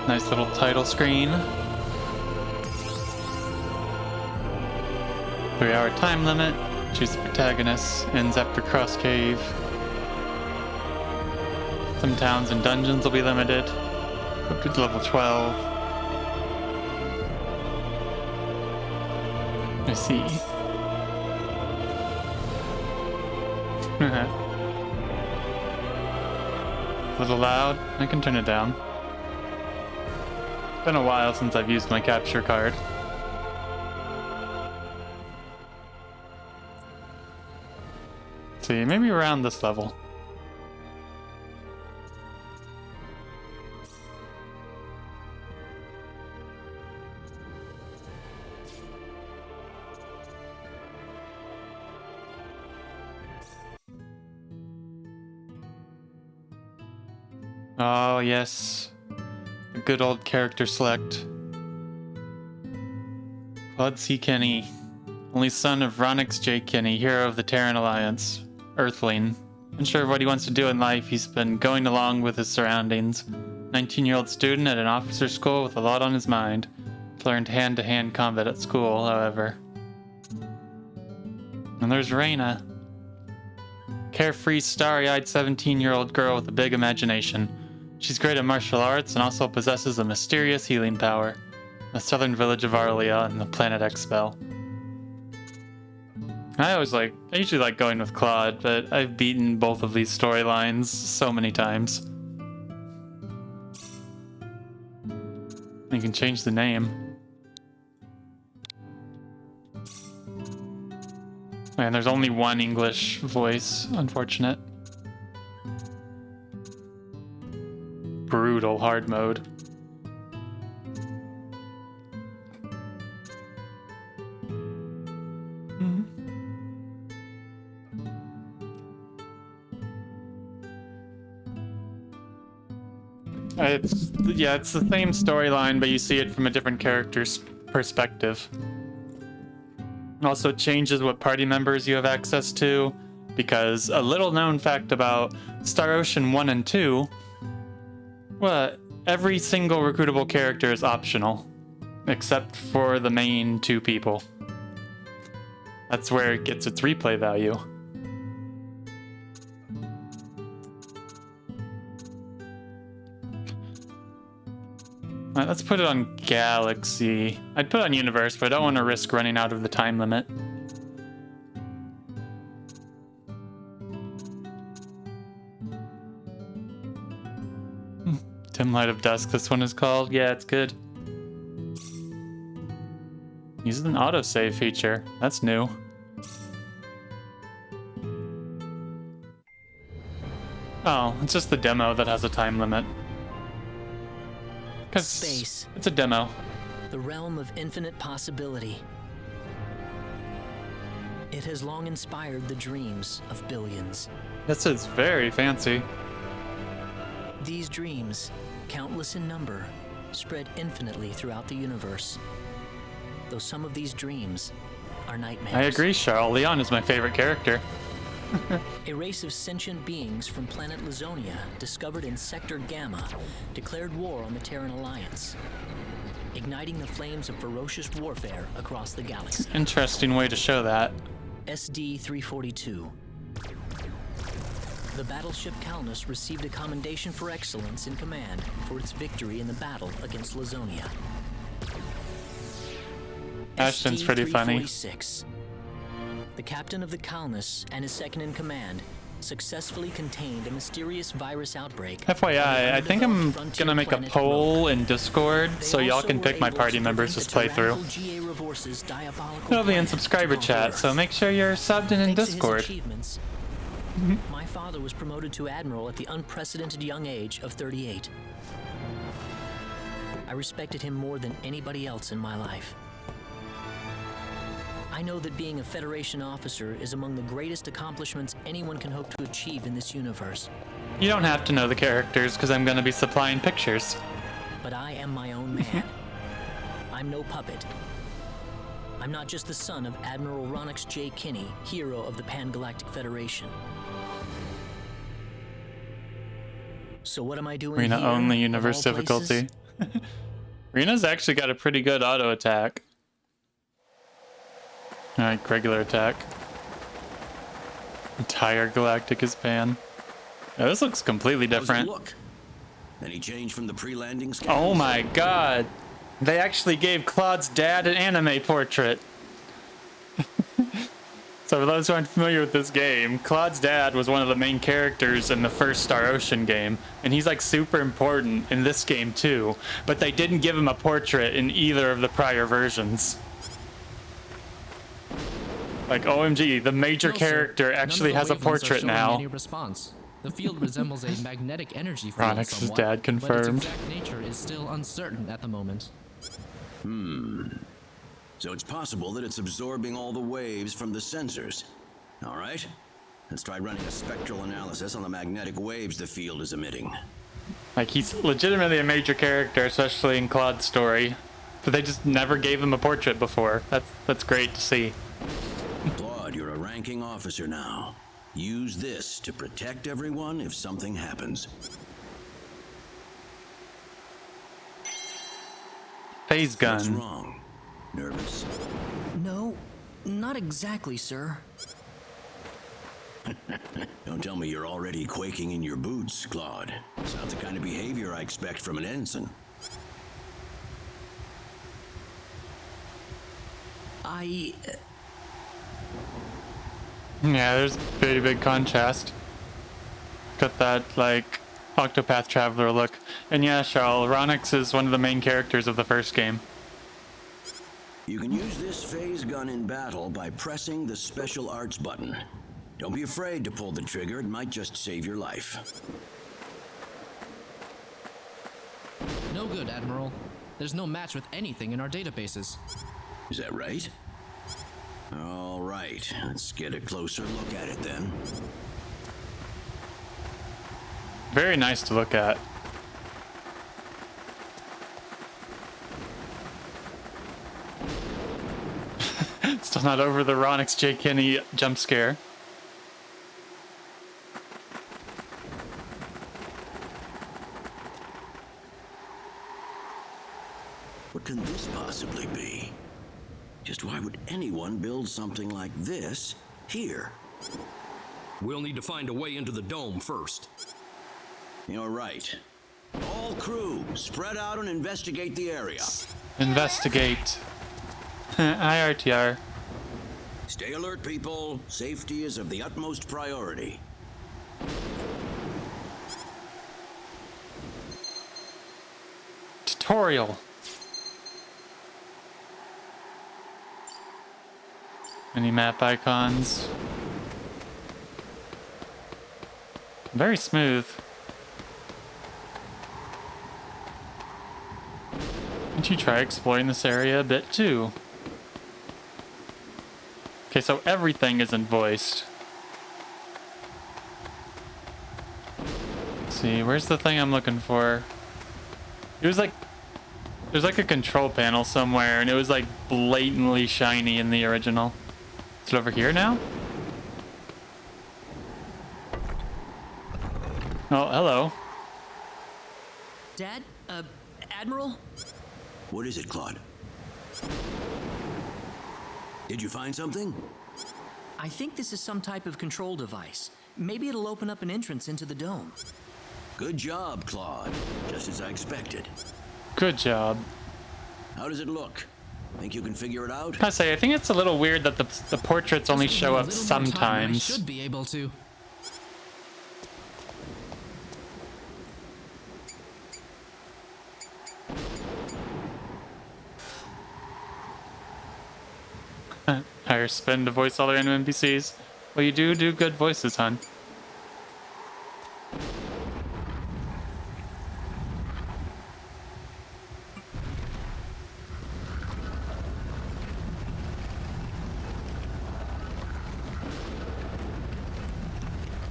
Nice little title screen. 3-hour time limit. Choose the protagonist. Ends after Cross Cave. Some towns and dungeons will be limited. Up to level 12. I see. A little loud. I can turn it down. It's been a while since I've used my capture card. Let's see, maybe around this level. Oh, yes. A good old character select. Claude C. Kinney. Only son of Ronix J. Kinney, hero of the Terran Alliance. Earthling. Unsure of what he wants to do in life, he's been going along with his surroundings. 19-year-old student at an officer's school with a lot on his mind. Learned hand-to-hand combat at school, however. And there's Reyna. Carefree, starry-eyed 17-year-old girl with a big imagination. She's great at martial arts and also possesses a mysterious healing power. The southern village of Arlia and the Planet X spell. I usually like going with Claude, but I've beaten both of these storylines so many times. You can change the name. And there's only one English voice, unfortunate. Brutal hard mode. It's the same storyline, but you see it from a different character's perspective. It also changes what party members you have access to, because a little known fact about Star Ocean 1 and 2, every single recruitable character is optional, except for the main 2 people. That's where it gets its replay value. Alright, let's put it on Galaxy. I'd put it on Universe, but I don't want to risk running out of the time limit. Dim Light of Dusk, this one is called. Yeah, it's good. Uses an autosave feature. That's new. Oh, it's just the demo that has a time limit. Space. It's a demo. The realm of infinite possibility. It has long inspired the dreams of billions. This is very fancy. These dreams, countless in number, spread infinitely throughout the universe. Though some of these dreams are nightmares. I agree, Charles. Leon is my favorite character. A race of sentient beings from planet Lazonia, discovered in Sector Gamma, declared war on the Terran Alliance, igniting the flames of ferocious warfare across the galaxy. Interesting way to show that. SD-342. The battleship Calnus received a commendation for excellence in command for its victory in the battle against Lazonia. Ashton's pretty funny. The captain of the Calnus and his second-in-command successfully contained a mysterious virus outbreak. FYI, I think I'm gonna make a poll in Discord so y'all can pick my party members this playthrough. It'll be in subscriber chat, so make sure you're subbed and in Discord. My father was promoted to admiral at the unprecedented young age of 38. I respected him more than anybody else in my life. I know that being a Federation officer is among the greatest accomplishments anyone can hope to achieve in this universe. You don't have to know the characters, because I'm going to be supplying pictures. But I am my own man. I'm no puppet. I'm not just the son of Admiral Ronix J. Kinney, hero of the Pan-Galactic Federation. So what am I doing Arena here, only of universe all places? difficulty. Rena's actually got a pretty good auto attack. Alright, regular attack. Entire galactic is pan. Yeah, this looks completely different. Look. Any change from the pre-landing scans? Oh my god. They actually gave Claude's dad an anime portrait. So for those who aren't familiar with this game, Claude's dad was one of the main characters in the first Star Ocean game, and he's like super important in this game too, but they didn't give him a portrait in either of the prior versions. Like OMG, the major character actually has a portrait now. Any response. The field resembles a magnetic energy field Ronix's somewhat, dad confirmed. but its exact nature is still uncertain at the moment. So it's possible that it's absorbing all the waves from the sensors. All right, let's try running a spectral analysis on the magnetic waves the field is emitting. Like, he's legitimately a major character, especially in Claude's story. But they just never gave him a portrait before. That's great to see. Claude, you're a ranking officer now. Use this to protect everyone if something happens. Phase gun. What's wrong? Nervous? No, not exactly, sir. Don't tell me you're already quaking in your boots, Claude. It's not the kind of behavior I expect from an ensign. Yeah, there's a pretty big contrast. Got that, like, Octopath Traveler look. And yeah, Charles, Ronix is one of the main characters of the first game. You can use this phase gun in battle by pressing the special arts button. Don't be afraid to pull the trigger, it might just save your life. No good, Admiral. There's no match with anything in our databases. Is that right? All right, let's get a closer look at it then. Very nice to look at. Still not over the Ronix J. Kinney jump scare. What can this possibly be? Just why would anyone build something like this here? We'll need to find a way into the dome first. You're right. All crew, spread out and investigate the area. Investigate. IRTR. Stay alert, people. Safety is of the utmost priority. Tutorial. Mini map icons. Very smooth. Why don't you try exploring this area a bit too? Okay, so everything isn't voiced. Let's see, where's the thing I'm looking for? It was like, there's like a control panel somewhere, and it was like blatantly shiny in the original. Is it over here now? Oh, hello. Dad? Admiral? What is it, Claude? Did you find something? I think this is some type of control device. Maybe it'll open up an entrance into the dome. Good job, Claude. Just as I expected. Good job. How does it look? Think you can figure it out? I say, I think it's a little weird that the portraits only Just show give me up a little more time and I sometimes. should be able to. Higher spin to voice all their random NPCs. Well, you do good voices, hon.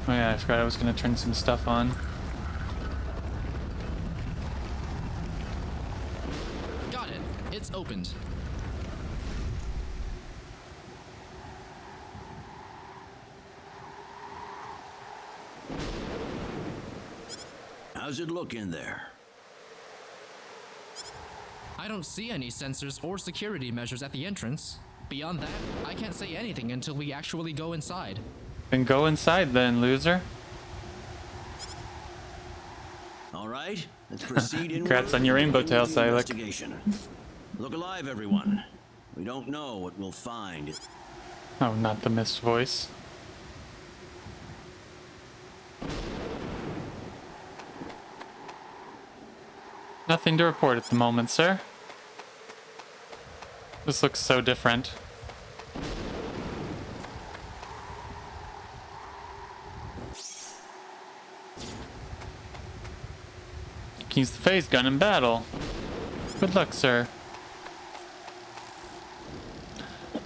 Oh yeah, I forgot I was gonna turn some stuff on. Got it. It's opened. How's it look in there? I don't see any sensors or security measures at the entrance. Beyond that, I can't say anything until we actually go inside. Then go inside then, loser. All right, let's proceed in. Congrats on your rainbow tail, Silik. Investigation. Look alive, everyone. We don't know what we'll find. Oh, not the mist voice. Nothing to report at the moment, sir. This looks so different. You can use the phase gun in battle. Good luck, sir.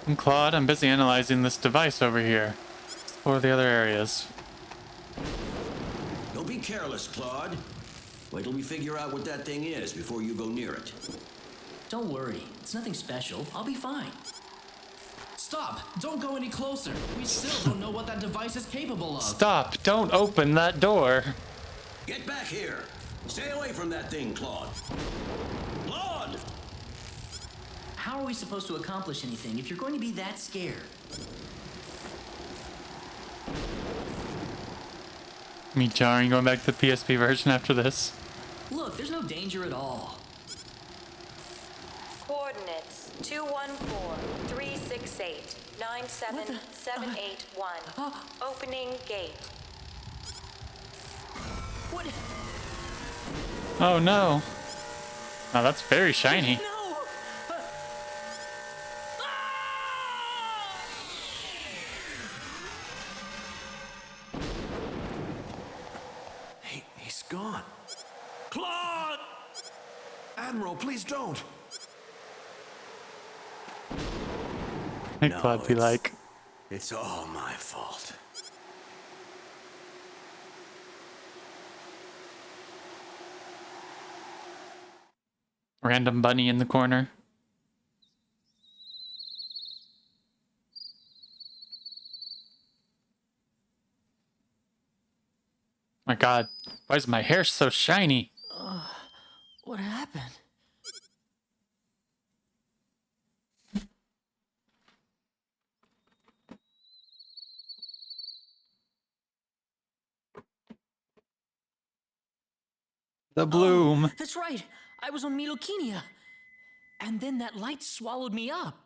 I'm Claude. I'm busy analyzing this device over here. Explore the other areas. Don't be careless, Claude. Wait till we figure out what that thing is before you go near it. Don't worry, it's nothing special. I'll be fine. Stop! Don't go any closer. We still don't know what that device is capable of. Stop! Don't open that door! Get back here! Stay away from that thing, Claude. Claude! How are we supposed to accomplish anything if you're going to be that scared? Me jarring going back to the PSP version after this. Look, there's no danger at all. Coordinates 214-368-97781. Opening gate. What? Oh no. Oh, that's very shiny. No! He's gone. Claude! Admiral, please don't. I'd Claude be like, It's all my fault. random bunny in the corner. My god, why is my hair so shiny? What happened? The bloom. Oh, that's right. I was on Leukemia. And then that light swallowed me up.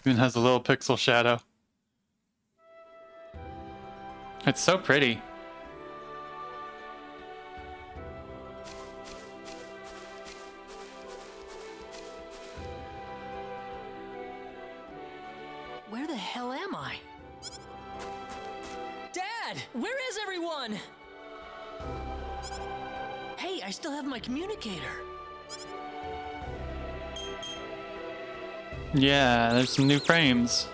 Even has a little pixel shadow. It's so pretty. Where the hell am I? Dad, where is everyone? Hey, I still have my communicator. Yeah, there's some new frames.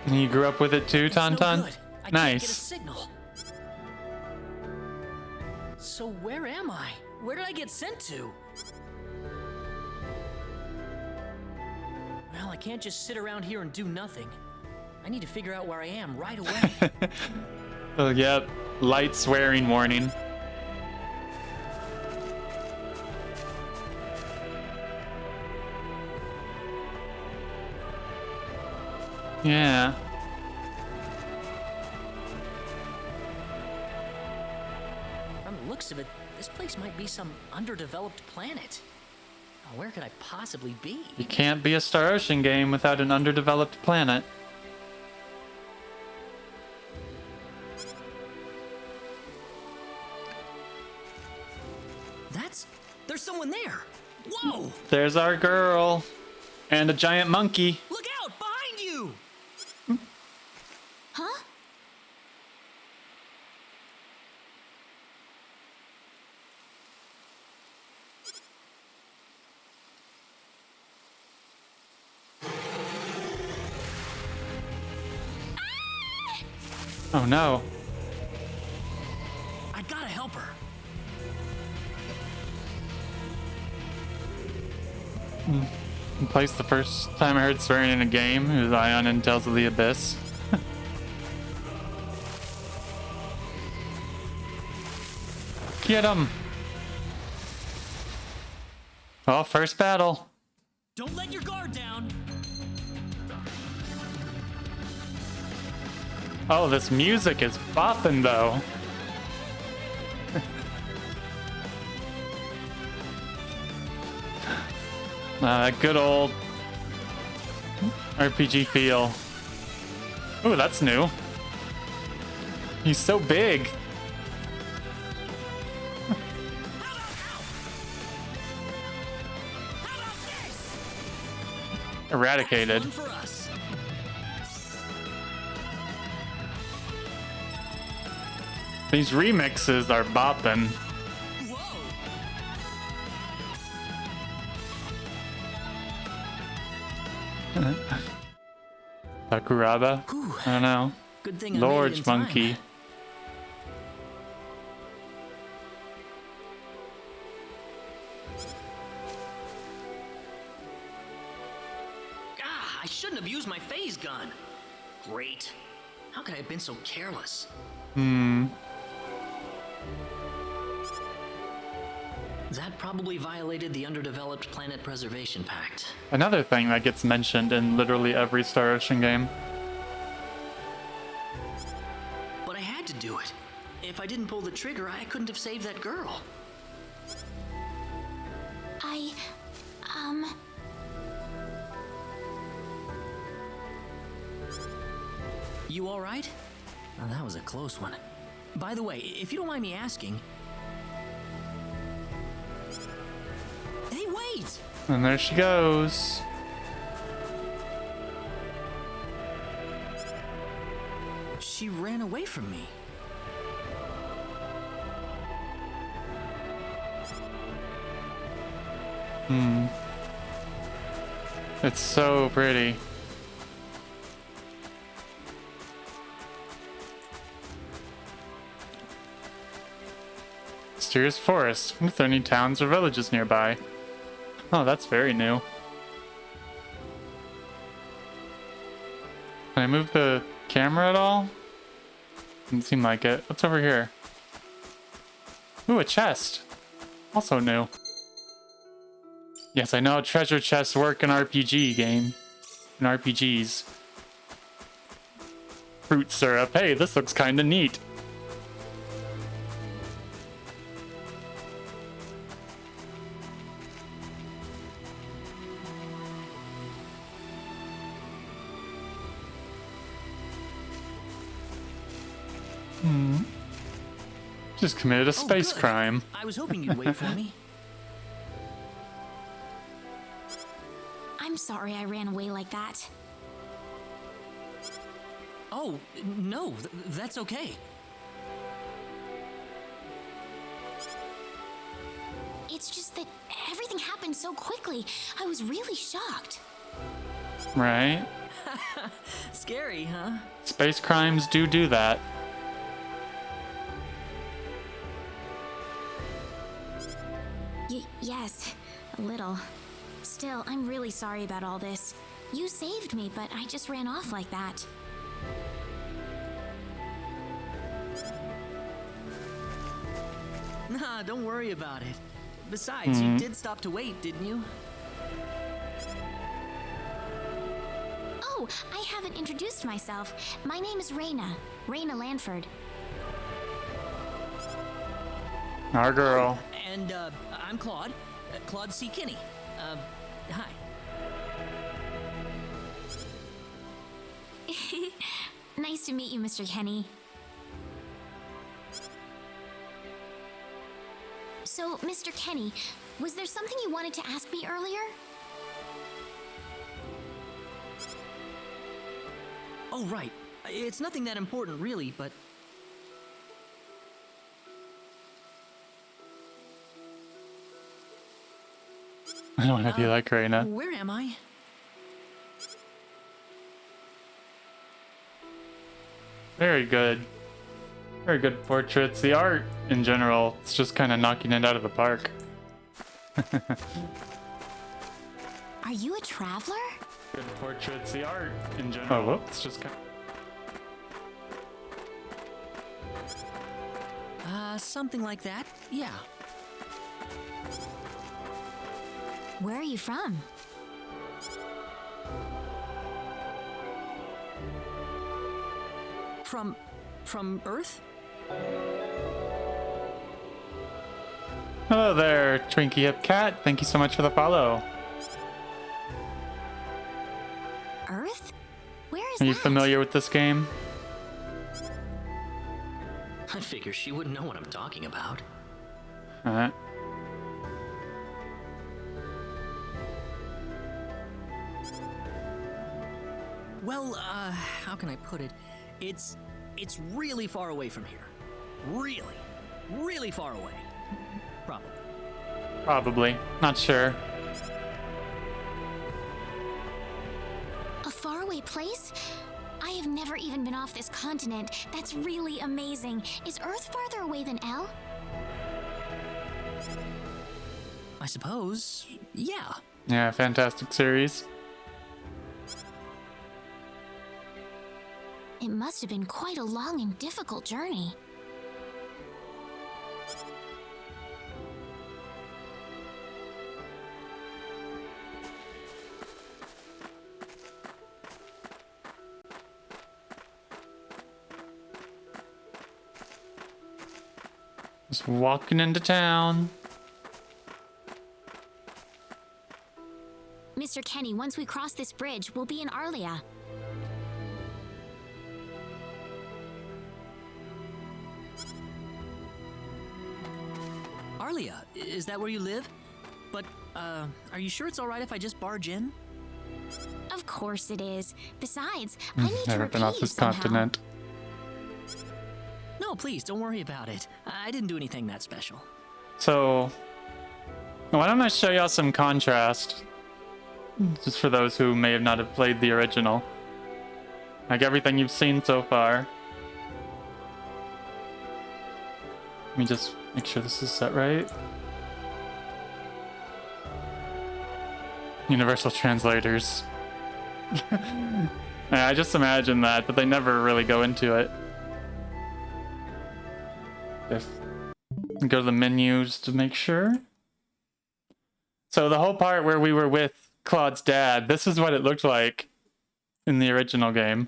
You grew up with it too, It's no Tauntaun? good. I can't get a Nice. signal. So where am I? Where did I get sent to? Well, I can't just sit around here and do nothing. I need to figure out where I am right away. Oh, yep. Light swearing warning. Yeah. From the looks of it, this place might be some underdeveloped planet. Now, where could I possibly be? You can't be a Star Ocean game without an underdeveloped planet. There's someone there! Whoa! There's our girl. And a giant monkey. Look out! Behind you! Huh? Oh no. I gotta help her. In place, the first time I heard swearing in a game, it was Ion and Tales of the Abyss. Get him! Oh, first battle. Don't let your guard down. Oh, this music is bopping though. That good old RPG feel. Ooh, that's new. He's so big. Eradicated. For us. These remixes are bopping. Sakuraba? I don't know. Good thing I made it in Lord's time. monkey. Ah, I shouldn't have used my phase gun. Great. How could I have been so careless? That probably violated the Underdeveloped Planet Preservation Pact. Another thing that gets mentioned in literally every Star Ocean game. But I had to do it. If I didn't pull the trigger, I couldn't have saved that girl. You all right? Oh, that was a close one. By the way, if you don't mind me asking... Hey, wait! And there she goes. She ran away from me. It's so pretty. Mysterious forest. Are there any towns or villages nearby? Oh, that's very new. Can I move the camera at all? Doesn't seem like it. What's over here? Ooh, a chest. Also new. Yes, I know how treasure chests work in RPG game. In RPGs. Fruit syrup. Hey, this looks kinda neat. Just committed a space good. crime. I was hoping you'd wait for me. I'm sorry I ran away like that. Oh, no, that's okay. It's just that everything happened so quickly. I was really shocked. Right? Scary, huh? Space crimes do that. Yes, a little. Still, I'm really sorry about all this. You saved me, but I just ran off like that. Nah, don't worry about it. Besides, you did stop to wait, didn't you? Oh, I haven't introduced myself. My name is Raina. Raina Lanford. Our girl. And, I'm Claude. Claude C. Kinney. Hi. Nice to meet you, Mr. Kenny. So, Mr. Kenny, was there something you wanted to ask me earlier? Oh, right. It's nothing that important, really, but... I don't want to be like Reina. Where am I? Very good. Very good portraits. The art, in general, it's just kind of knocking it out of the park. Are you a traveler? Good portraits, the art in general. Oh, whoops, just kind Something like that, yeah. Where are you from? From Earth? Hello there, Twinkie Hip Cat. Thank you so much for the follow. Earth? Where is Are you that? familiar with this game? I figure she wouldn't know what I'm talking about. Alright. Well, how can I put it? It's really far away from here. Really far away. Probably. Probably. Not sure. A faraway place? I have never even been off this continent. That's really amazing. Is Earth farther away than L? I suppose, yeah. Yeah, fantastic series. It must have been quite a long and difficult journey. Just walking into town. Mr. Kenny, once we cross this bridge, we'll be in Arlia. Arlia, is that where you live? But, are you sure it's alright if I just barge in? Of course it is. Besides, I need to Never repay been off you this somehow. continent. No, please, don't worry about it. I didn't do anything that special. So, why don't I show y'all some contrast? Just for those who may have not have played the original. Like everything you've seen so far. Let me just make sure this is set right. Universal translators. Yeah, I just imagine that, but they never really go into it. If go to the menu just to make sure. So the whole part where we were with Claude's dad, this is what it looked like in the original game.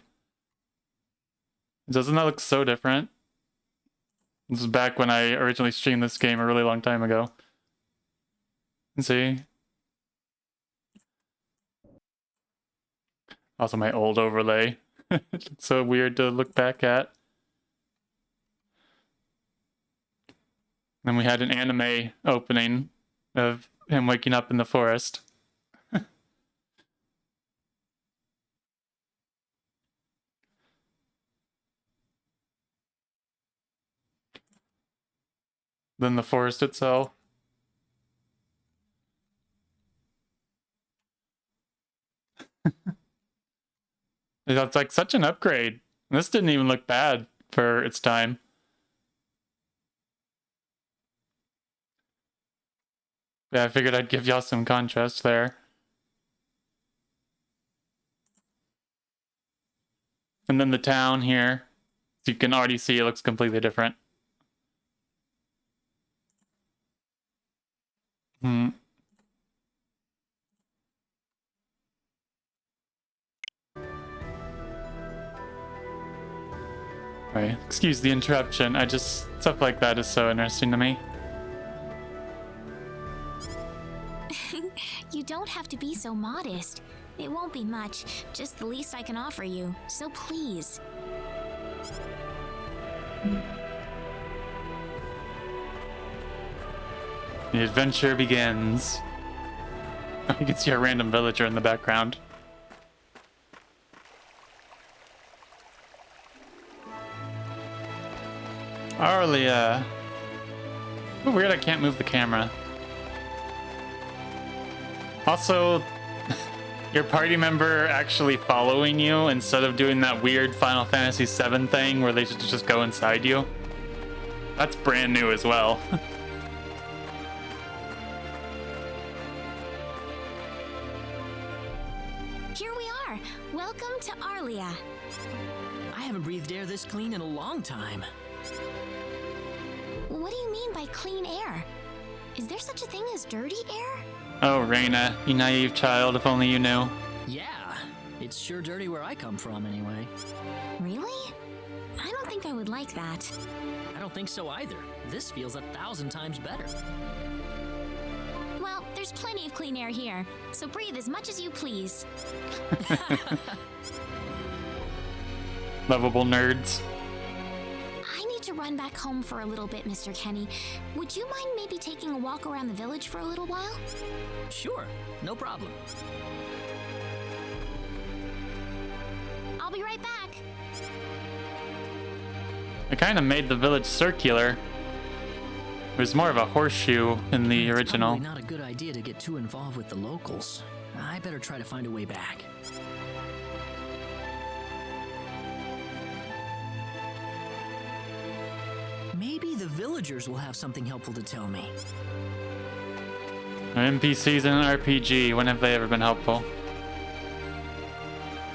Doesn't that look so different? This is back when I originally streamed this game a really long time ago. See? Also my old overlay. It's so weird to look back at. Then we had an anime opening of him waking up in the forest. Then the forest itself. It's like such an upgrade. This didn't even look bad for its time. Yeah, I figured I'd give y'all some contrast there. And then the town here. You can already see it looks completely different. Right. Excuse the interruption. Stuff like that is so interesting to me. You don't have to be so modest. It won't be much, just the least I can offer you. So please. The adventure begins. You can see a random villager in the background. Arlia. Oh, weird, I can't move the camera. Also, your party member actually following you instead of doing that weird Final Fantasy VII thing where they just go inside you. That's brand new as well. Here we are. Welcome to Arlia. I haven't breathed air this clean in a long time. What do you mean by clean air? Is there such a thing as dirty air? Oh, Reina, you naive child, if only you knew. Yeah, it's sure dirty where I come from anyway. Really? I don't think I would like that. I don't think so either. This feels 1,000 times better. Well, there's plenty of clean air here, so breathe as much as you please. Lovable nerds. I need to run back home for a little bit, Mr. Kenny. Would you mind maybe taking a walk around the village for a little while? Sure, no problem. I'll be right back. They kind of made the village circular. It was more of a horseshoe in the original. It's probably not a good idea to get too involved with the locals. I better try to find a way back. Maybe the villagers will have something helpful to tell me. NPCs in an RPG, when have they ever been helpful?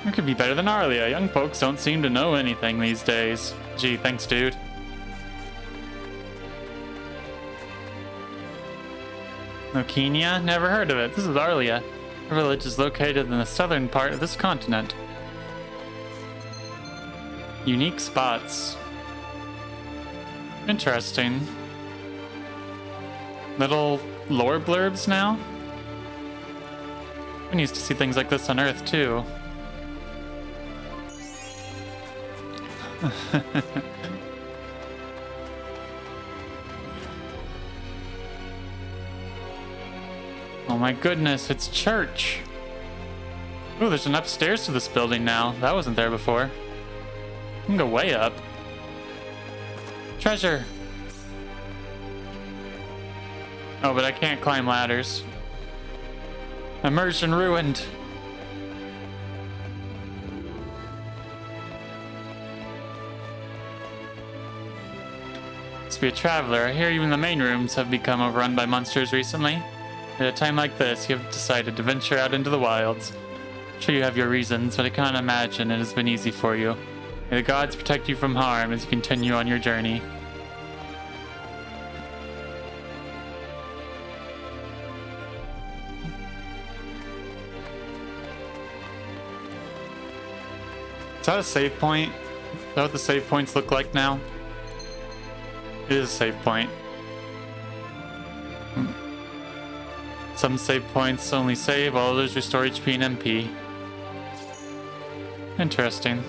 It could be better than Arlia. Young folks don't seem to know anything these days. Gee, thanks, dude. Okenia? Never heard of it. This is Arlia. The village is located in the southern part of this continent. Unique spots. Interesting. Little lore blurbs now? We used to see things like this on Earth, too. Oh my goodness, it's church. Ooh, there's an upstairs to this building now. That wasn't there before. You can go way up. Treasure. Oh, but I can't climb ladders. Immersion ruined. Must be a traveler. I hear even the main rooms have become overrun by monsters recently. At a time like this, you have decided to venture out into the wilds. I'm sure you have your reasons, but I can't imagine it has been easy for you. May the gods protect you from harm as you continue on your journey. Is that a save point? Is that what the save points look like now? It is a save point. Some save points only save, while others restore HP and MP. Interesting.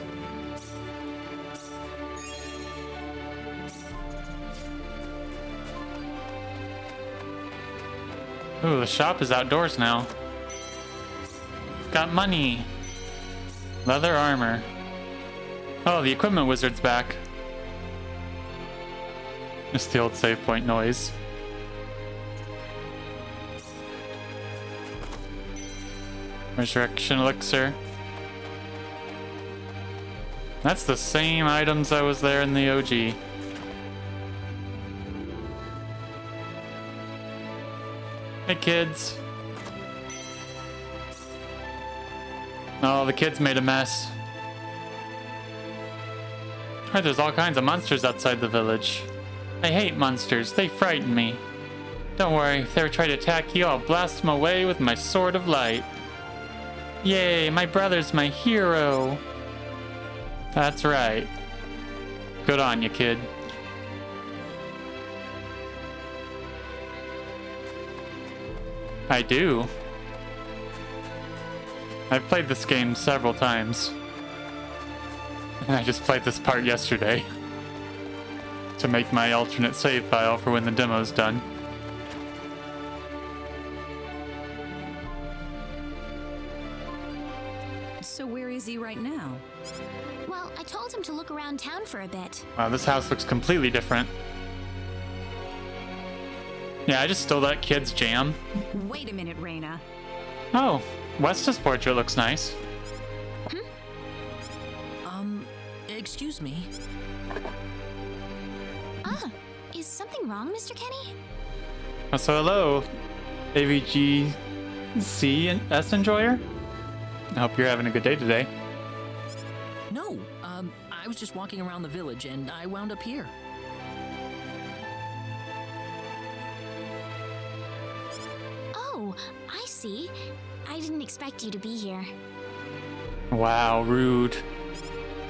Ooh, the shop is outdoors now. Got money. Leather armor. Oh, the equipment wizard's back. Just the old save point noise. Resurrection elixir. That's the same items that was there in the OG. Hey kids. Oh, the kids made a mess. Right, there's all kinds of monsters outside the village. I hate monsters, they frighten me. Don't worry, if they ever try to attack you, I'll blast them away with my sword of light. Yay, my brother's my hero. That's right. Good on you, kid. I do. I've played this game several times. And I just played this part yesterday to make my alternate save file for when the demo's done. So where is he right now? Well, I told him to look around town for a bit. Wow, this house looks completely different. Yeah, I just stole that kid's jam. Wait a minute, Reina. Oh, Westa's portrait looks nice. Excuse me. Is something wrong, Mr. Kenny? Oh, so hello, AVGC and S enjoyer. I hope you're having a good day today. No, I was just walking around the village and I wound up here. Oh, I see. I didn't expect you to be here. Wow, rude.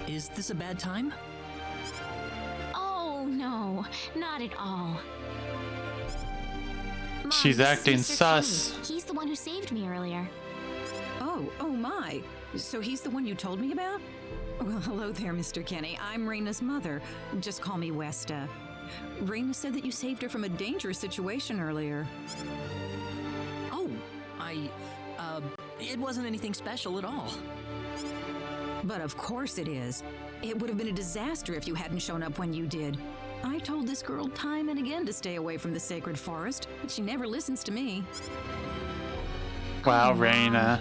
Is this a bad time? Oh, no, not at all. Mom, She's this is acting Mr. sus. Kenny. He's the one who saved me earlier. Oh my. So he's the one you told me about? Well, hello there, Mr. Kenny. I'm Raina's mother. Just call me Westa. Raina said that you saved her from a dangerous situation earlier. Oh, it wasn't anything special at all. But of course it is. It would have been a disaster if you hadn't shown up when you did. I told this girl time and again to stay away from the sacred forest, but she never listens to me. Wow, Raina.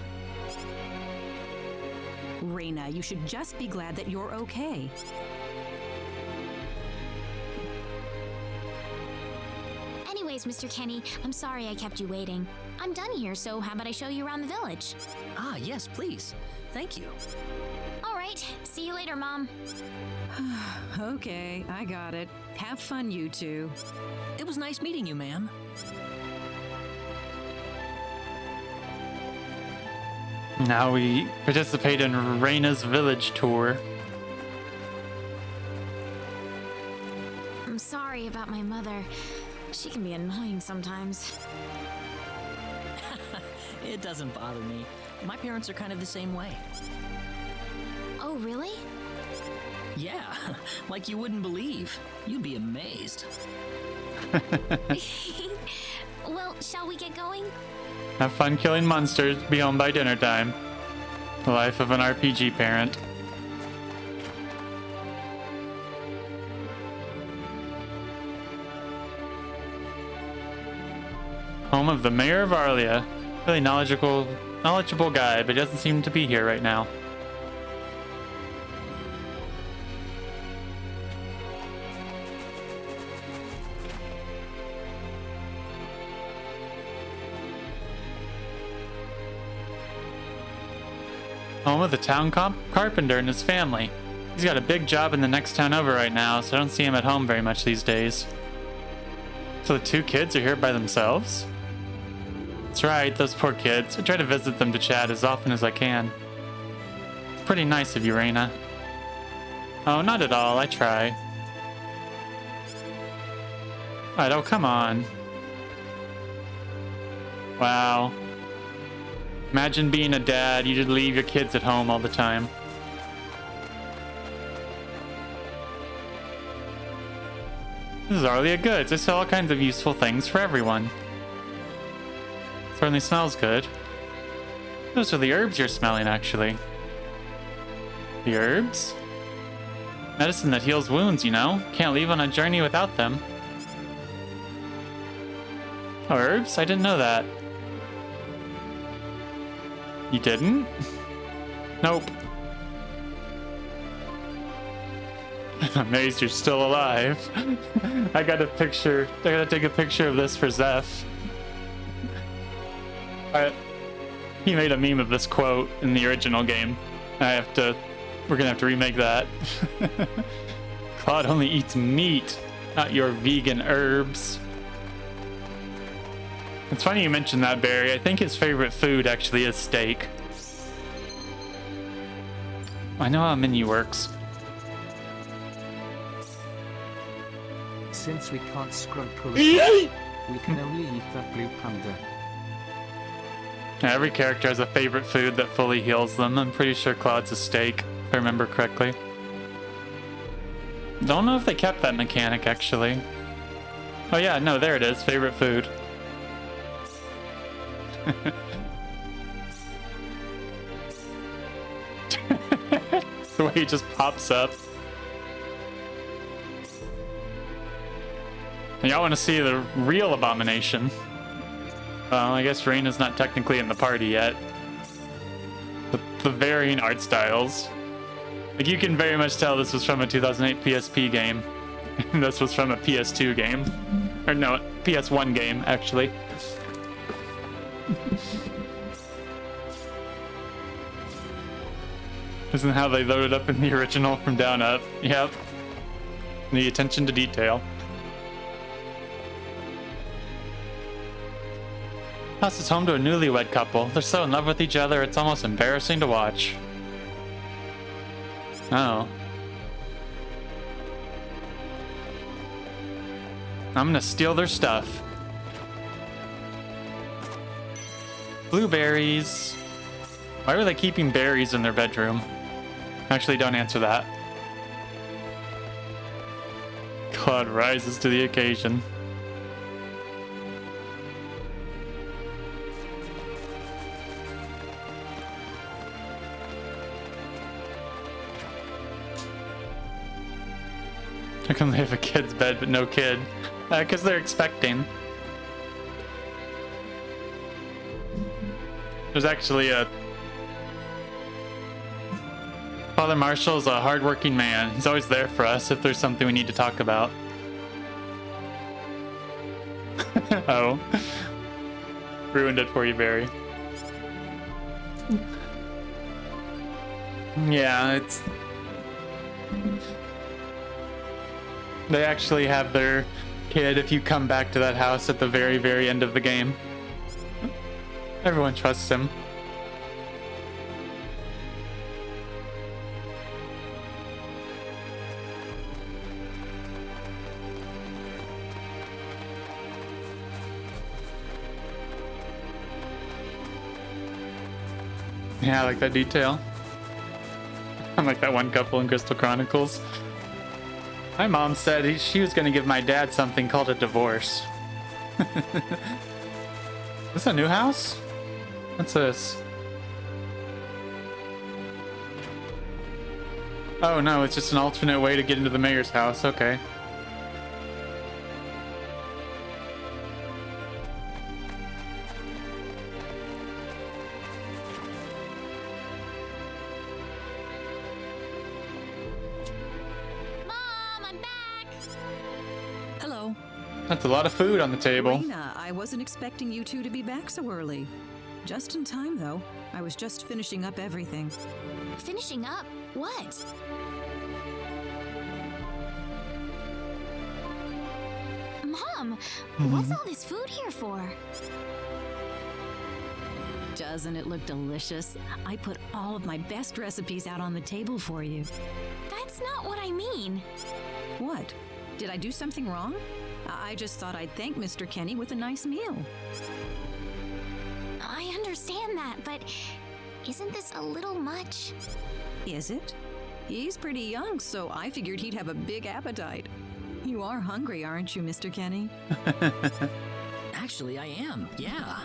Raina, you should just be glad that you're okay. Anyways, Mr. Kenny, I'm sorry I kept you waiting. I'm done here, so how about I show you around the village? Ah, yes, please. Thank you. All right, see you later, Mom. Okay, I got it. Have fun, you two. It was nice meeting you, ma'am. Now we participate in Raina's village tour. I'm sorry about my mother. She can be annoying sometimes. It doesn't bother me. My parents are kind of the same way. Oh, really? Yeah, like you wouldn't believe. You'd be amazed. Well, shall we get going? Have fun killing monsters, be home by dinner time. The life of an RPG parent. Home of the Mayor of Arlia. Really knowledgeable guy, but he doesn't seem to be here right now. Home of the town carpenter and his family. He's got a big job in the next town over right now, so I don't see him at home very much these days. So the two kids are here by themselves? That's right, those poor kids. I try to visit them to chat as often as I can. It's pretty nice of you, Raina. Oh, not at all. I try. Alright, oh, come on. Wow. Imagine being a dad, you just leave your kids at home all the time. This is Arlia Goods. They sell all kinds of useful things for everyone. Certainly smells good. Those are the herbs you're smelling, actually. The herbs? Medicine that heals wounds, you know? Can't leave on a journey without them. Oh, herbs? I didn't know that. You didn't? Nope. I'm amazed you're still alive. I gotta take a picture of this for Zeph. He made a meme of this quote in the original game. We're gonna have to remake that. Claude only eats meat, not your vegan herbs. It's funny you mentioned that, Barry. I think his favorite food actually is steak. I know how a menu works. Since we can't scrub we can only eat that blue panda. Every character has a favorite food that fully heals them. I'm pretty sure Claude's a steak, if I remember correctly. Don't know if they kept that mechanic, actually. Oh yeah, no, there it is. Favorite food. The way he just pops up. Y'all want to see the real abomination? Well, I guess Raina's not technically in the party yet. The varying art styles. Like, you can very much tell this was from a 2008 PSP game. And this was from a PS2 game. Or no, PS1 game, actually. Isn't how they loaded up in the original from down up. Yep. The attention to detail. House is home to a newlywed couple. They're so in love with each other, it's almost embarrassing to watch. Oh. I'm gonna steal their stuff. Blueberries. Why were they keeping berries in their bedroom? Actually, don't answer that. Claude rises to the occasion. How come they have a kid's bed but no kid? Because they're expecting. There's actually a... Father Marshall's a hardworking man. He's always there for us if there's something we need to talk about. Oh. Ruined it for you, Barry. Yeah, it's... They actually have their kid if you come back to that house at the very, very end of the game. Everyone trusts him. Yeah, I like that detail. I like that one couple in Crystal Chronicles. My mom said she was going to give my dad something called a divorce. Is this a new house? What's this? Oh no, it's just an alternate way to get into the mayor's house. Okay. That's a lot of food on the table. Rena, I wasn't expecting you two to be back so early. Just in time, though. I was just finishing up everything. Finishing up? What? Mom, what's all this food here for? Doesn't it look delicious? I put all of my best recipes out on the table for you. That's not what I mean. What? Did I do something wrong? I just thought I'd thank Mr. Kenny with a nice meal. I understand that, but isn't this a little much? Is it? He's pretty young, so I figured he'd have a big appetite. You are hungry, aren't you, Mr. Kenny? Actually, I am, yeah.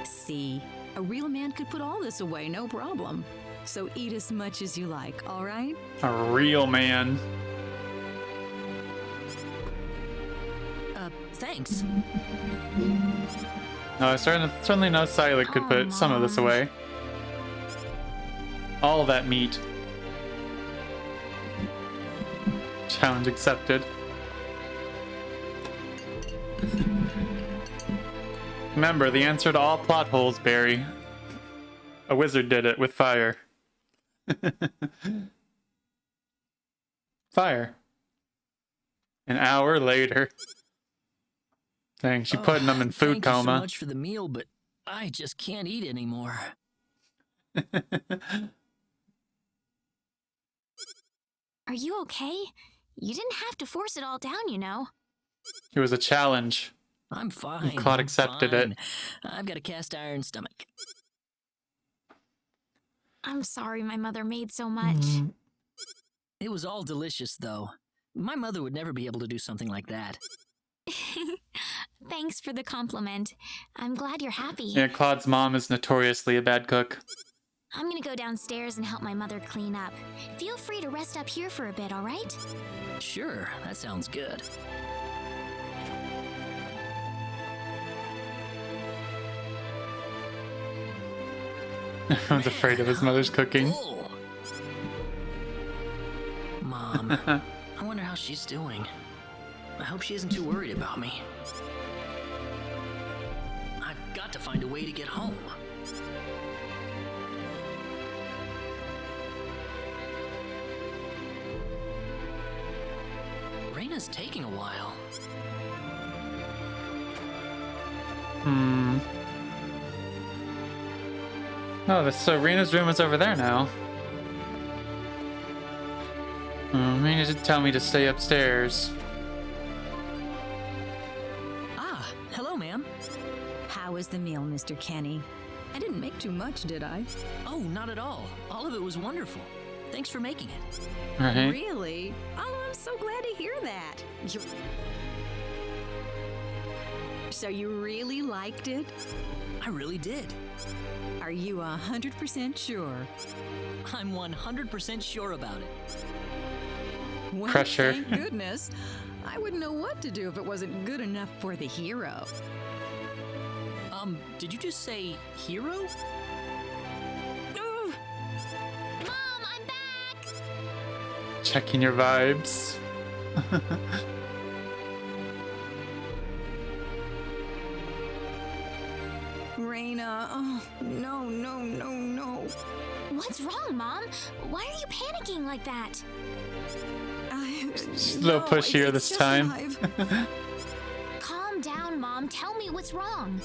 See, a real man could put all this away, no problem. So eat as much as you like, all right? A real man. Thanks. No, certainly no Siler could put some of this away. All that meat. Challenge accepted. Remember, the answer to all plot holes, Barry. A wizard did it with fire. Fire. An hour later. Dang, she putting them in food coma. Thank you so much for the meal, but I just can't eat anymore. Are you okay? You didn't have to force it all down, you know. It was a challenge. I'm fine. Claude accepted it. I've got a cast iron stomach. I'm sorry my mother made so much. It was all delicious, though. My mother would never be able to do something like that. Thanks for the compliment. I'm glad you're happy. Yeah, Claude's mom is notoriously a bad cook. I'm gonna go downstairs and help my mother clean up. Feel free to rest up here for a bit, all right? Sure, that sounds good. Everyone's afraid of his mother's cooking. Oh. Mom, I wonder how she's doing. I hope she isn't too worried about me. I've got to find a way to get home. Rena's taking a while. Oh, so Rena's room is over there now. Rena did tell me to stay upstairs. Ah, hello, ma'am. How was the meal, Mr. Kenny? I didn't make too much, did I? Oh, not at all. All of it was wonderful. Thanks for making it. Right? Really? Oh, I'm so glad to hear that. So you really liked it? I really did. Are you 100% sure? I'm 100% sure about it. Well, Pressure. Thank goodness. I wouldn't know what to do if it wasn't good enough for the hero. Did you just say hero? Mom, I'm back! Checking your vibes. Raina, oh, no. What's wrong, Mom? Why are you panicking like that? She's a little pushier this time. Calm down, Mom. Tell me what's wrong.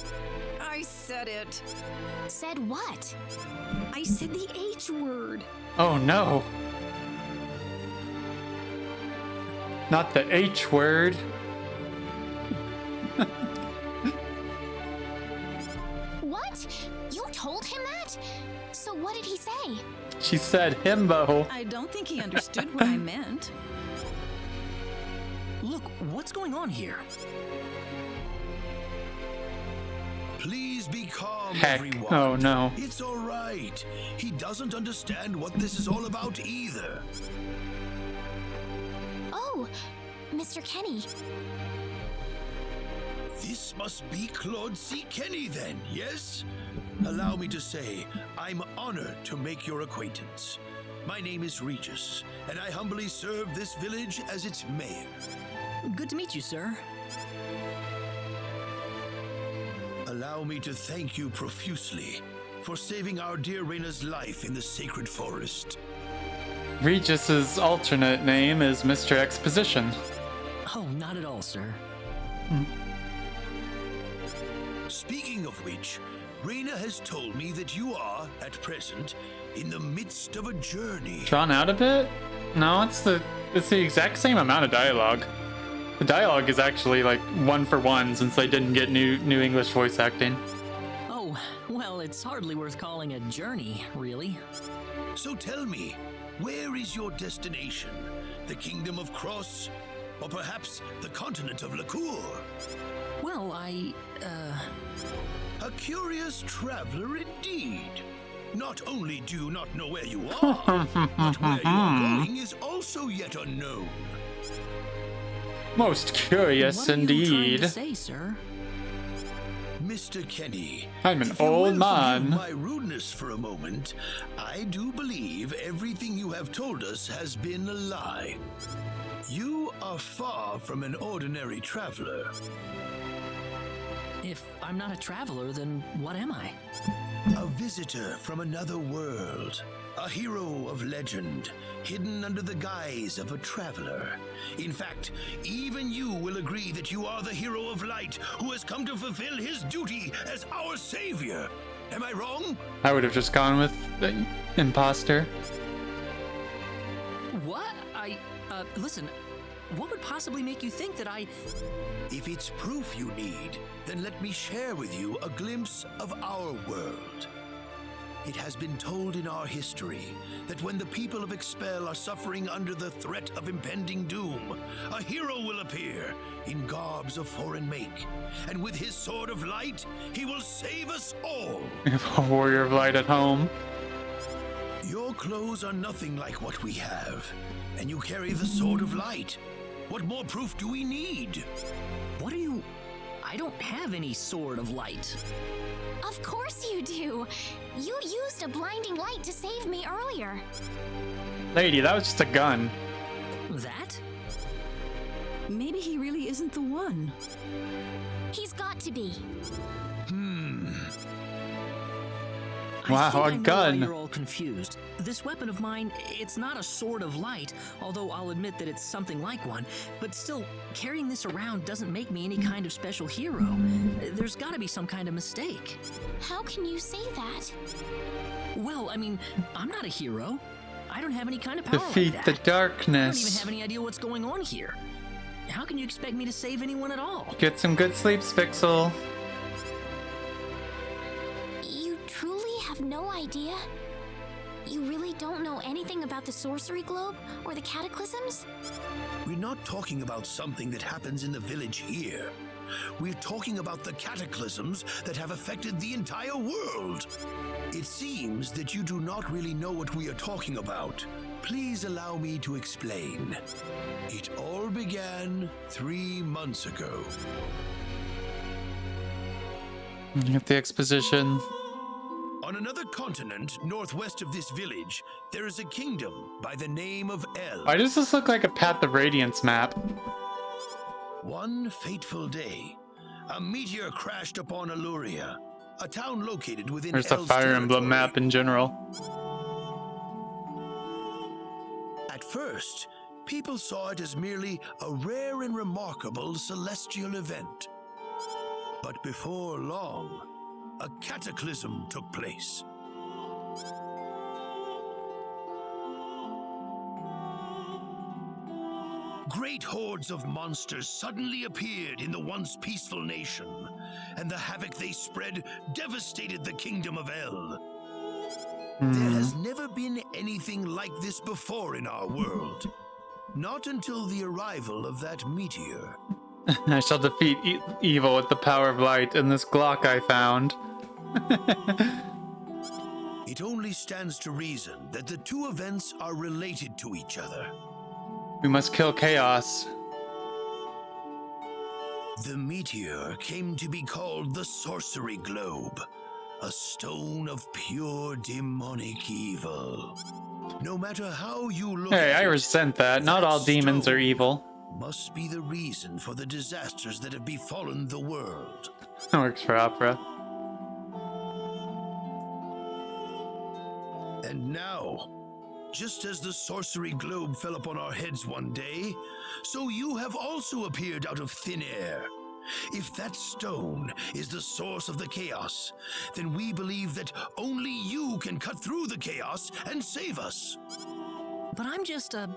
I said it. Said what? I said the H word. Oh no. Not the H word. What? You told him that? So what did he say? She said himbo. I don't think he understood what I meant. Look, what's going on here? Please be calm, Heck. everyone. Oh no. It's all right. He doesn't understand what this is all about either. Oh, Mr. Kenny. This must be Claude C. Kenny then, yes? Allow me to say, I'm honored to make your acquaintance. My name is Regis, and I humbly serve this village as its mayor. Good to meet you, sir. Allow me to thank you profusely for saving our dear Rena's life in the sacred forest. Regis's alternate name is Mr. Exposition. Oh, not at all, sir. Speaking of which, Rena has told me that you are, at present, in the midst of a journey. Drawn out a bit? No, it's the exact same amount of dialogue. The dialogue is actually like 1-for-1 since they didn't get new English voice acting. Oh, well, it's hardly worth calling a journey, really. So tell me, where is your destination? The Kingdom of Cross? Or perhaps the continent of Liqueur? Well, A curious traveler indeed. Not only do you not know where you are, but where you are going is also yet unknown. Most curious what are you trying indeed. to say, sir? Mr. Kenny, I'm an if you old will man. forgive my rudeness for a moment, I do believe everything you have told us has been a lie. You are far from an ordinary traveler. If I'm not a traveler, then what am I? A visitor from another world. A hero of legend, hidden under the guise of a traveler. In fact, even you will agree that you are the hero of light who has come to fulfill his duty as our savior. Am I wrong? I would have just gone with the imposter. What? Listen, what would possibly make you think that I... If it's proof you need, then let me share with you a glimpse of our world. It has been told in our history that when the people of Expel are suffering under the threat of impending doom, a hero will appear in garbs of foreign make, and with his sword of light, he will save us all. A warrior of light at home. Your clothes are nothing like what we have, and you carry the sword of light. What more proof do we need? What are you... I don't have any sword of light. Of course you do. You used a blinding light to save me earlier. Lady, that was just a gun. That? Maybe he really isn't the one. He's got to be. Wow, I think a I know why gun. you're all confused. This weapon of mine, it's not a sword of light, although I'll admit that it's something like one. But still, carrying this around doesn't make me any kind of special hero. There's gotta be some kind of mistake. How can you say that? Well, I mean, I'm not a hero. I don't have any kind of power Defeat like the that. I don't even darkness. have any idea what's going on here. How can you expect me to save anyone at all? Get some good sleep, Spixel. You truly have no idea? You really don't know anything about the sorcery globe or the cataclysms? We're not talking about something that happens in the village here. We're talking about the cataclysms that have affected the entire world. It seems that you do not really know what we are talking about. Please allow me to explain. It all began 3 months ago. Get the exposition. On another continent, northwest of this village, there is a kingdom by the name of El. Why does this look like a Path of Radiance map? One fateful day, a meteor crashed upon Aluria, a town located within There's a El's Fire Emblem territory. map in general. At first, people saw it as merely a rare and remarkable celestial event. But before long, a cataclysm took place. Great hordes of monsters suddenly appeared in the once peaceful nation, and the havoc they spread devastated the kingdom of El. There has never been anything like this before in our world. Not until the arrival of that meteor. I shall defeat evil with the power of light in this Glock I found. It only stands to reason that the two events are related to each other. We must kill chaos. The meteor came to be called the Sorcery Globe, a stone of pure demonic evil. No matter how you look Hey, at I it, resent that. Not all demons are evil. must be the reason for the disasters that have befallen the world. Works for opera. And now, just as the sorcery globe fell upon our heads one day, so you have also appeared out of thin air. If that stone is the source of the chaos, then we believe that only you can cut through the chaos and save us. But I'm just a...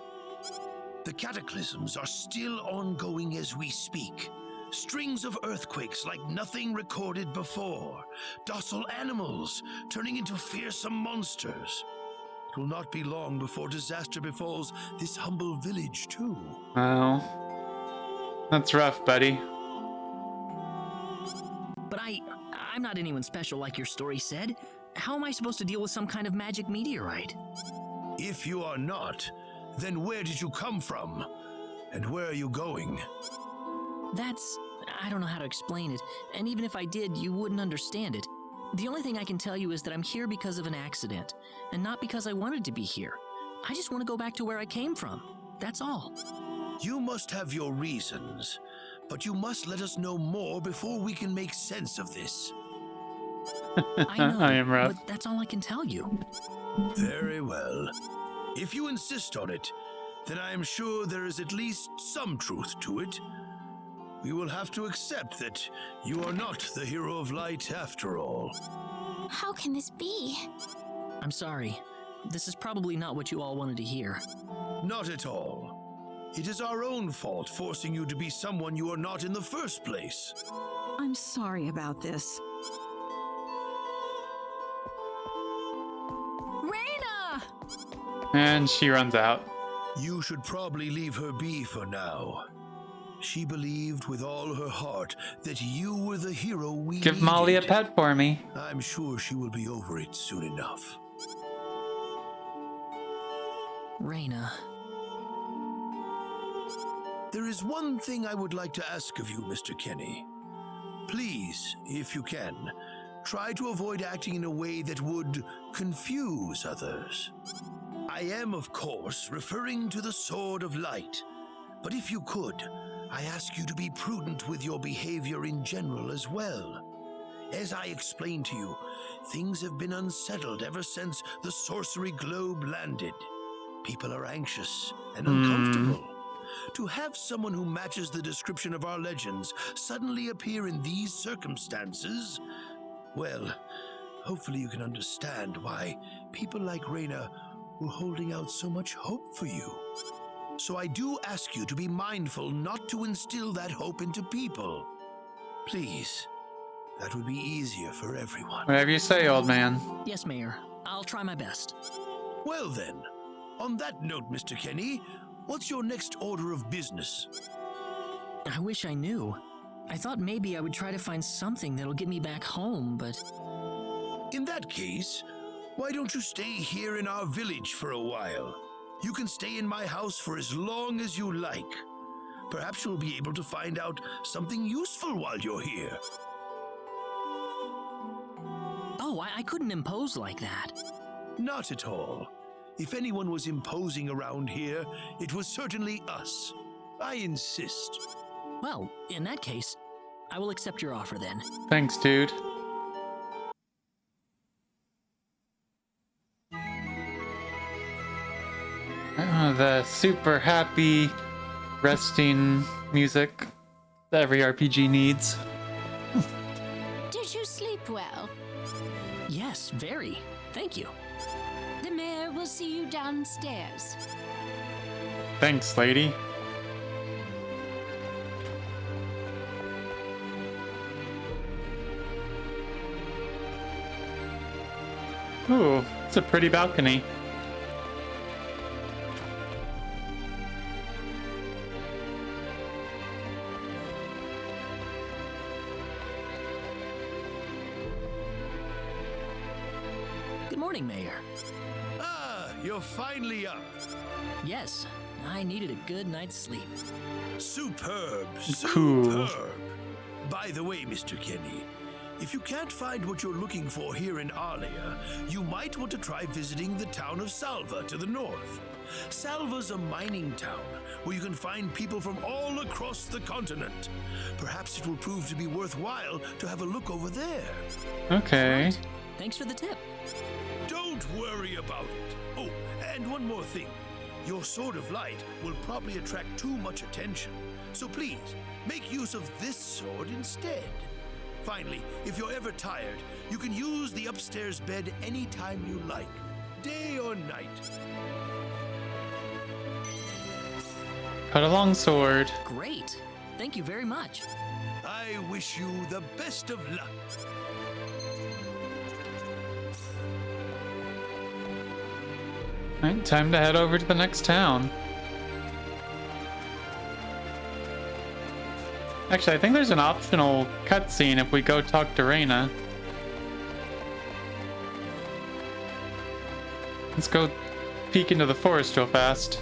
The cataclysms are still ongoing as we speak. Strings of earthquakes like nothing recorded before. Docile animals turning into fearsome monsters. It will not be long before disaster befalls this humble village, too. Oh. That's rough, buddy. But I'm not anyone special like your story said. How am I supposed to deal with some kind of magic meteorite? If you are not, then where did you come from? And where are you going? I don't know how to explain it. And even if I did, you wouldn't understand it. The only thing I can tell you is that I'm here because of an accident, and not because I wanted to be here. I just want to go back to where I came from. That's all. You must have your reasons, but you must let us know more before we can make sense of this. I know, I am rough. but that's all I can tell you. Very well. If you insist on it, then I am sure there is at least some truth to it. We will have to accept that you are not the hero of light after all. How can this be? I'm sorry. This is probably not what you all wanted to hear. Not at all. It is our own fault forcing you to be someone you are not in the first place. I'm sorry about this. Reina! And she runs out. You should probably leave her be for now. She believed with all her heart that you were the hero we Give Molly a needed. pet for me. I'm sure she will be over it soon enough. Reina. There is one thing I would like to ask of you, Mr. Kenny. Please, if you can, try to avoid acting in a way that would confuse others. I am, of course, referring to the Sword of Light, but if you could, I ask you to be prudent with your behavior in general as well. As I explained to you, things have been unsettled ever since the sorcery globe landed. People are anxious and uncomfortable. To have someone who matches the description of our legends suddenly appear in these circumstances, well, hopefully you can understand why people like Reyna were holding out so much hope for you. So I do ask you to be mindful not to instill that hope into people. Please, that would be easier for everyone. Whatever you say, old man. Yes, Mayor. I'll try my best. Well then, on that note, Mr. Kenny, what's your next order of business? I wish I knew. I thought maybe I would try to find something that'll get me back home, but... In that case, why don't you stay here in our village for a while? You can stay in my house for as long as you like. Perhaps you'll be able to find out something useful while you're here. Oh, I couldn't impose like that. Not at all. If anyone was imposing around here, it was certainly us. I insist. Well, in that case, I will accept your offer then. Thanks, dude. The super happy, resting music that every RPG needs. Did you sleep well? Yes, very. Thank you. The mayor will see you downstairs. Thanks, lady. Ooh, it's a pretty balcony. Good morning, Mayor. Ah, you're finally up. Yes, I needed a good night's sleep. Superb, Cool. superb. By the way, Mr. Kenny, if you can't find what you're looking for here in Arlia, you might want to try visiting the town of Salva to the north. Salva's a mining town where you can find people from all across the continent. Perhaps it will prove to be worthwhile to have a look over there. Okay. Thanks for the tip. Don't worry about it. Oh, and one more thing. Your sword of light will probably attract too much attention. So please, make use of this sword instead. Finally, if you're ever tired, you can use the upstairs bed anytime you like, day or night. Cut a long sword. Great. Thank you very much. I wish you the best of luck. Alright, time to head over to the next town. Actually, I think there's an optional cutscene if we go talk to Reyna. Let's go peek into the forest real fast.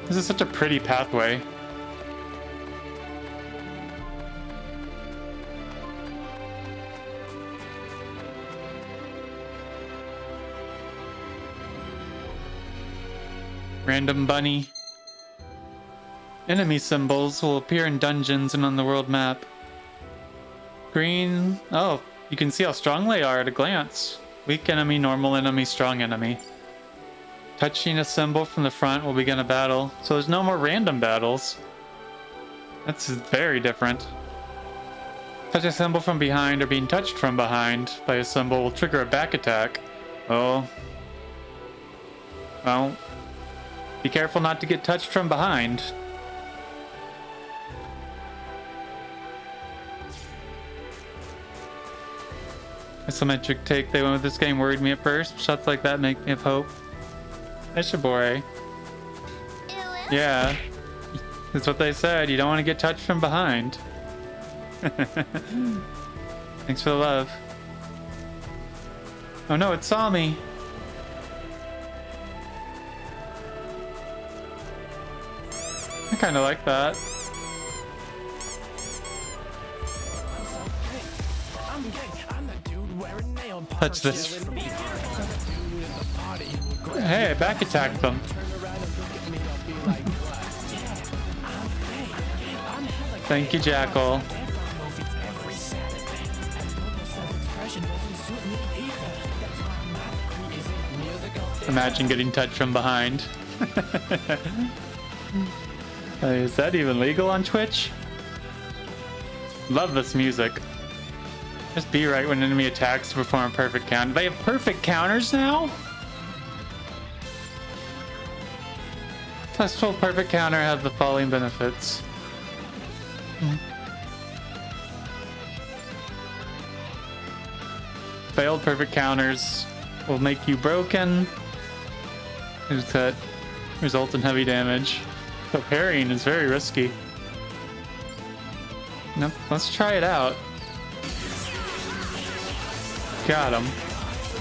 This is such a pretty pathway. Random bunny. Enemy symbols will appear in dungeons and on the world map. Green. Oh, you can see how strong they are at a glance. Weak enemy, normal enemy, strong enemy. Touching a symbol from the front will begin a battle. So there's no more random battles. That's very different. Touch a symbol from behind or being touched from behind by a symbol will trigger a back attack. Oh. Well. Be careful not to get touched from behind. Isometric take they went with this game worried me at first. Shots like that make me have hope. Ishibore. Yeah. That's what they said. You don't want to get touched from behind. Thanks for the love. Oh no, it saw me. I kind of like that. Touch this. Hey, I back attacked them. Thank you, Jackal. Imagine getting touched from behind. Is that even legal on Twitch? Love this music. Just be right when enemy attacks to perform a perfect count. They have perfect counters now? Successful perfect counter has the following benefits. Failed perfect counters will make you broken. That result in heavy damage. So parrying is very risky. Nope, let's try it out. Got him.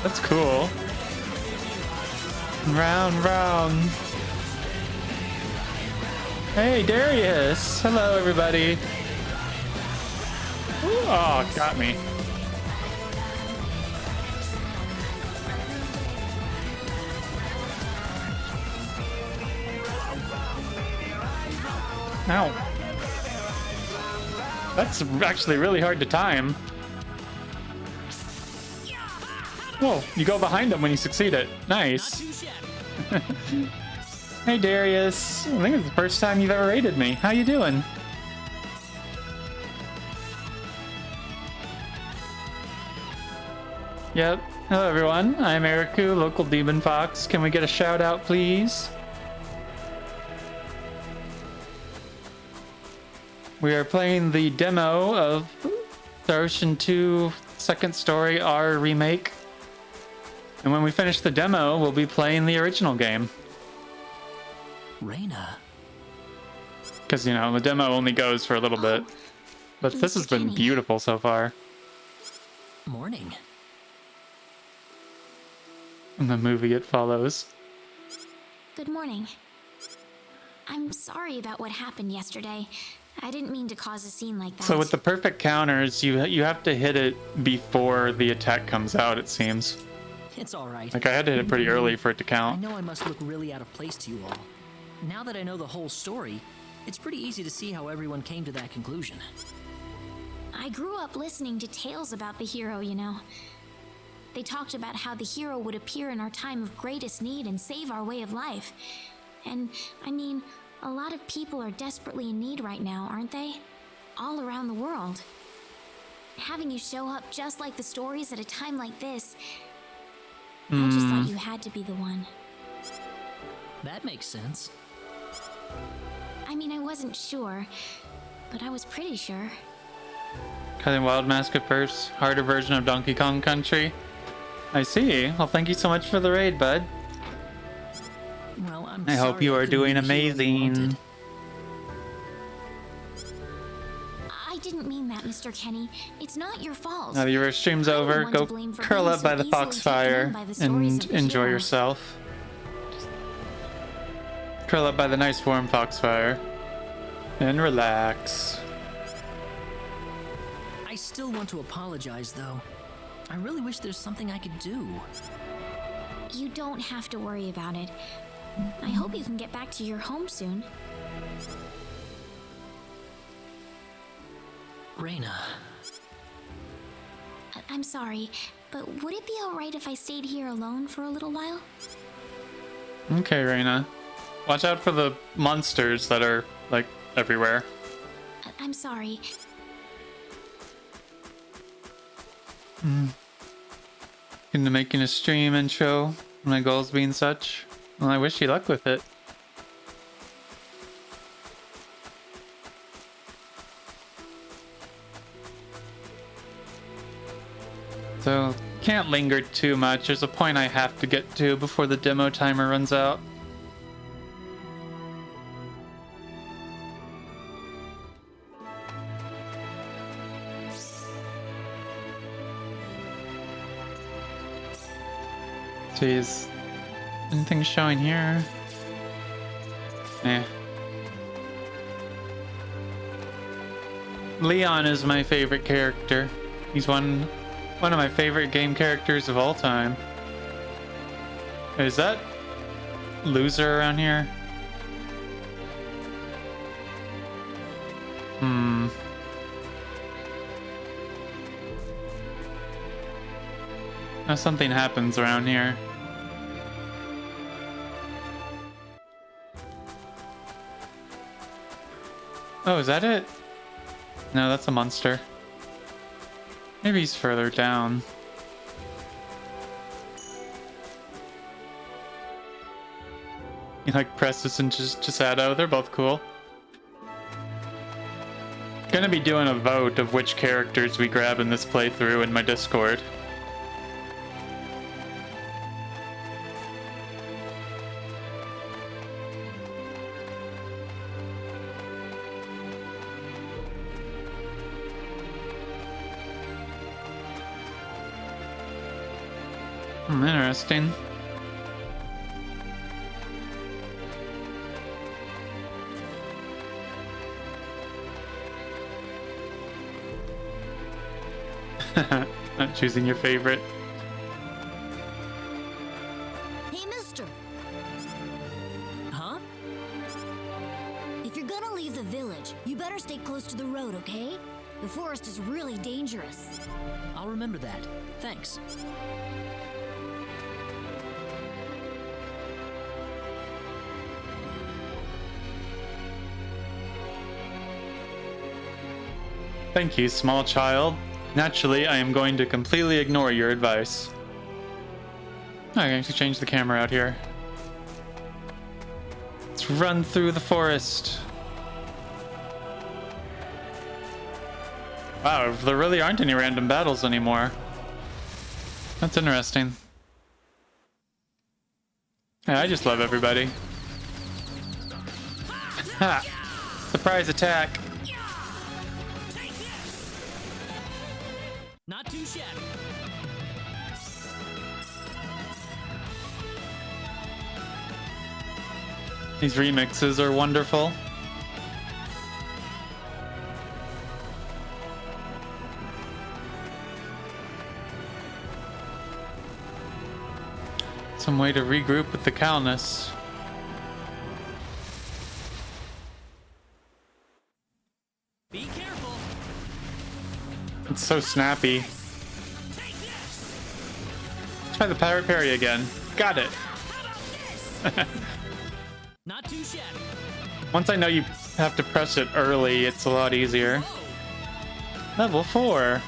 That's cool. Round, round. Hey, Darius! Hello, everybody. Ooh, oh, got me. Ow. That's actually really hard to time. Whoa, you go behind them when you succeed it. Nice. Hey, Darius. I think it's the first time you've ever raided me. How you doing? Yep. Hello, everyone. I'm Eriku, local demon fox. Can we get a shout out, please? We are playing the demo of the Ocean 2 Second Story R remake. And when we finish the demo, we'll be playing the original game. Reina. Because, you know, the demo only goes for a little bit. But this has been beautiful so far. Morning. And the movie it follows. Good morning. I'm sorry about what happened yesterday. I didn't mean to cause a scene like that. So with the perfect counters, you have to hit it before the attack comes out, it seems. It's all right. Like, I had to hit it pretty early for it to count. I know I must look really out of place to you all. Now that I know the whole story, it's pretty easy to see how everyone came to that conclusion. I grew up listening to tales about the hero, you know. They talked about how the hero would appear in our time of greatest need and save our way of life. And, I mean, a lot of people are desperately in need right now, aren't they? All around the world. Having you show up just like the stories at a time like this, I just thought you had to be the one. That makes sense. I mean, I wasn't sure, but I was pretty sure. Kind of Wild Mask at first, harder version of Donkey Kong Country. I see. Well, thank you so much for the raid, bud. Well, I hope you are doing amazing. I didn't mean that, Mr. Kenny. It's not your fault. Now that your stream's over, go curl up by the foxfire and enjoy yourself. Curl up by the nice warm foxfire and relax. I still want to apologize, though. I really wish there's something I could do. You don't have to worry about it. I hope you can get back to your home soon. Reina. I'm sorry, but would it be alright if I stayed here alone for a little while? Okay, Reina. Watch out for the monsters that are, like, everywhere. I'm sorry. Into making a stream intro, my goals being such. Well, I wish you luck with it. So, can't linger too much. There's a point I have to get to before the demo timer runs out. Jeez. Anything showing here? Eh. Leon is my favorite character. He's one of my favorite game characters of all time. Is that loser around here? Now something happens around here. Oh, is that it? No, that's a monster. Maybe he's further down. You like Prestus and Chisado? They're both cool. Gonna be doing a vote of which characters we grab in this playthrough in my Discord. Interesting. Not choosing your favorite. Hey, mister. Huh? If you're gonna leave the village, you better stay close to the road, okay? The forest is really dangerous. I'll remember that. Thanks. Thank you, small child. Naturally, I am going to completely ignore your advice. I can actually change the camera out here. Let's run through the forest. Wow, there really aren't any random battles anymore. That's interesting. Yeah, I just love everybody. Ha! Surprise attack! Not too shabby. These remixes are wonderful. Some way to regroup with the Calnus. Be careful. It's so snappy. Try the pirate parry again. Got it. Not too shabby. Once I know you have to press it early, it's a lot easier. Level 4.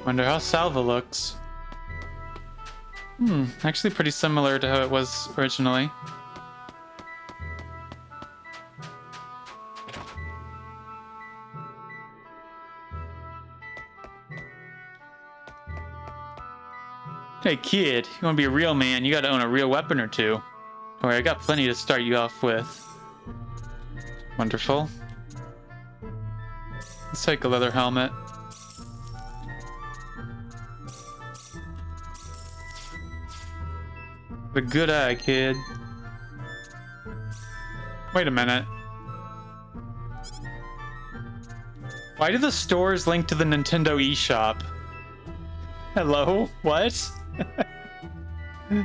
Wonder how Salva looks. Actually pretty similar to how it was originally. Hey kid, you wanna be a real man, you gotta own a real weapon or two. Alright, I got plenty to start you off with. Wonderful. Let's take a leather helmet. A good eye, kid. Wait a minute. Why do the stores link to the Nintendo eShop? Hello? What? You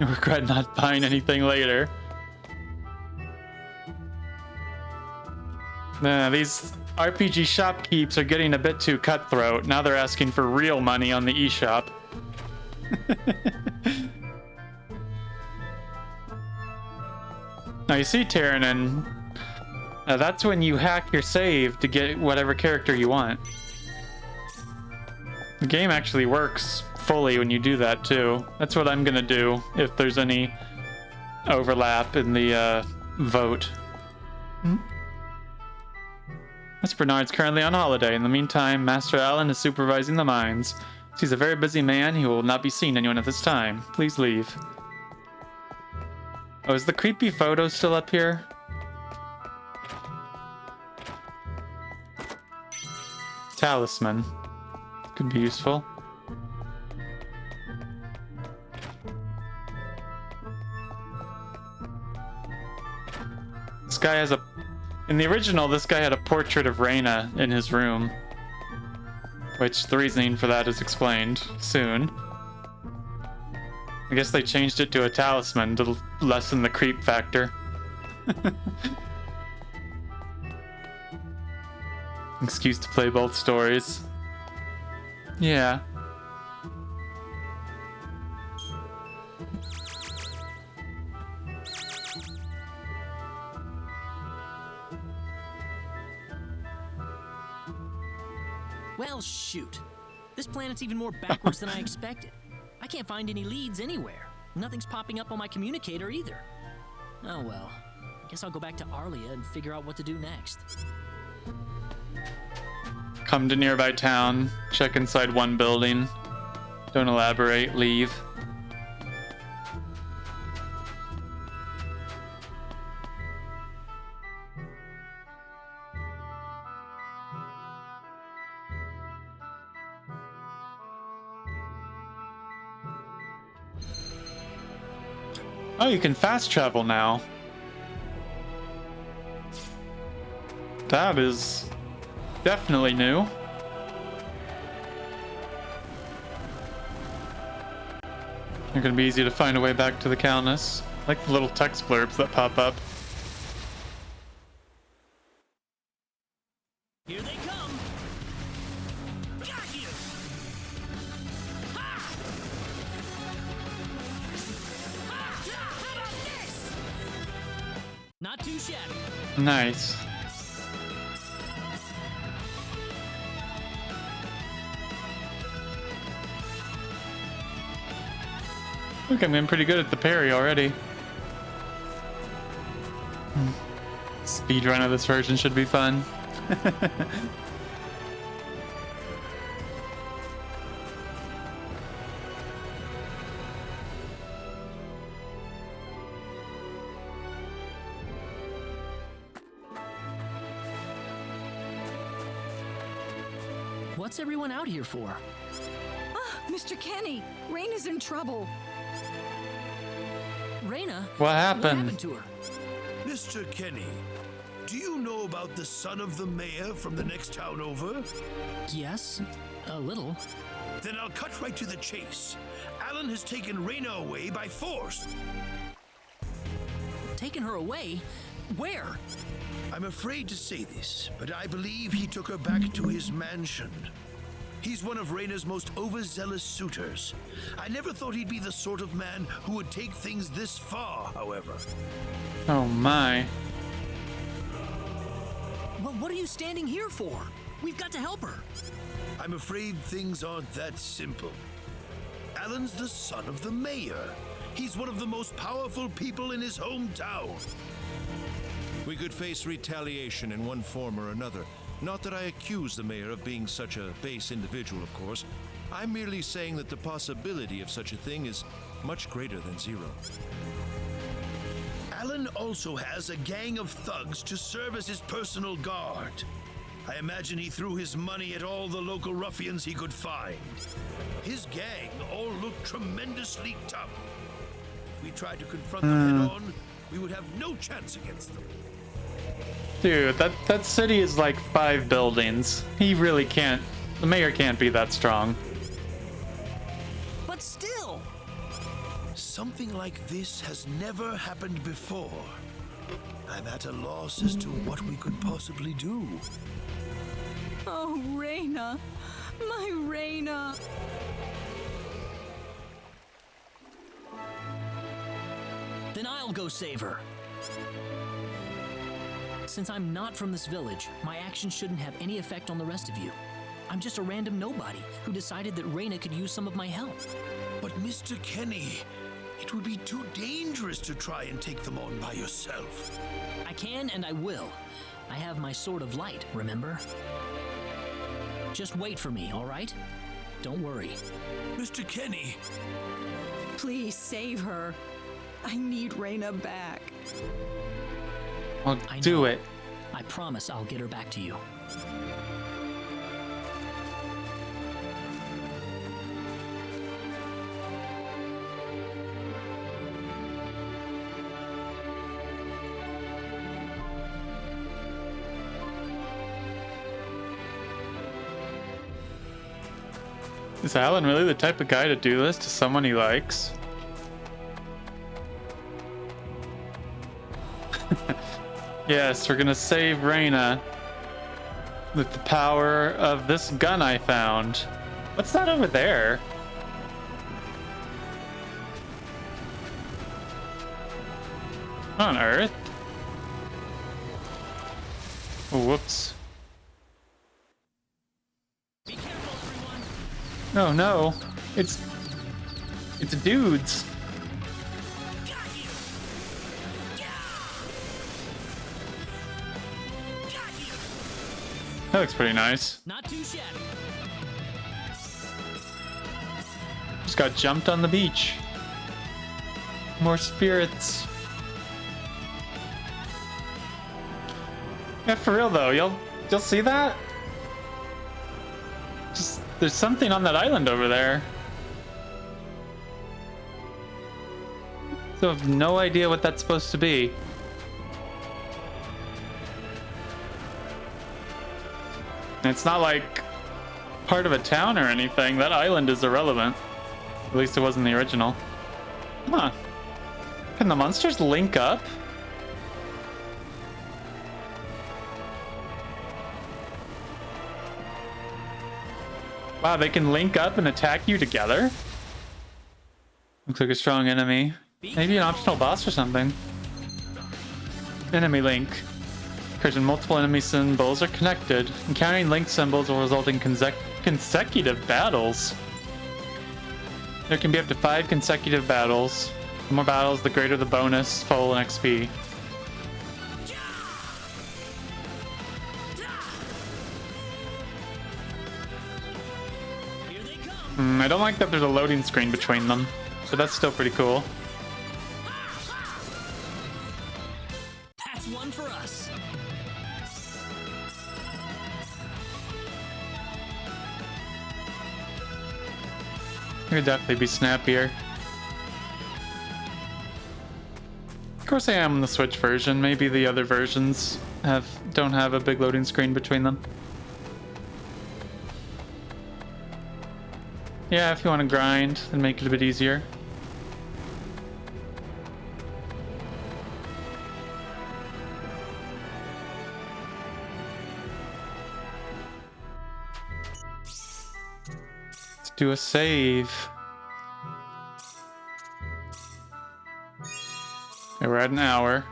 regret not buying anything later. Nah, these RPG shopkeeps are getting a bit too cutthroat. Now they're asking for real money on the eShop. Now you see, Tyrannon, that's when you hack your save to get whatever character you want. The game actually works fully when you do that too. That's what I'm gonna do if there's any overlap in the vote. Miss Bernard's currently on holiday. In the meantime, Master Allen is supervising the mines. He's a very busy man. He will not be seeing anyone at this time. Please leave. Oh, is the creepy photo still up here? Talisman. Could be useful. This guy has a... In the original, this guy had a portrait of Reina in his room. Which the reasoning for that is explained soon. I guess they changed it to a talisman to lessen the creep factor. Excuse to play both stories. Yeah. Well, shoot. This planet's even more backwards than I expected. I can't find any leads anywhere. Nothing's popping up on my communicator either. Oh well. Guess I'll go back to Arlia and figure out what to do next. Come to nearby town, check inside one building. Don't elaborate, leave. Oh, you can fast travel now. That is definitely new. They're gonna be easy to find a way back to the Countess. I like the little text blurbs that pop up. Here they come! Got you! Ha! Ha! How about this? Not too shabby. Nice. Look, I'm getting pretty good at the parry already. Speedrun of this version should be fun. What's everyone out here for? Ah, Mr. Kenny, Rain is in trouble. Reina? What What happened? happened to her? Mr. Kenny, do you know about the son of the mayor from the next town over? Yes, a little. Then I'll cut right to the chase. Alan has taken Raina away by force. Taken her away? Where? I'm afraid to say this, but I believe he took her back to his mansion. He's one of Raina's most overzealous suitors. I never thought he'd be the sort of man who would take things this far, however. Oh my. Well, what are you standing here for? We've got to help her. I'm afraid things aren't that simple. Alan's the son of the mayor. He's one of the most powerful people in his hometown. We could face retaliation in one form or another. Not that I accuse the mayor of being such a base individual, of course. I'm merely saying that the possibility of such a thing is much greater than zero. Alan also has a gang of thugs to serve as his personal guard. I imagine he threw his money at all the local ruffians he could find. His gang all look tremendously tough. If we tried to confront them head-on, we would have no chance against them. Dude, that city is like 5 buildings. He really can't... The mayor can't be that strong. But still! Something like this has never happened before. I'm at a loss as to what we could possibly do. Oh, Raina. My Raina. Then I'll go save her. Since I'm not from this village, my actions shouldn't have any effect on the rest of you. I'm just a random nobody who decided that Raina could use some of my help. But Mr. Kenny, it would be too dangerous to try and take them on by yourself. I can and I will. I have my sword of light, remember? Just wait for me, all right? Don't worry. Mr. Kenny! Please save her. I need Raina back. Well, I do know. it. I promise I'll get her back to you. Is Alan really the type of guy to do this to someone he likes? Yes, we're gonna save Reyna with the power of this gun I found. What's that over there? What on earth? Oh, whoops. Be careful, everyone. Oh no, it's dudes. Got you. Got you. That looks pretty nice. Not too shabby. Just got jumped on the beach. More spirits. Yeah, for real though, you'll see that? Just there's something on that island over there. So I have no idea what that's supposed to be. And it's not like part of a town or anything. That island is irrelevant. At least it wasn't the original. Huh. Can the monsters link up? Wow, they can link up and attack you together? Looks like a strong enemy. Maybe an optional boss or something. Enemy link. Because when multiple enemy symbols are connected, encountering linked symbols will result in consecutive battles. There can be up to 5 consecutive battles. The more battles, the greater the bonus, full XP. I don't like that there's a loading screen between them, but that's still pretty cool. That's one for us. It could definitely be snappier. Of course I am on the Switch version. Maybe the other versions don't have a big loading screen between them. Yeah, if you want to grind and make it a bit easier. Let's do a save. Okay, we're at an hour.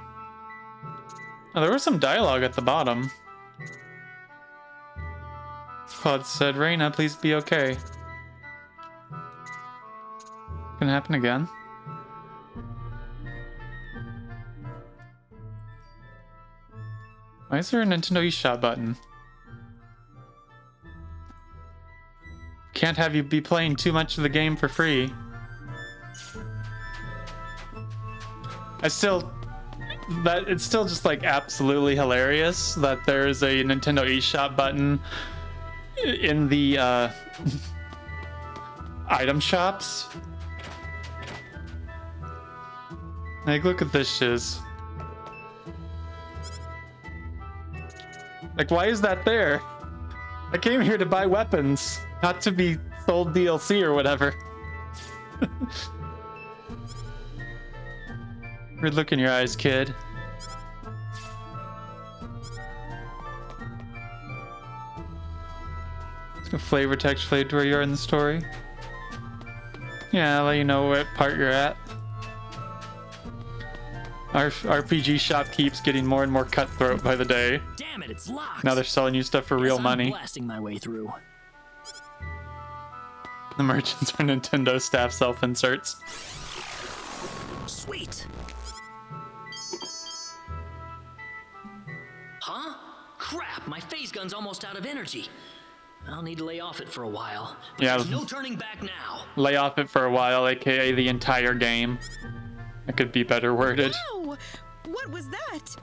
Oh, there was some dialogue at the bottom. Claude said, "Reyna, please be okay." Gonna happen again. Why is there a Nintendo eShop button? Can't have you be playing too much of the game for free. It's still just like absolutely hilarious that there's a Nintendo eShop button in the item shops. Like, look at this shiz. Like, why is that there? I came here to buy weapons, not to be sold DLC or whatever. Weird look in your eyes, kid. It's gonna flavor text fade to where you are in the story. Yeah, I'll let you know what part you're at. Our RPG shop keeps getting more and more cutthroat by the day. Damn it, it's locked. Now they're selling you stuff for real money. I'm blasting my way through. The merchants are Nintendo staff self-inserts. Sweet. Huh? Crap, my phase gun's almost out of energy. I'll need to lay off it for a while. But Yeah. there's no turning back now. Lay off it for a while, aka the entire game. It could be better worded. Whoa! What was that?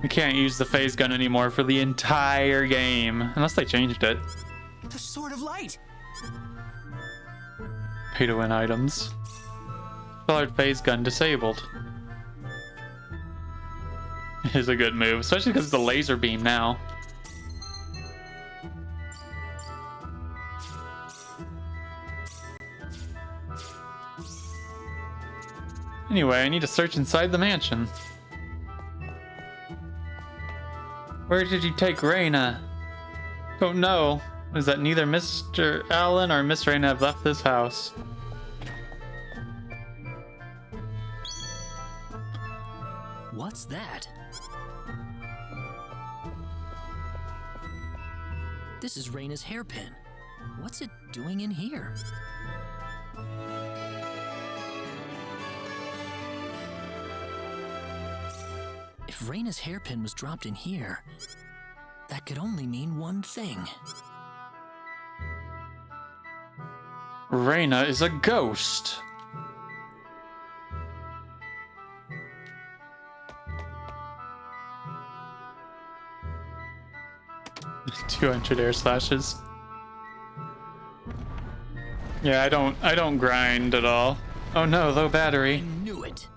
You can't use the phase gun anymore for the entire game, unless they changed it. The Sword of Light. Pay to win items. Colored phase gun disabled. It is a good move, especially because it's a laser beam now. Anyway, I need to search inside the mansion. Where did you take Reina? Don't know. Is that neither Mr. Allen or Miss Reina have left this house? What's that? This is Reina's hairpin. What's it doing in here? If Reina's hairpin was dropped in here, that could only mean one thing. Reina is a ghost. $200 air slashes. Yeah, I don't grind at all. Oh no, low battery. I knew it.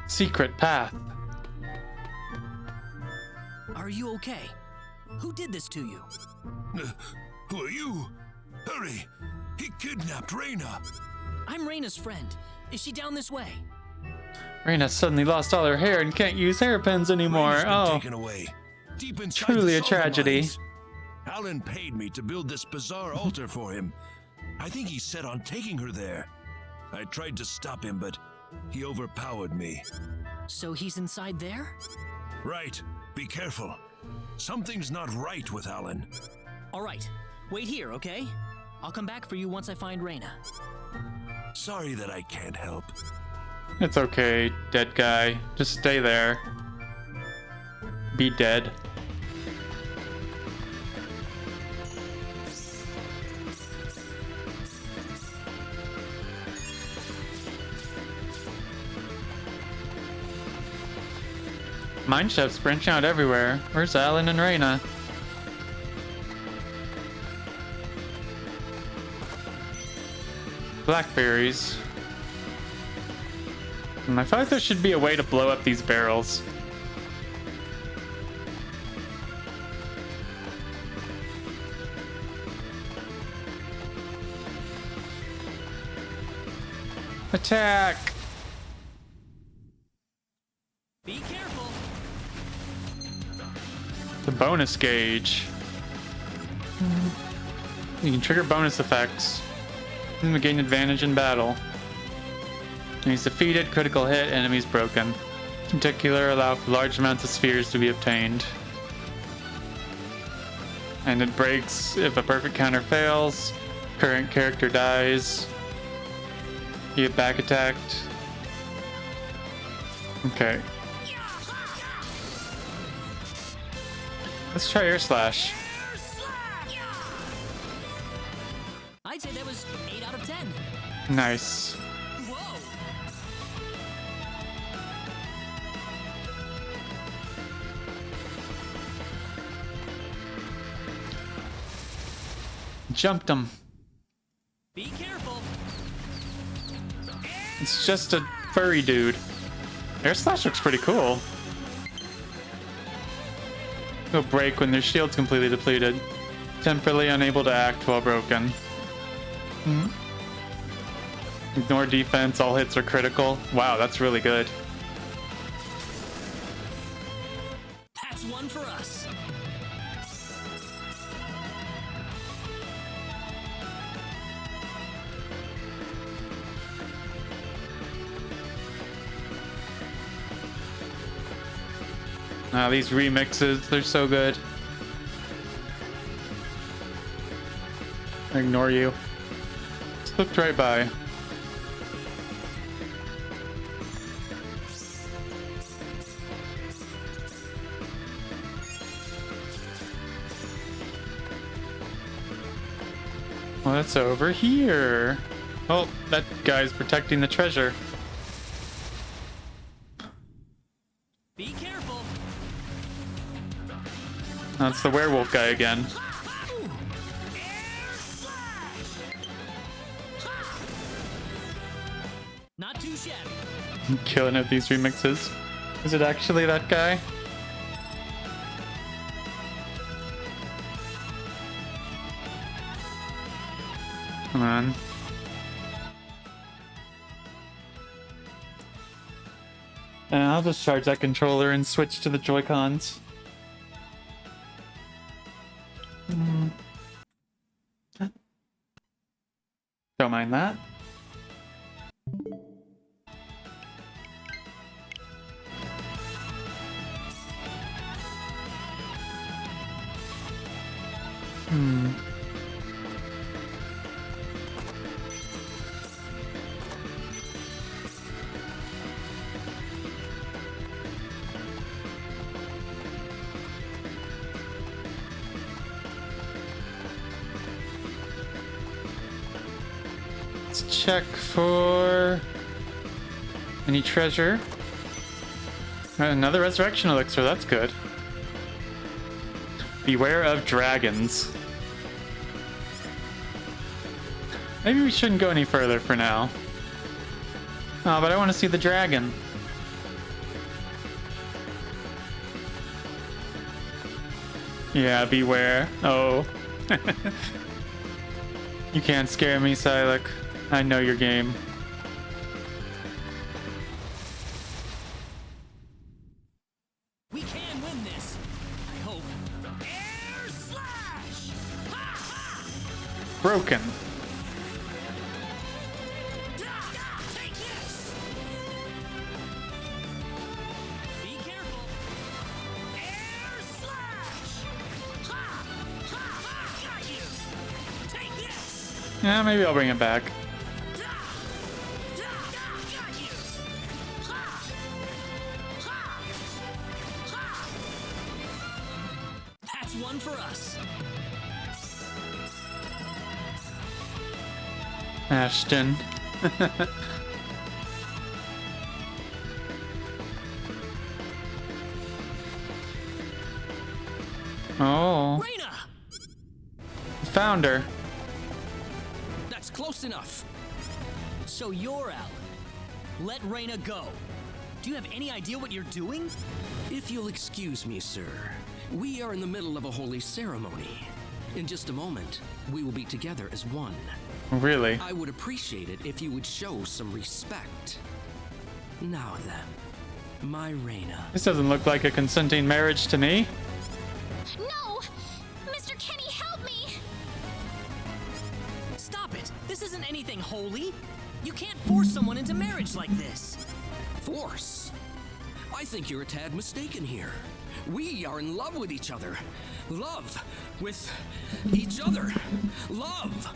Secret path. Are you okay? Who did this to you? Who are you? Hurry! He kidnapped Reina. I'm Reina's friend. Is she down this way? Reina suddenly lost all her hair and can't use hairpins anymore. Reina's been Oh, taken away. Deep inside truly the a tragedy. Solomons. Alan paid me to build this bizarre altar for him. I think he's set on taking her there. I tried to stop him, but he overpowered me. So he's inside there? Right. Be careful. Something's not right with Alan. All right. Wait here, okay? I'll come back for you once I find Reina. Sorry that I can't help. It's okay, dead guy. Just stay there. Be dead. Mine chefs branching out everywhere. Where's Alan and Reina? Blackberries. I feel like there should be a way to blow up these barrels. Attack! Be careful. The bonus gauge. You can trigger bonus effects. And gain advantage in battle. Enemies defeated, critical hit, enemies broken. In particular, allow for large amounts of spheres to be obtained. And it breaks if a perfect counter fails, current character dies, you get back attacked. Okay. Let's try air slash. I'd say that was 8 out of 10. Nice. Whoa. Jumped him. Be careful. It's just a furry dude. Air slash looks pretty cool. It'll break when their shield's completely depleted. Temporarily unable to act while broken. Ignore defense, all hits are critical. Wow, that's really good. That's one for us. These remixes, they're so good. Ignore you. Slipped right by. What's over here? Oh, that guy's protecting the treasure. Be careful. That's the werewolf guy again. Not too shabby. I'm killing at these remixes. Is it actually that guy? Come on. I'll just charge that controller and switch to the Joy-Cons. Don't mind that. Let's check for any treasure. Another resurrection elixir, that's good. Beware of dragons. Maybe we shouldn't go any further for now. Oh, but I want to see the dragon. Yeah, beware. Oh. You can't scare me, Silik. I know your game. We can win this. I hope. Air slash! Ha ha! Broken. Take this! Be careful. Air slash! Ha! Ha ha! Got you! Take this! Yeah, maybe I'll bring it back. That's one for us. Ashton. Oh. Reina! Found her. That's close enough. So you're out. Let Reina go. Do you have any idea what you're doing? If you'll excuse me, sir, we are in the middle of a holy ceremony. In just a moment, we will be together as one. Really? I would appreciate it if you would show some respect. Now then, my Reina. This doesn't look like a consenting marriage to me. No! Mr. Kenny, help me! Stop it! This isn't anything holy. You can't force someone into marriage like this. Force? I think you're a tad mistaken here. We are in love with each other. Love with each other. Love.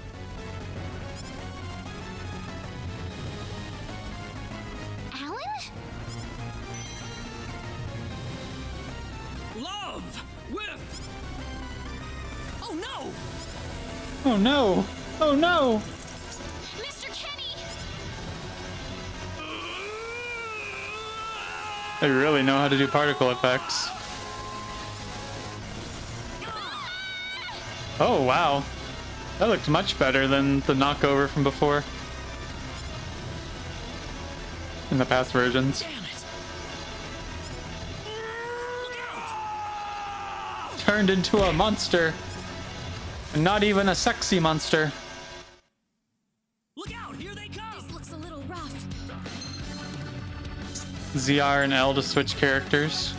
Alan? Love with... Oh no! Oh no! Oh no! Mr. Kenny! They really know how to do particle effects. Oh wow. That looked much better than the knockover from before. In the past versions. Damn it! Look out! Turned into a monster. And not even a sexy monster. Look out! Here they come! This looks a little rough. ZR and L to switch characters.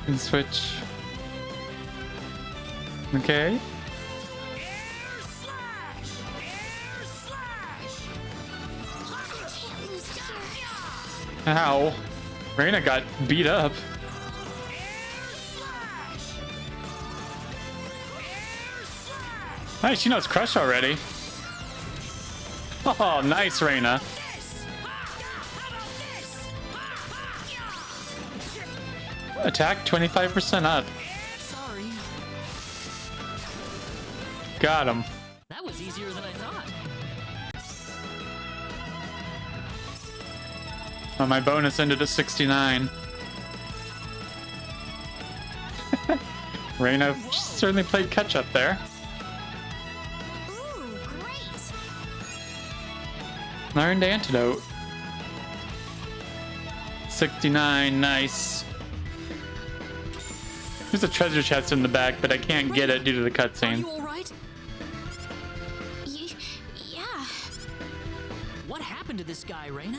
And switch. Okay. Air slash! Air slash! I can't lose it here. Ow. Reina got beat up. Air slash! Air slash! Nice, she knows Crush already. Oh, nice, Reina. This! How about this? Attack 25% up. Sorry. Got him. That was easier than I thought. Oh, my bonus ended at 69. Reina certainly played catch up there. Ooh, great! Learned antidote. 69, nice. There's a treasure chest in the back, but I can't get it due to the Are cutscene. you all right? happened to this guy, Reina?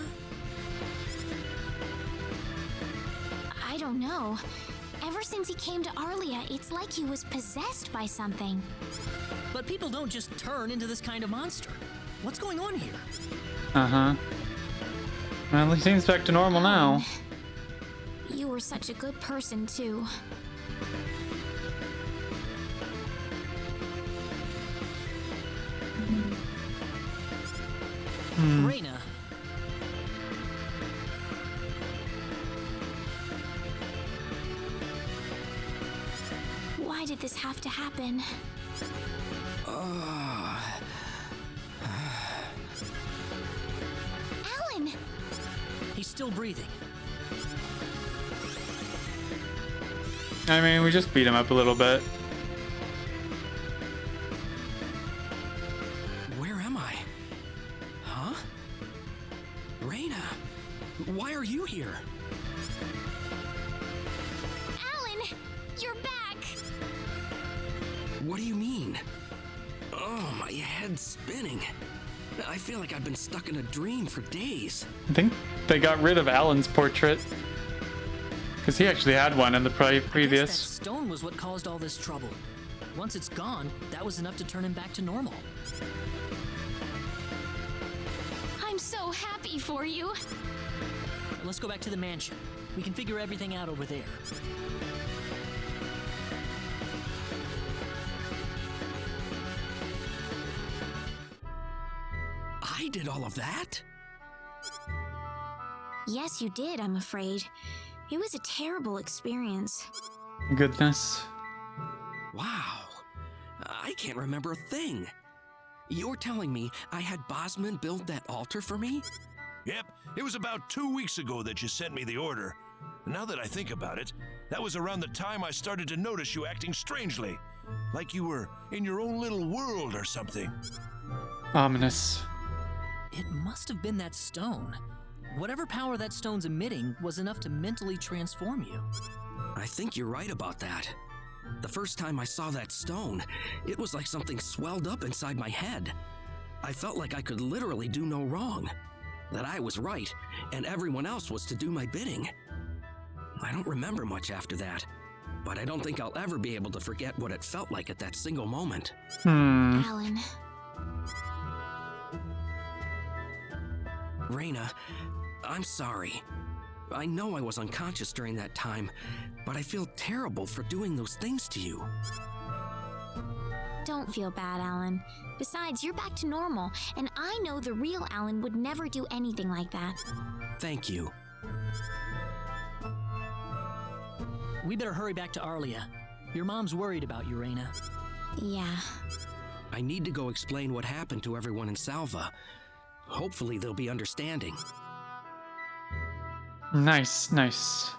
I don't know. Ever since he came to Arlia, it's like he was possessed by something. But people don't just turn into this kind of monster. What's going on here? Uh-huh. Well, he seems back to normal now. You were such a good person, too. Reina. Why did this have to happen? Alan! He's still breathing. I mean, we just beat him up a little bit. Where am I? Huh? Reina, why are you here? Alan! You're back! What do you mean? Oh, my head's spinning. I feel like I've been stuck in a dream for days. I think they got rid of Alan's portrait. Because he actually had one in the previous. I guess that stone was what caused all this trouble. Once it's gone, that was enough to turn him back to normal. I'm so happy for you. Let's go back to the mansion. We can figure everything out over there. I did all of that? Yes, you did, I'm afraid. It was a terrible experience. Goodness. Wow. I can't remember a thing. You're telling me I had Bosman build that altar for me? Yep, it was about 2 weeks ago that you sent me the order. Now that I think about it, that was around the time I started to notice you acting strangely. Like you were in your own little world or something. Ominous. It must have been that stone. Whatever power that stone's emitting was enough to mentally transform you. I think you're right about that. The first time I saw that stone, it was like something swelled up inside my head. I felt like I could literally do no wrong. That I was right, and everyone else was to do my bidding. I don't remember much after that, but I don't think I'll ever be able to forget what it felt like at that single moment. Alan. Reina, I'm sorry. I know I was unconscious during that time, but I feel terrible for doing those things to you. Don't feel bad, Alan. Besides, you're back to normal, and I know the real Alan would never do anything like that. Thank you. We better hurry back to Arlia. Your mom's worried about you, Reina. Yeah. I need to go explain what happened to everyone in Salva. Hopefully they'll be understanding. Nice, nice.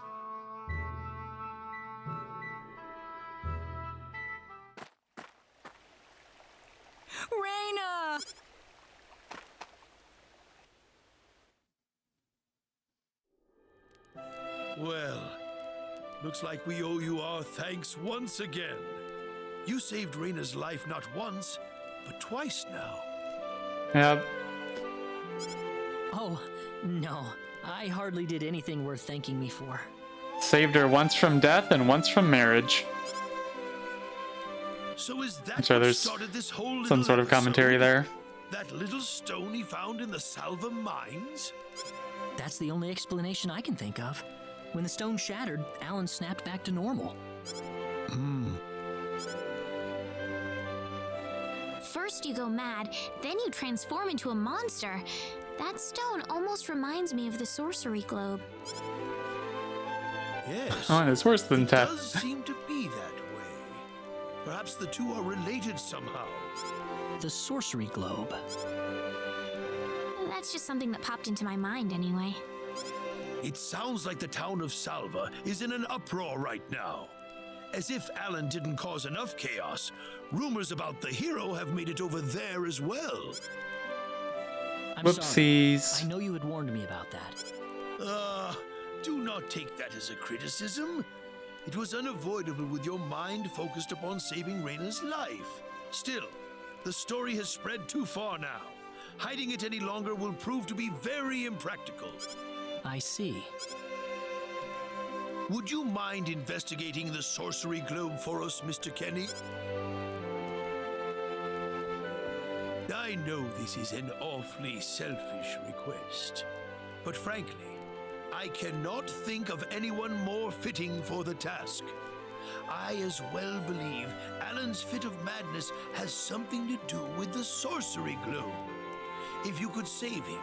Reina! Well, looks like we owe you our thanks once again. You saved Reina's life not once, but twice now. Yep. Oh, no. I hardly did anything worth thanking me for. Saved her once from death and once from marriage. So is that I'm sure what there's started this whole some little sort of commentary episode? there. That little stone he found in the Salva mines? That's the only explanation I can think of. When the stone shattered, Alan snapped back to normal. First you go mad, then you transform into a monster. That stone almost reminds me of the sorcery globe. Yes. Oh, it's worse than it death. does seem to be that way. Perhaps the two are related somehow. The sorcery globe. That's just something that popped into my mind anyway. It sounds like the town of Salva is in an uproar right now. As if Alan didn't cause enough chaos, rumors about the hero have made it over there as well. I'm Whoopsies. sorry. I know you had warned me about that. Do not take that as a criticism. It was unavoidable with your mind focused upon saving Reina's life. Still, the story has spread too far now. Hiding it any longer will prove to be very impractical. I see. Would you mind investigating the sorcery globe for us, Mr. Kenny? I know this is an awfully selfish request, but frankly, I cannot think of anyone more fitting for the task. I as well believe Alan's fit of madness has something to do with the sorcery globe. If you could save him,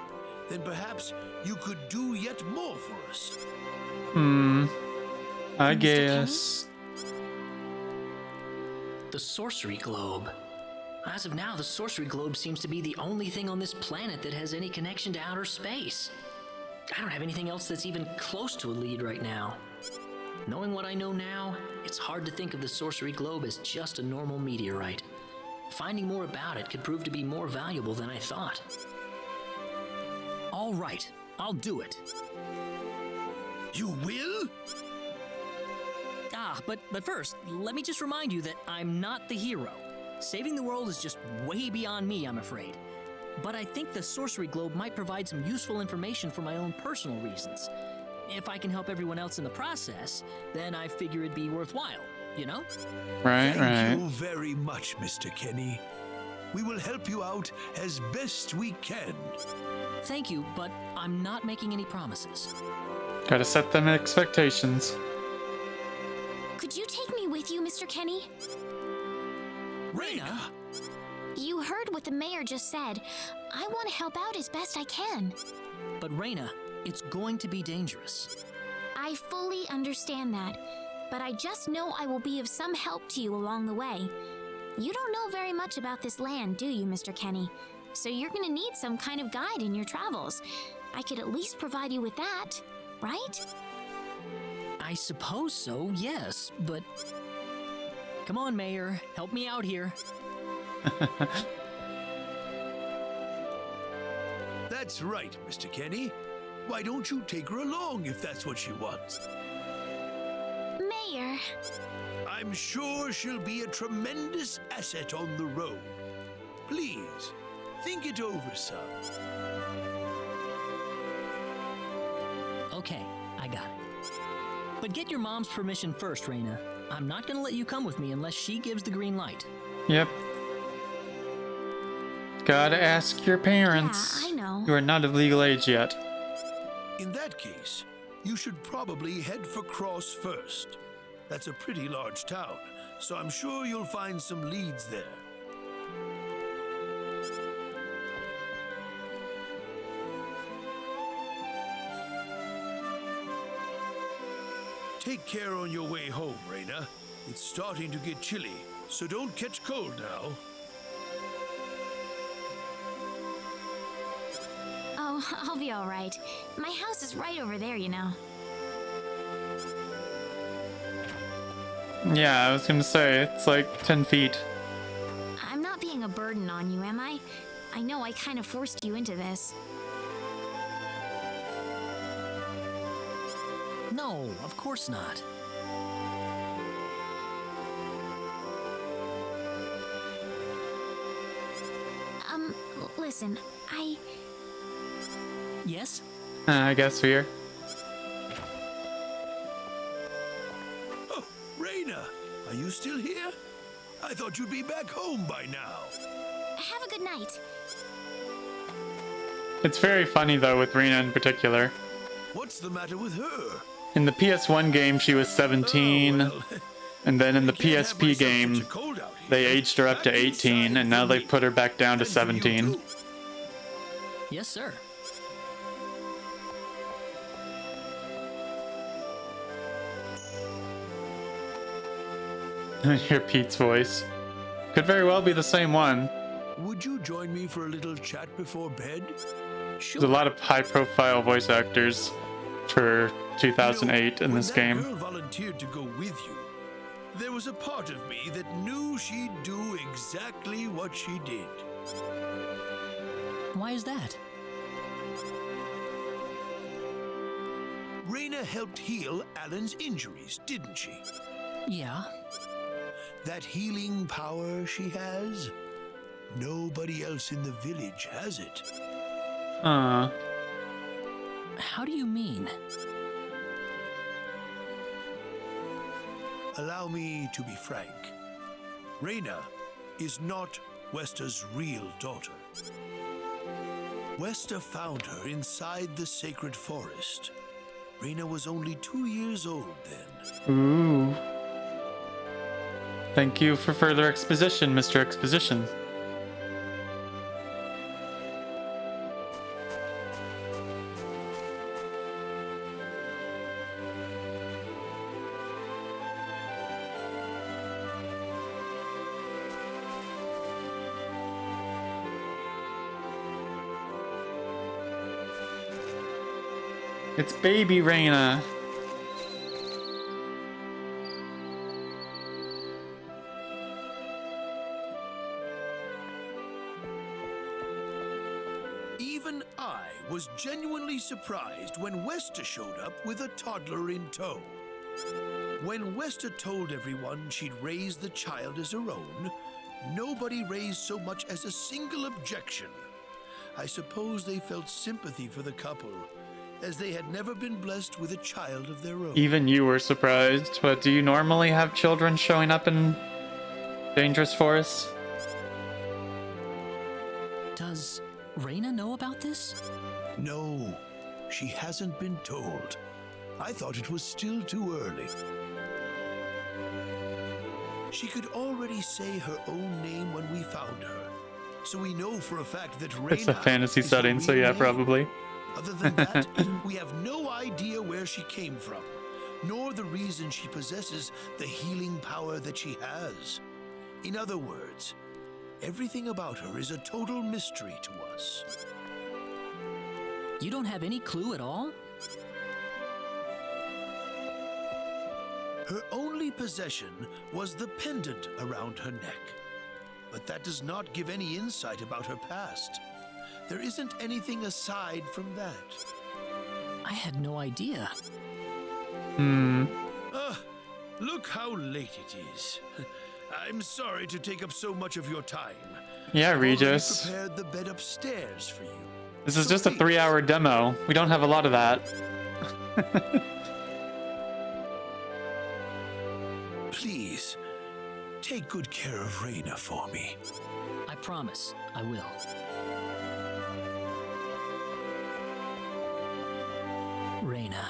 then perhaps you could do yet more for us. I guess. The sorcery globe. As of now, the sorcery globe seems to be the only thing on this planet that has any connection to outer space. I don't have anything else that's even close to a lead right now. Knowing what I know now, it's hard to think of the sorcery globe as just a normal meteorite. Finding more about it could prove to be more valuable than I thought. All right, I'll do it. You will? But first, let me just remind you that I'm not the hero. Saving the world is just way beyond me, I'm afraid. But I think the sorcery globe might provide some useful information for my own personal reasons. If I can help everyone else in the process, then I figure it'd be worthwhile, you know? Thank you very much, Mr. Kenny. We will help you out as best we can. Thank you, but I'm not making any promises. Gotta set them expectations. Could you take me with you, Mr. Kenny? Rena! You heard what the mayor just said. I want to help out as best I can. But Rena, it's going to be dangerous. I fully understand that, but I just know I will be of some help to you along the way. You don't know very much about this land, do you, Mr. Kenny? So you're gonna need some kind of guide in your travels. I could at least provide you with that, right? I suppose so, yes, but... Come on, Mayor, help me out here. That's right, Mr. Kenny. Why don't you take her along if that's what she wants? Mayor. I'm sure she'll be a tremendous asset on the road. Please, think it over, son. Okay, I got it. But get your mom's permission first, Rena. I'm not gonna let you come with me unless she gives the green light. Yep. Gotta ask your parents. Yeah, I know. You are not of legal age yet. In that case, you should probably head for Cross first. That's a pretty large town, so I'm sure you'll find some leads there. Take care on your way home, Rena. It's starting to get chilly, so don't catch cold now. Oh, I'll be all right. My house is right over there, you know. Yeah, I was gonna say, it's like 10 feet. I'm not being a burden on you, am I? I know I kind of forced you into this. No, of course not. Listen, Yes? I guess we're... Oh, Rena, are you still here? I thought you'd be back home by now. Have a good night. It's very funny, though, with Rena in particular. What's the matter with her? In the PS1 game, she was 17, and then in the PSP game, they aged her up to 18, and now they've put her back down to 17. Yes, sir. I hear Pete's voice. Could very well be the same one. Would you join me for a little chat before bed? Sure. There's a lot of high-profile voice actors for 2008 in this game. When that girl volunteered to go with you, there was a part of me that knew she'd do exactly what she did. Why is that? Rena helped heal Alan's injuries, didn't she? Yeah. That healing power she has? Nobody else in the village has it. How do you mean? Allow me to be frank. Reyna is not Westa's real daughter. Westa found her inside the sacred forest. Reyna was only 2 years old then. Ooh. Thank you for further exposition, Mr. Exposition. It's baby Reyna. Even I was genuinely surprised when Westa showed up with a toddler in tow. When Westa told everyone she'd raised the child as her own, nobody raised so much as a single objection. I suppose they felt sympathy for the couple, as they had never been blessed with a child of their own. Even you were surprised, but do you normally have children showing up in dangerous forests? Does Reyna know about this? No, she hasn't been told. I thought it was still too early. She could already say her own name when we found her, so we know for a fact that Reyna It's a fantasy is her setting, so real yeah, name. probably. Other than that, we have no idea where she came from, nor the reason she possesses the healing power that she has. In other words, everything about her is a total mystery to us. You don't have any clue at all? Her only possession was the pendant around her neck. But that does not give any insight about her past. There isn't anything aside from that. I had no idea. Look how late it is. I'm sorry to take up so much of your time. Yeah, I've already Regis. prepared the bed upstairs for you. This is So just a please, 3-hour demo. We don't have a lot of that. Please, take good care of Reyna for me. I promise, I will. Reyna.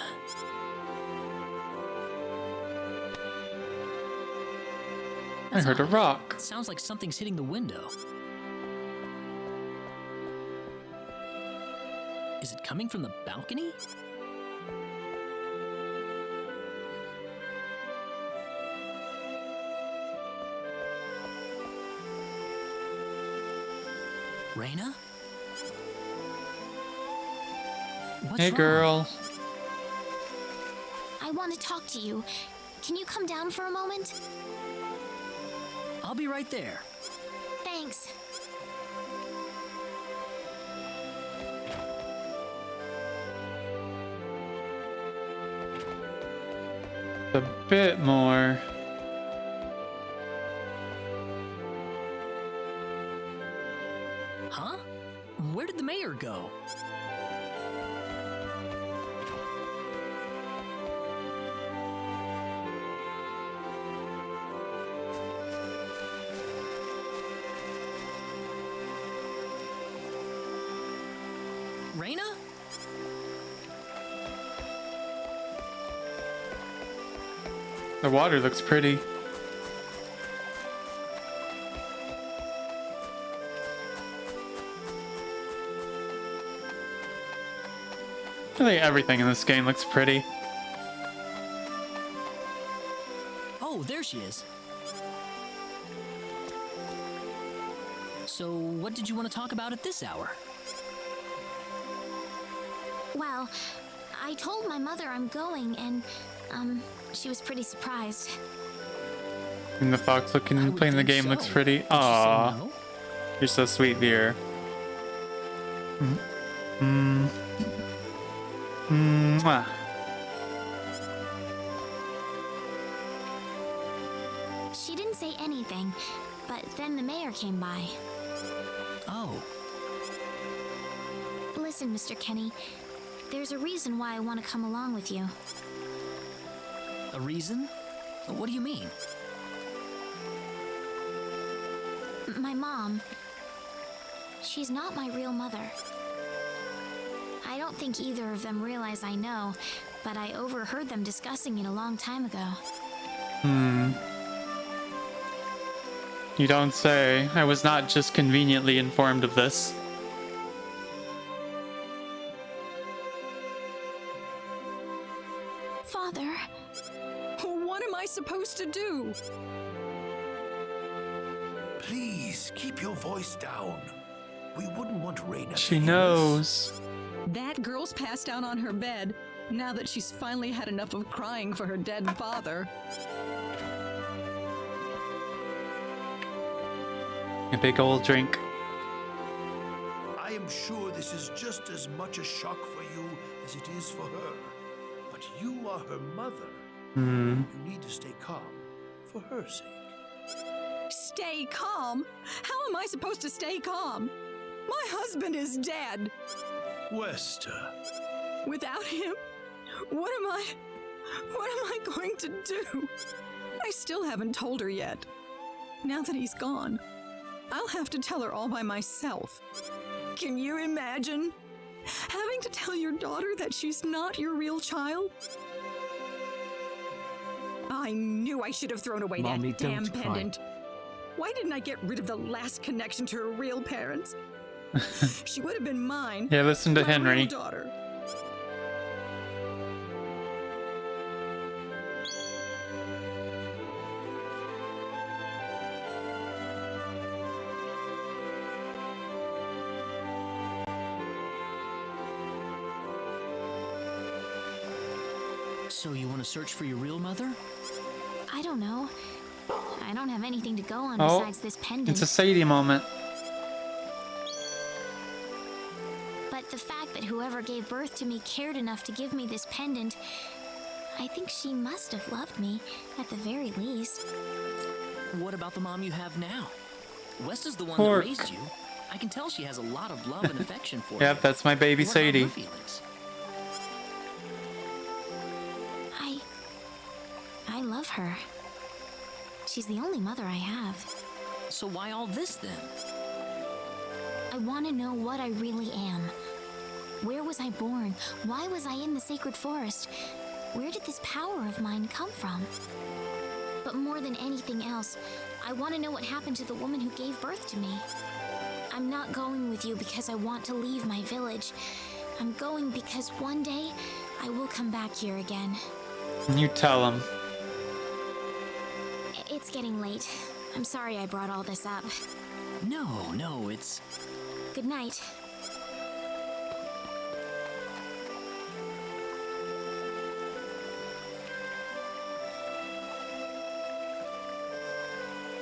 I heard a rock. It sounds like something's hitting the window. Is it coming from the balcony? Reyna? What's Hey, wrong? girl. I want to talk to you. Can you come down for a moment? I'll be right there. Thanks. A bit more. Huh? Where did the mayor go? Reyna? The water looks pretty. I think everything in this game looks pretty. Oh, there she is. So, what did you want to talk about at this hour? Well, I told my mother I'm going, and, she was pretty surprised. And the fox looking playing the game looks so. pretty. Did she say Aww. no? You're so sweet, Veer. Mwah. She didn't say anything, but then the mayor came by. Oh. Listen, Mr. Kenny, there's a reason why I want to come along with you. A reason? What do you mean? My mom, she's not my real mother. I don't think either of them realize I know, but I overheard them discussing it a long time ago. You don't say. I was not just conveniently informed of this. Father, what am I supposed to do? Please keep your voice down. We wouldn't want Raina. She knows. That girl's passed out on her bed now that she's finally had enough of crying for her dead father. A big old drink. I am sure this is just as much a shock for you as it is for her. But you are her mother. You need to stay calm for her sake. Stay calm? How am I supposed to stay calm? My husband is dead. Westa. Without him, what am I going to do? I still haven't told her yet. Now that he's gone, I'll have to tell her all by myself. Can you imagine having to tell your daughter that she's not your real child? I knew I should have thrown away Mommy, that damn don't cry. pendant. Why didn't I get rid of the last connection to her real parents? She would have been mine. Yeah, listen to my Henry. real daughter. So you want to search for your real mother? I don't know. I don't have anything to go on Oh, besides this pendant. it's a Sadie moment. But the fact that whoever gave birth to me cared enough to give me this pendant, I think she must have loved me, at the very least. What about the mom you have now? Westa's the one Pork. that raised you. I can tell she has a lot of love and affection for you. Yep, that's my baby What about her Sadie. feelings? I love her. She's the only mother I have. So why all this then? I want to know what I really am. Where was I born? Why was I in the sacred forest? Where did this power of mine come from? But more than anything else, I want to know what happened to the woman who gave birth to me. I'm not going with you because I want to leave my village. I'm going because one day I will come back here again. You tell him. It's getting late. I'm sorry I brought all this up. No, it's... Good night.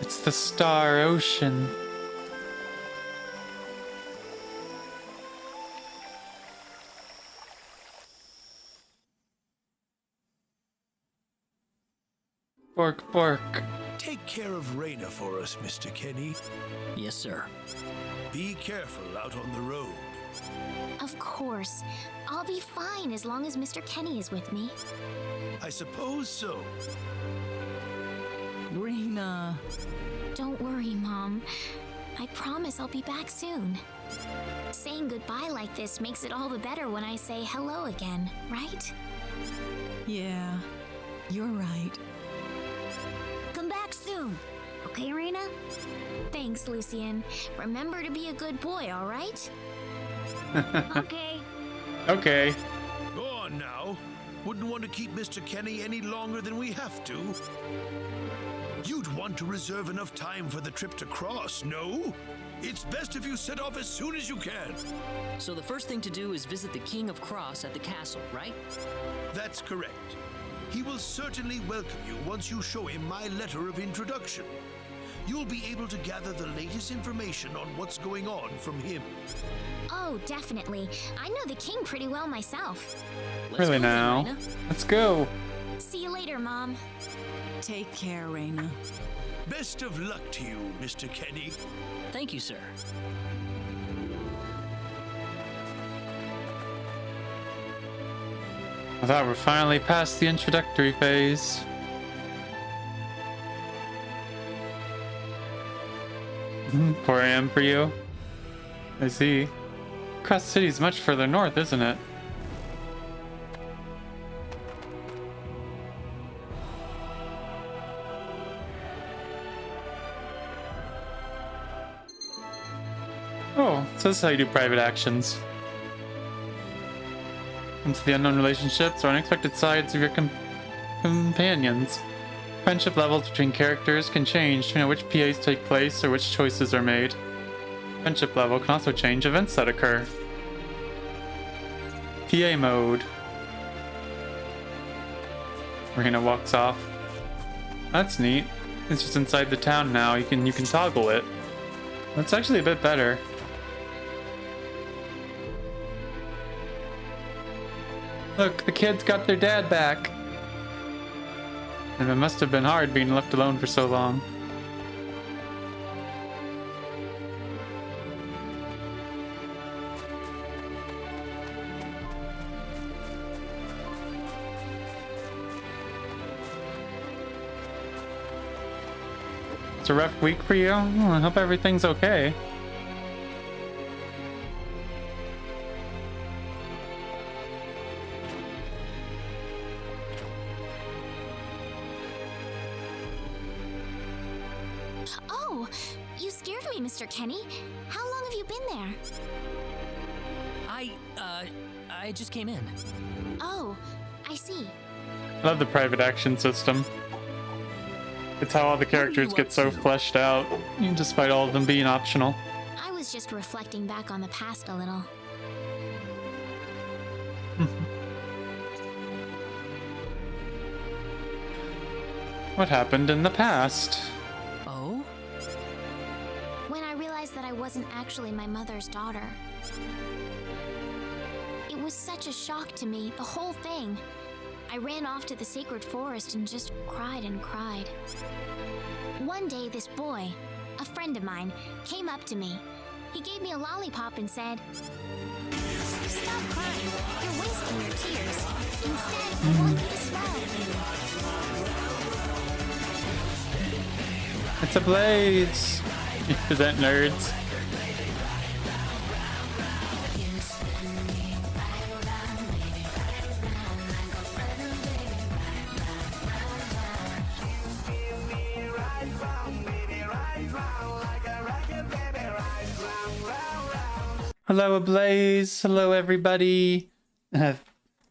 It's the Star Ocean. Bork, bork. Take care of Raina for us, Mr. Kenny. Yes, sir. Be careful out on the road. Of course. I'll be fine as long as Mr. Kenny is with me. I suppose so. Raina. Don't worry, Mom. I promise I'll be back soon. Saying goodbye like this makes it all the better when I say hello again, right? Yeah, you're right. Come back soon. Okay, Raina? Thanks, Lucien. Remember to be a good boy, all right? Okay. Okay. Go on now. Wouldn't want to keep Mr. Kenny any longer than we have to. You'd want to reserve enough time for the trip to Cross, no? It's best if you set off as soon as you can. So the first thing to do is visit the King of Cross at the castle, right? That's correct. He will certainly welcome you once you show him my letter of introduction. You'll be able to gather the latest information on what's going on from him. Oh, definitely. I know the king pretty well myself. Really now? Let's go. See you later, Mom. Take care, Raina. Best of luck to you, Mr. Kenny. Thank you, sir. I thought we're finally past the introductory phase. Poor AM for you. I see. Crest City's much further north, isn't it? Oh, so this is how you do private actions. Into the unknown relationships or unexpected sides of your companions. Friendship levels between characters can change depending on which PAs take place or which choices are made. Friendship level can also change events that occur. PA mode. Reina walks off. That's neat. It's just inside the town now. You can toggle it. That's actually a bit better. Look, the kids got their dad back. And it must have been hard being left alone for so long. It's a rough week for you? Oh, I hope everything's okay. Oh, you scared me, Mr. Kenny. How long have you been there? I just came in. Oh, I see. I love the private action system. It's how all the characters get so fleshed out, despite all of them being optional. I was just reflecting back on the past a little. What happened in the past? Oh? When I realized that I wasn't actually my mother's daughter. It was such a shock to me, the whole thing. I ran off to the sacred forest and just cried and cried. One day, this boy, a friend of mine, came up to me. He gave me a lollipop and said, "Stop crying. You're wasting your tears. Instead, I want you to smile for me." It's a blaze! Is that nerds? Hello, Ablaze. Hello, everybody.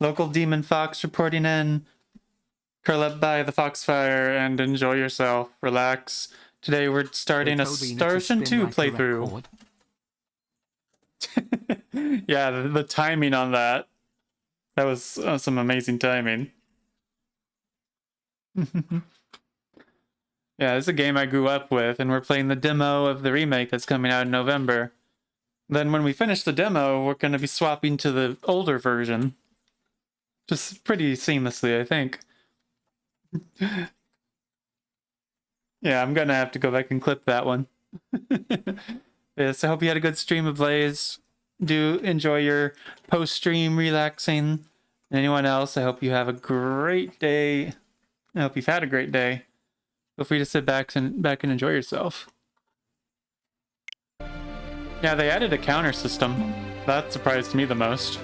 Local Demon Fox reporting in. Curl up by the Foxfire and enjoy yourself. Relax. Today we're starting a Star Ocean 2 playthrough. Yeah, the timing on that. That was some amazing timing. Yeah, it's a game I grew up with, and we're playing the demo of the remake that's coming out in November. Then when we finish the demo, we're going to be swapping to the older version. Just pretty seamlessly, I think. Yeah, I'm going to have to go back and clip that one. Yes, I hope you had a good stream of Blaze. Do enjoy your post-stream relaxing. Anyone else, I hope you have a great day. I hope you've had a great day. Feel free to sit back and enjoy yourself. Yeah, they added a counter system. That surprised me the most.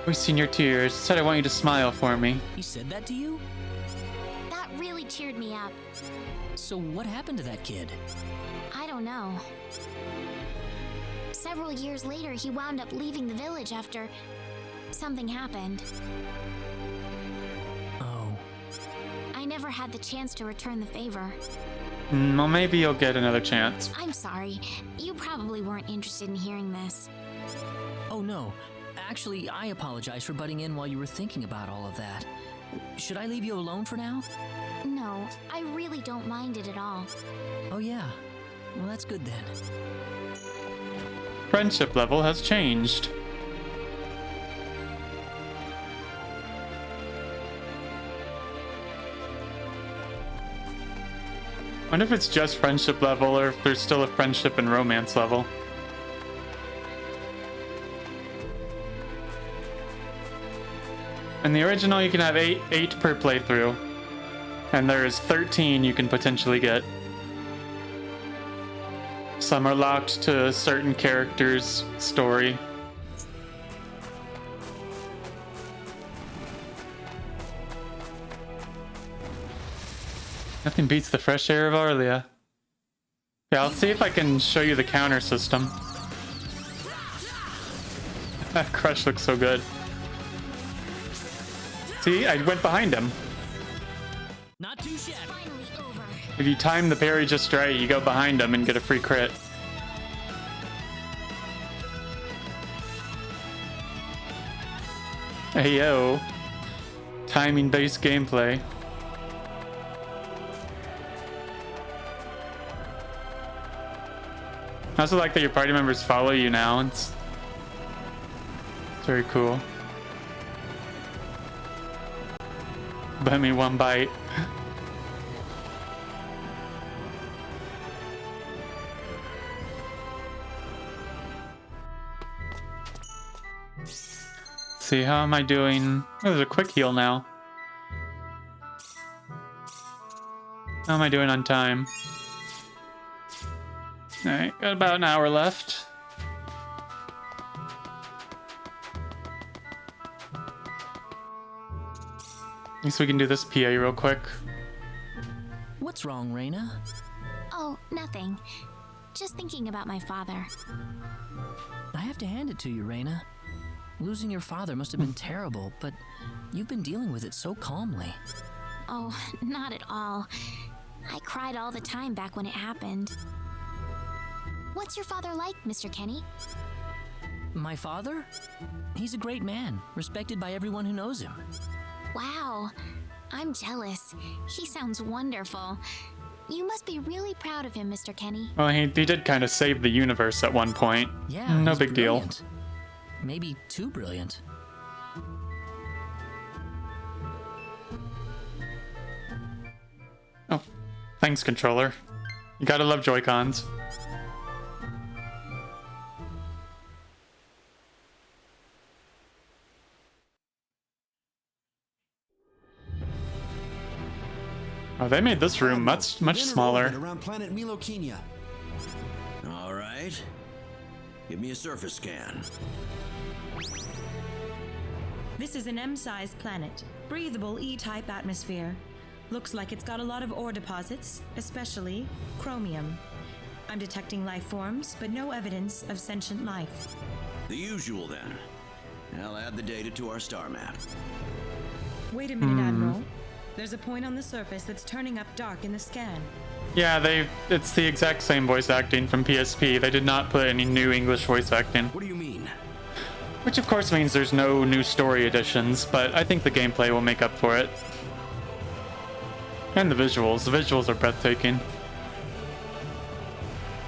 We've seen your tears. Said I want you to smile for me. He said that to you? That really cheered me up. So what happened to that kid? I don't know. Several years later, he wound up leaving the village after something happened. Oh. I never had the chance to return the favor. Well, maybe you'll get another chance. I'm sorry. You probably weren't interested in hearing this. Oh no. Actually, I apologize for butting in while you were thinking about all of that. Should I leave you alone for now? No, I really don't mind it at all. Oh yeah. Well, that's good then. Friendship level has changed. Wonder if it's just friendship level or if there's still a friendship and romance level. In the original, you can have eight per playthrough, and there's 13 you can potentially get. Some are locked to a certain character's story. Nothing beats the fresh air of Arlia. Yeah, I'll see if I can show you the counter system. That crush looks so good. See, I went behind him. Not too shabby. If you time the parry just right, you go behind him and get a free crit. Hey yo. Timing-based gameplay. I also like that your party members follow you now. It's very cool. Bet me one bite. See, how am I doing? Oh, there's a quick heal now. How am I doing on time? Alright, got about an hour left. At least we can do this PA real quick. What's wrong, Reina? Oh, nothing. Just thinking about my father. I have to hand it to you, Reina. Losing your father must have been terrible, but you've been dealing with it so calmly. Oh, not at all. I cried all the time back when it happened. What's your father like, Mr. Kenny? My father? He's a great man, respected by everyone who knows him. Wow, I'm jealous. He sounds wonderful. You must be really proud of him, Mr. Kenny. Well, he did kind of save the universe at one point. Yeah, no he's big brilliant. deal. Maybe too brilliant. Oh, thanks, controller. You gotta love Joy-Cons. Oh, they made this room much smaller. Around planet Milokenia. All right. Give me a surface scan. This is an M-sized planet. Breathable E-type atmosphere. Looks like it's got a lot of ore deposits, especially chromium. I'm detecting life forms, but no evidence of sentient life. The usual, then. I'll add the data to our star map. Wait a minute, Admiral. There's a point on the surface that's turning up dark in the scan. Yeah, it's the exact same voice acting from PSP. They did not put any new English voice acting. What do you mean? Which of course means there's no new story additions, but I think the gameplay will make up for it. And the visuals. The visuals are breathtaking.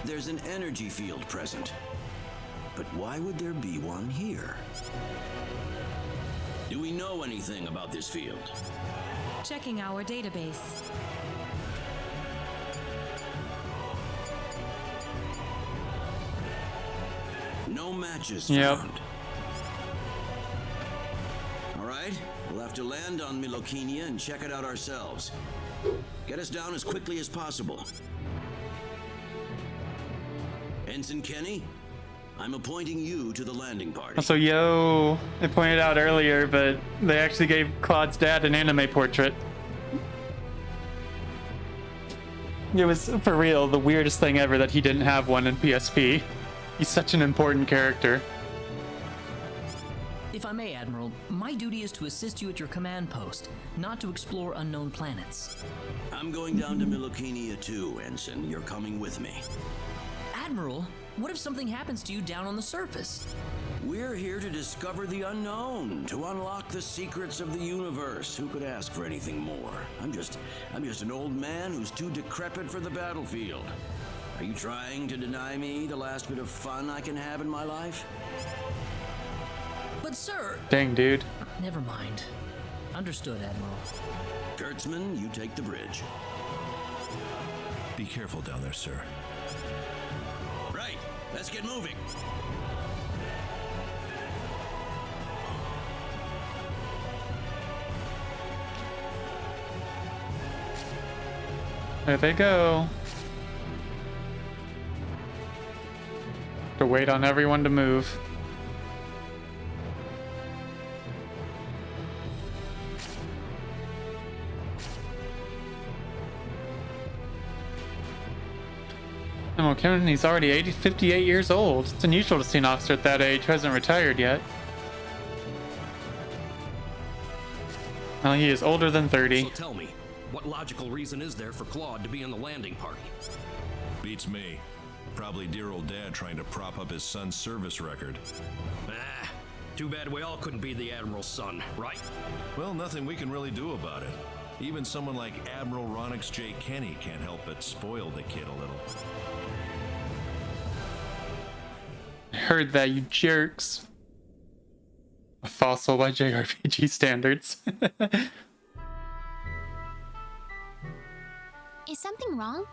There's an energy field present. But why would there be one here? Do we know anything about this field? Checking our database. No matches Yep. found. All right, we'll have to land on Milokenia and check it out ourselves. Get us down as quickly as possible. Ensign Kenny, I'm appointing you to the landing party. Also, yo, I pointed out earlier, but they actually gave Claude's dad an anime portrait. It was, for real, the weirdest thing ever that he didn't have one in PSP. He's such an important character. If I may, Admiral, my duty is to assist you at your command post, not to explore unknown planets. I'm going down to Milokenia too, Ensign. You're coming with me. Admiral, what if something happens to you down on the surface? We're here to discover the unknown, to unlock the secrets of the universe. Who could ask for anything more? I'm just an old man who's too decrepit for the battlefield. Are you trying to deny me the last bit of fun I can have in my life? But sir... Dang, dude. Never mind. Understood, Admiral. Kurtzman, you take the bridge. Be careful down there, sir. Right, let's get moving. There they go. To wait on everyone to move. Oh, Kevin, he's already 58 years old. It's unusual to see an officer at that age who hasn't retired yet. Well, he is older than 30. So tell me, what logical reason is there for Claude to be in the landing party? Beats me. Probably dear old dad trying to prop up his son's service record. Ah, too bad we all couldn't be the Admiral's son, right? Well, nothing we can really do about it. Even someone like Admiral Ronix J. Kenny can't help but spoil the kid a little. Heard that, you jerks. A fossil by JRPG standards. Is something wrong?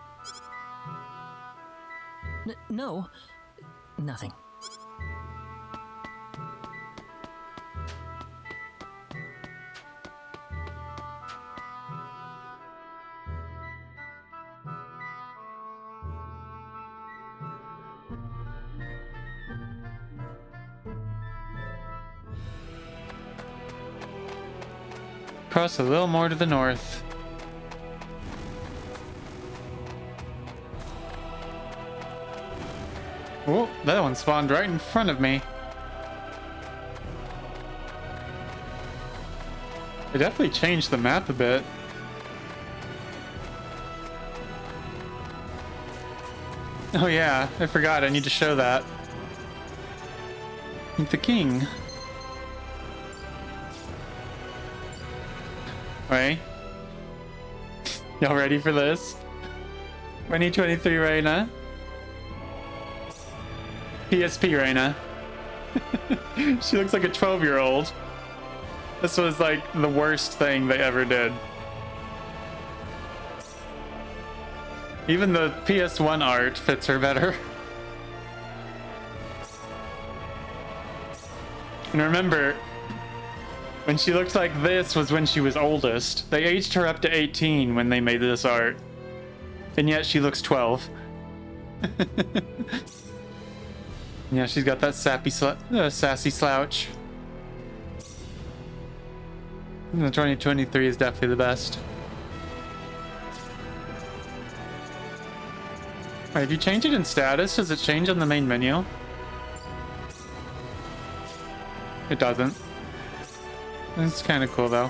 No, nothing. Cross a little more to the north. Oh, that one spawned right in front of me. They definitely changed the map a bit. Oh yeah, I forgot, I need to show that. Meet the king. Right? Y'all ready for this? 2023 Reina. PSP Reina. She looks like a 12-year-old. This was like the worst thing they ever did. Even the PS1 art fits her better. And remember, when she looked like this was when she was oldest. They aged her up to 18 when they made this art. And yet she looks 12. Yeah, she's got that sassy slouch. The 2023 is definitely the best. Wait, if you change it in status, does it change on the main menu? It doesn't. It's kind of cool though.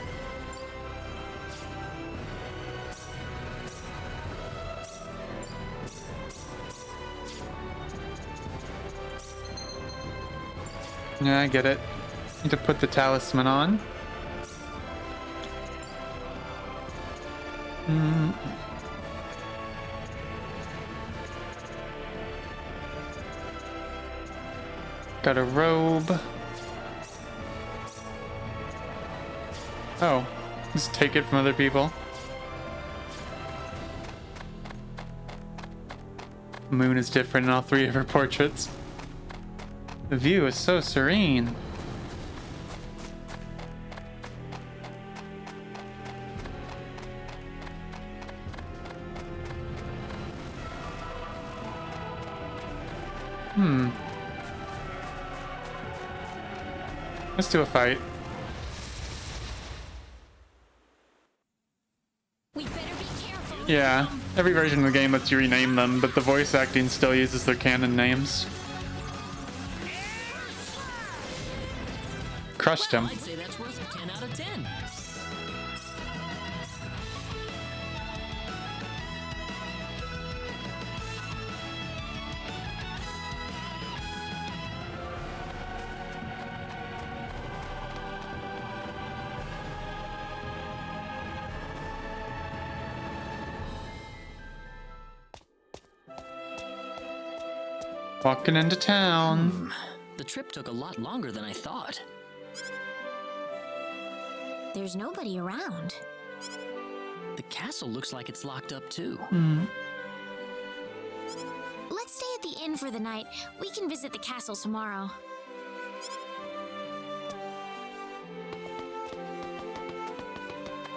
Yeah, I get it. Need to put the talisman on. Got a robe. Oh, just take it from other people. Moon is different in all three of her portraits. The view is so serene. Let's do a fight. Yeah, every version of the game lets you rename them, but the voice acting still uses their canon names. Crushed him. I'd say that's worth a 10 out of 10. Walking into town. The trip took a lot longer than I thought. There's nobody around. The castle looks like it's locked up too. inn for the night. We can visit the castle tomorrow.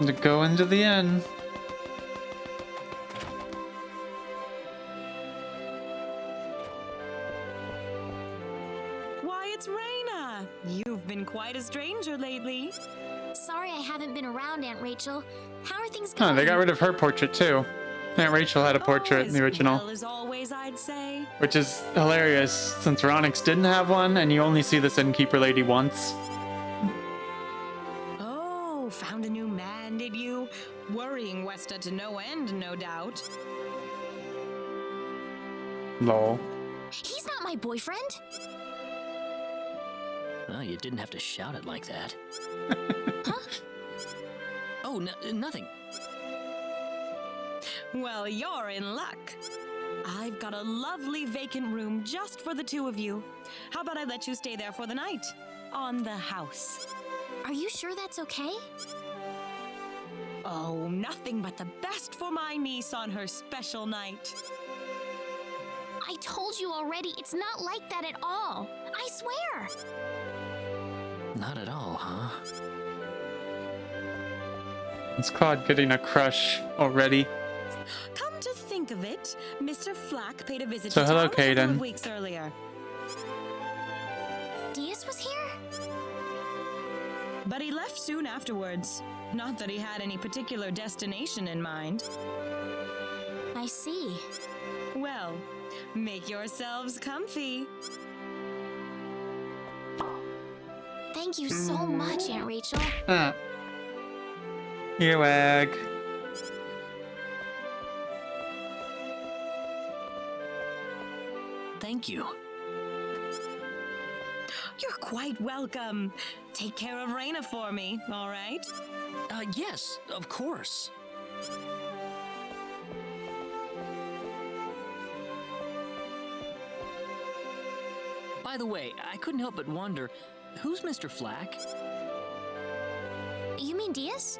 To go into the inn. Why, it's Raina! You've been quite a stranger lately. Sorry I haven't been around, Aunt Rachel. How are things Oh, going? they got rid of her portrait too. Aunt Rachel had a portrait in the original. Well as always, I'd say. Which is hilarious, since Ronix didn't have one, and you only see this innkeeper lady once. Oh, found a new man, did you? Worrying Westa to no end, no doubt. Lol. He's not my boyfriend. Oh, you didn't have to shout it like that. Oh, nothing. Well, you're in luck. I've got a lovely vacant room just for the two of you. How about I let you stay there for the night? On the house. Are you sure that's okay? Oh, nothing but the best for my niece on her special night. I told you already, it's not like that at all. I swear. Not at all, huh? It's Claude getting a crush already. Come to think of it, Mr. Flack paid a visit So to hello, town a couple Kaden. of weeks earlier. Diaz was here? But he left soon afterwards. Not that he had any particular destination in mind. I see. Well, make yourselves comfy. Thank you so much, Aunt Rachel. Earwag. Thank you. You're quite welcome. Take care of Raina for me, all right? Yes, of course. By the way, I couldn't help but wonder, who's Mr. Flack? You mean Diaz?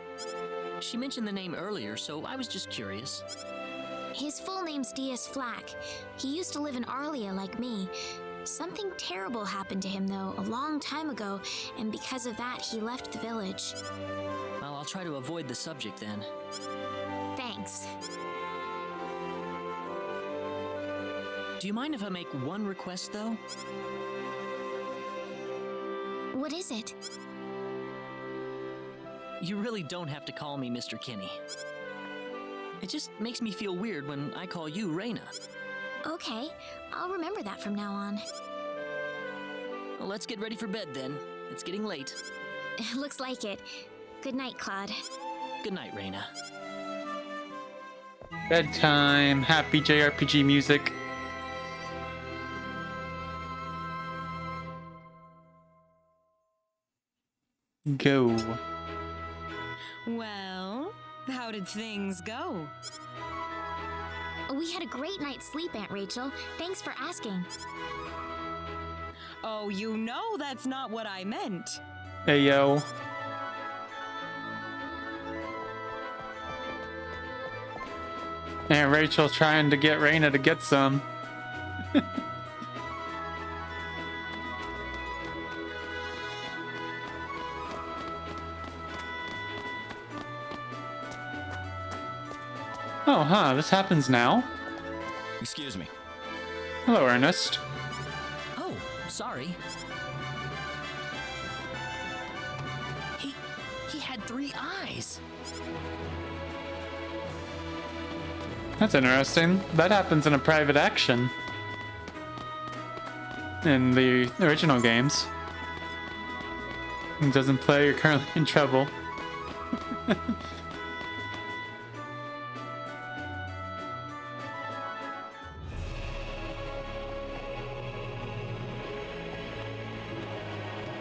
She mentioned the name earlier, so I was just curious. His full name's Diaz Flack. He used to live in Arlia like me. Something terrible happened to him, though, a long time ago, and because of that, he left the village. Well, I'll try to avoid the subject then. Thanks. Do you mind if I make one request, though? What is it? You really don't have to call me Mr. Kinney. It just makes me feel weird when I call you Raina. Okay, I'll remember that from now on. Well, let's get ready for bed then. It's getting late. Looks like it. Good night, Claude. Good night, Raina. Bedtime. Happy JRPG music. Go. Well, how did things go? We had a great night's sleep, Aunt Rachel. Thanks for asking. Oh, you know that's not what I meant. Hey, yo. Aunt Rachel trying to get Raina to get some. Oh, huh, this happens now? Excuse me. Hello, Ernest. Oh, sorry. He had 3 eyes. That's interesting. That happens in a private action. In the original games. It doesn't play, you're currently in trouble.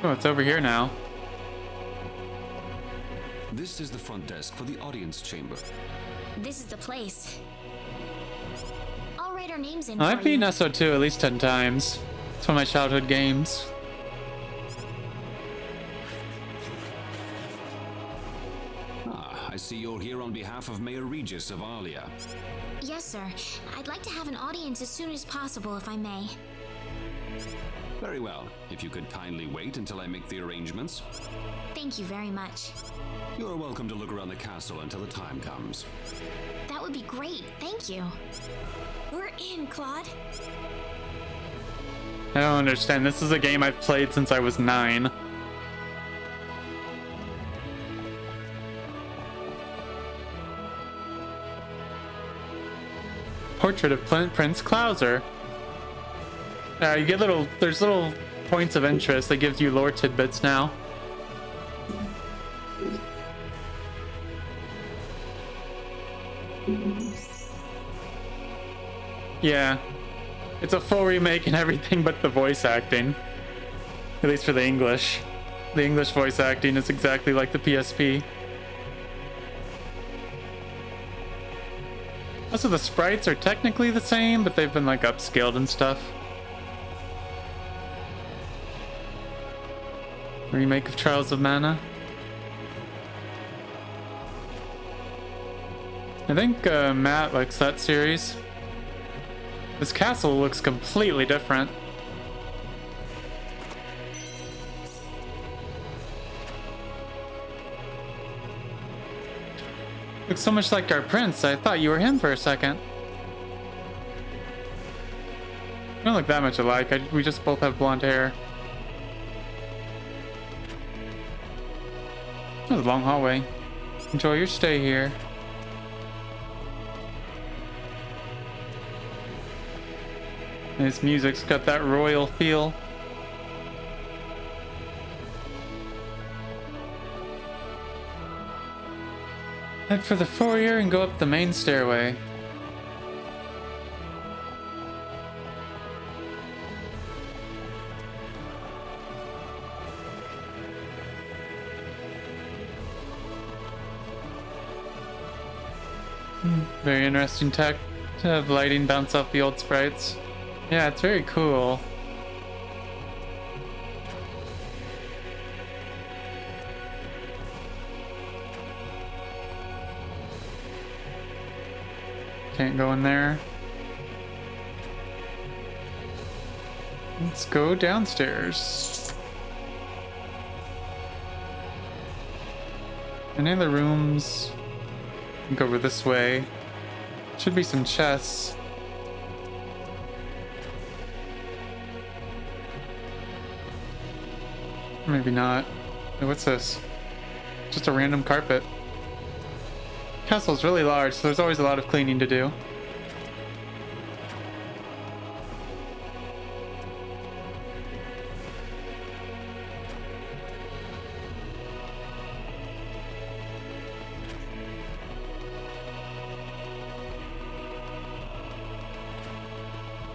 Oh, it's over here now. This is the front desk for the audience chamber. This is the place. I'll write our names in I've for you. beaten SO2 at least 10 times. It's one of my childhood games. Ah, I see see you're here on behalf of Mayor Regis of Alia. Yes, sir. I'd like to have an audience as soon as possible, if I may. Very well. If you could kindly wait until I make the arrangements. Thank you very much. You're welcome to look around the castle until the time comes. That would be great. Thank you. We're in, Claude. I don't understand. This is a game I've played since I was 9. Portrait of Prince Klauser. You get there's little points of interest that gives you lore tidbits now. Yeah, it's a full remake and everything but the voice acting. At least for the English. The English voice acting is exactly like the PSP. Also, the sprites are technically the same, but they've been like upscaled and stuff. Remake of Trials of Mana. I think Matt likes that series. This castle looks completely different. Looks so much like our prince, I thought you were him for a second. We don't look that much alike, we just both have blonde hair. That was a long hallway. Enjoy your stay here. And this music's got that royal feel. Head for the foyer and go up the main stairway. Very interesting tech to have lighting bounce off the old sprites. Yeah, it's very cool. Can't go in there. Let's go downstairs. Any other rooms? Go over this way. Should be some chests. Maybe not. Hey, what's this? Just a random carpet. Castle's really large, so there's always a lot of cleaning to do.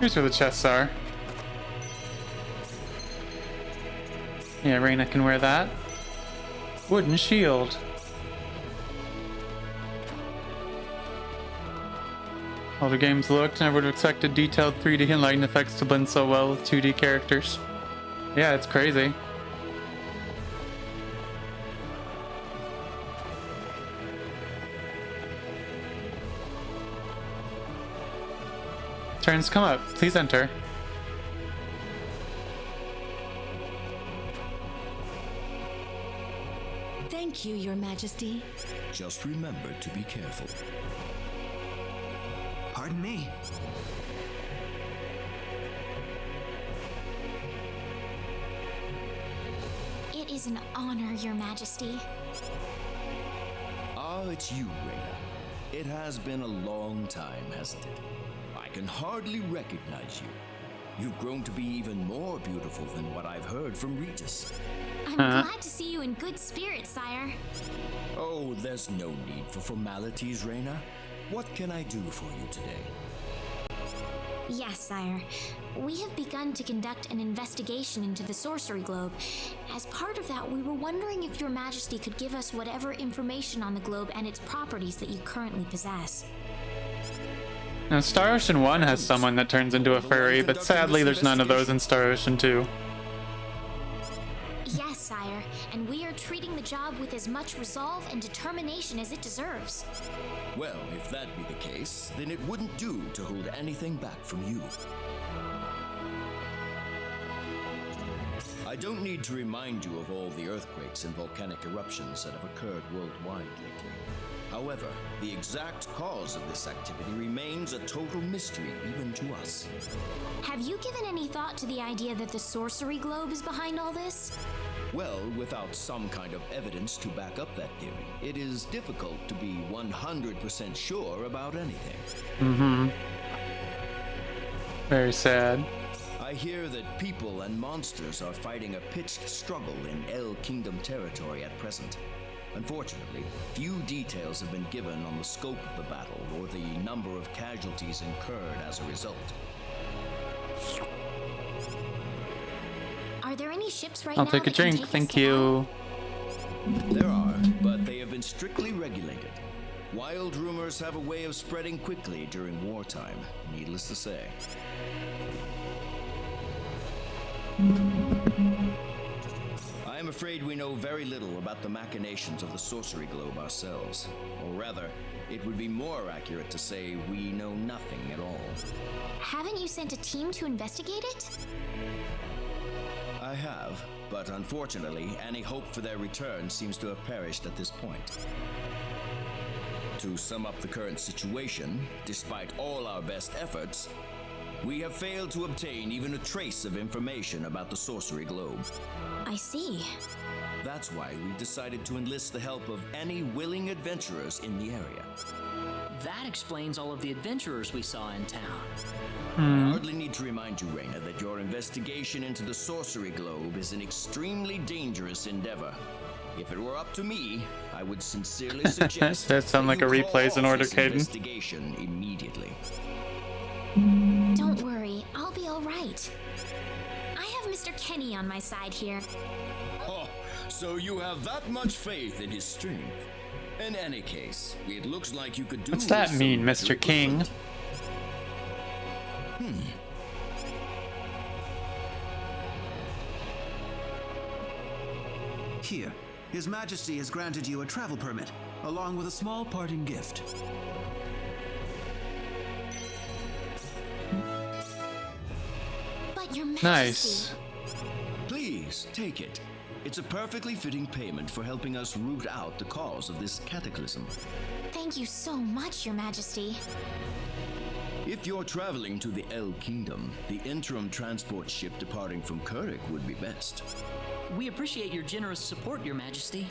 Here's where the chests are. Yeah, Reina can wear that. Wooden shield. Older games looked, and I would have expected detailed 3D and lighting effects to blend so well with 2D characters. Yeah, it's crazy. Turns come up. Please enter. Thank you, Your Majesty. Just remember to be careful. Pardon me. It is an honor, Your Majesty. Ah, it's you, Reina. It has been a long time, hasn't it? I can hardly recognize you. You've grown to be even more beautiful than what I've heard from Regis. I'm glad to see you in good spirits, sire. Oh, there's no need for formalities, Reina. What can I do for you today? Yes, sire. We have begun to conduct an investigation into the sorcery globe. As part of that, we were wondering if Your Majesty could give us whatever information on the globe and its properties that you currently possess. Now, Star Ocean 1 has someone that turns into a furry, but sadly there's none of those in Star Ocean 2. Yes, sire, and we are treating the job with as much resolve and determination as it deserves. Well, if that be the case, then it wouldn't do to hold anything back from you. I don't need to remind you of all the earthquakes and volcanic eruptions that have occurred worldwide lately. However, the exact cause of this activity remains a total mystery even to us. Have you given any thought to the idea that the sorcery globe is behind all this? Well, without some kind of evidence to back up that theory, it is difficult to be 100% sure about anything. Mm-hmm. Very sad. I hear that people and monsters are fighting a pitched struggle in El Kingdom territory at present. Unfortunately, few details have been given on the scope of the battle or the number of casualties incurred as a result. Are there any ships right now? I'll take a that can drink, take us thank to you. There are, but they have been strictly regulated. Wild rumors have a way of spreading quickly during wartime, needless to say. I am afraid we know very little about the machinations of the sorcery globe ourselves. Or rather, it would be more accurate to say we know nothing at all. Haven't you sent a team to investigate it? I have, but unfortunately, any hope for their return seems to have perished at this point. To sum up the current situation, despite all our best efforts, we have failed to obtain even a trace of information about the sorcery globe. I see. That's why we've decided to enlist the help of any willing adventurers in the area. That explains all of the adventurers we saw in town. I hardly need to remind you, Reina, that your investigation into the sorcery globe is an extremely dangerous endeavor. If it were up to me, I would sincerely suggest that sound like a replay's in order, Caden. Investigation immediately. Don't worry, I'll be all right. I have Mr. Kenny on my side here. Oh, so you have that much faith in his strength. In any case, it looks like you could do. What's that mean, Mr. King? Here, His Majesty has granted you a travel permit, along with a small parting gift. But Your Majesty... Nice. Please, take it. It's a perfectly fitting payment for helping us root out the cause of this cataclysm. Thank you so much, Your Majesty. If you're traveling to the El Kingdom, the interim transport ship departing from Kurik would be best. We appreciate your generous support, Your Majesty.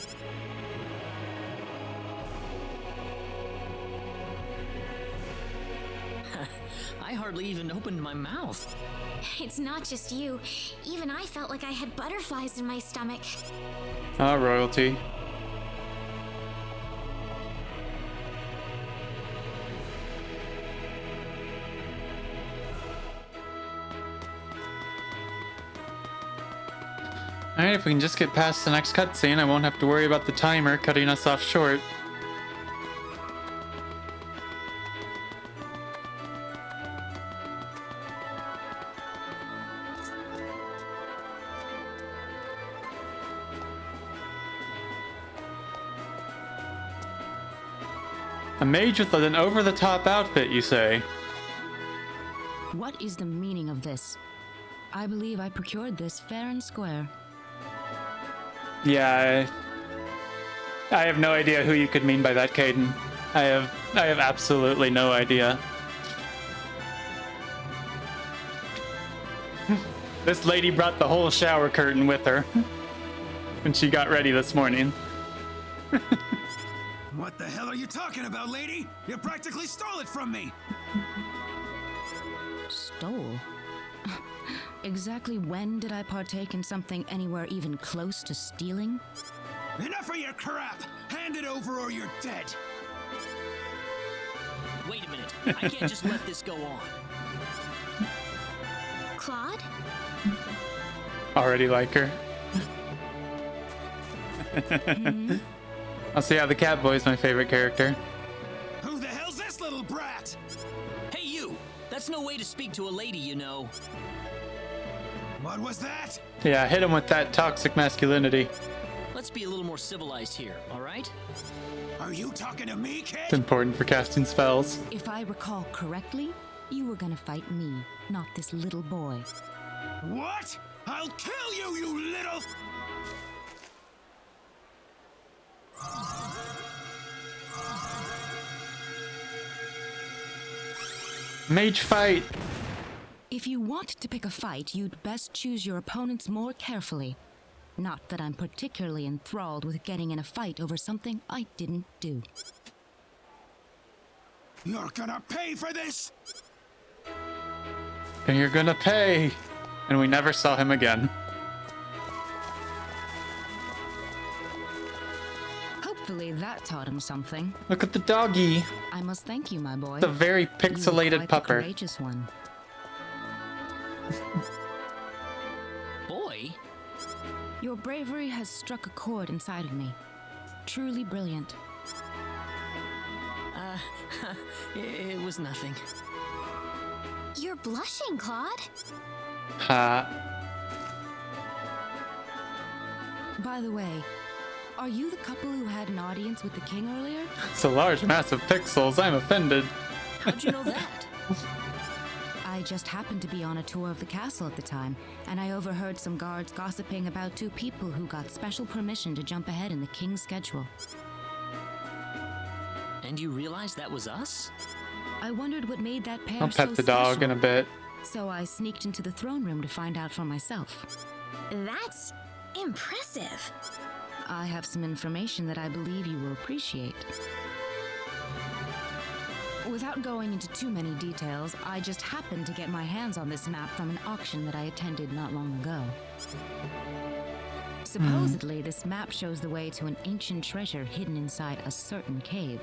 I hardly even opened my mouth. It's not just you. Even I felt like I had butterflies in my stomach. Ah, royalty. Alright, if we can just get past the next cutscene, I won't have to worry about the timer cutting us off short. A mage with an over-the-top outfit, you say? What is the meaning of this? I believe I procured this fair and square. Yeah, I have no idea who you could mean by that, Caden. I have absolutely no idea. This lady brought the whole shower curtain with her when she got ready this morning. What the hell are you talking about, lady? You practically stole it from me! Stole? Exactly when did I partake in something anywhere even close to stealing? Enough of your crap! Hand it over or you're dead! Wait a minute. I can't just let this go on. Claude? Already like her. I'll see how the Catboy's my favorite character. Who the hell's this little brat? Hey, you! That's no way to speak to a lady, you know. What was that? Yeah, hit him with that toxic masculinity. Let's be a little more civilized here, all right? Are you talking to me, kid? It's important for casting spells. If I recall correctly, you were gonna fight me, not this little boy. What? I'll kill you, you little... Mage fight! If you want to pick a fight, you'd best choose your opponents more carefully. Not that I'm particularly enthralled with getting in a fight over something I didn't do. You're gonna pay for this! And you're gonna pay! And we never saw him again. Hopefully that taught him something. Look at the doggy! I must thank you, my boy. The very pixelated You were quite the pupper. courageous one. Boy? Your bravery has struck a chord inside of me. Truly brilliant. It was nothing. You're blushing, Claude. Ha. By the way, are you the couple who had an audience with the king earlier? It's a large mass of pixels. I'm offended. How'd you know that? I just happened to be on a tour of the castle at the time, and I overheard some guards gossiping about two people who got special permission to jump ahead in the king's schedule. And you realized that was us? I wondered what made that pair I'll so pet the dog in a bit. So I sneaked into the throne room to find out for myself. That's impressive. I have some information that I believe you will appreciate. Without going into too many details, I just happened to get my hands on this map from an auction that I attended not long ago. Supposedly, this map shows the way to an ancient treasure hidden inside a certain cave.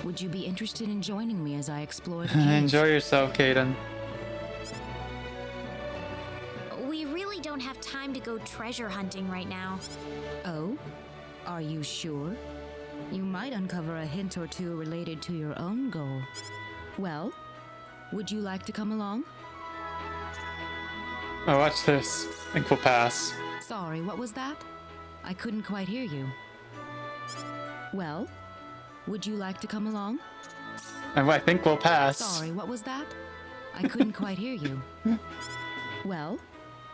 Would you be interested in joining me as I explore the cave? Enjoy yourself, Kaden. We really don't have time to go treasure hunting right now. Oh? Are you sure? You might uncover a hint or two related to your own goal. Well, would you like to come along? Oh, watch this. I think we'll pass. Sorry, what was that? I couldn't quite hear you. Well, would you like to come along? I think we'll pass. Sorry, what was that? I couldn't quite hear you. Well,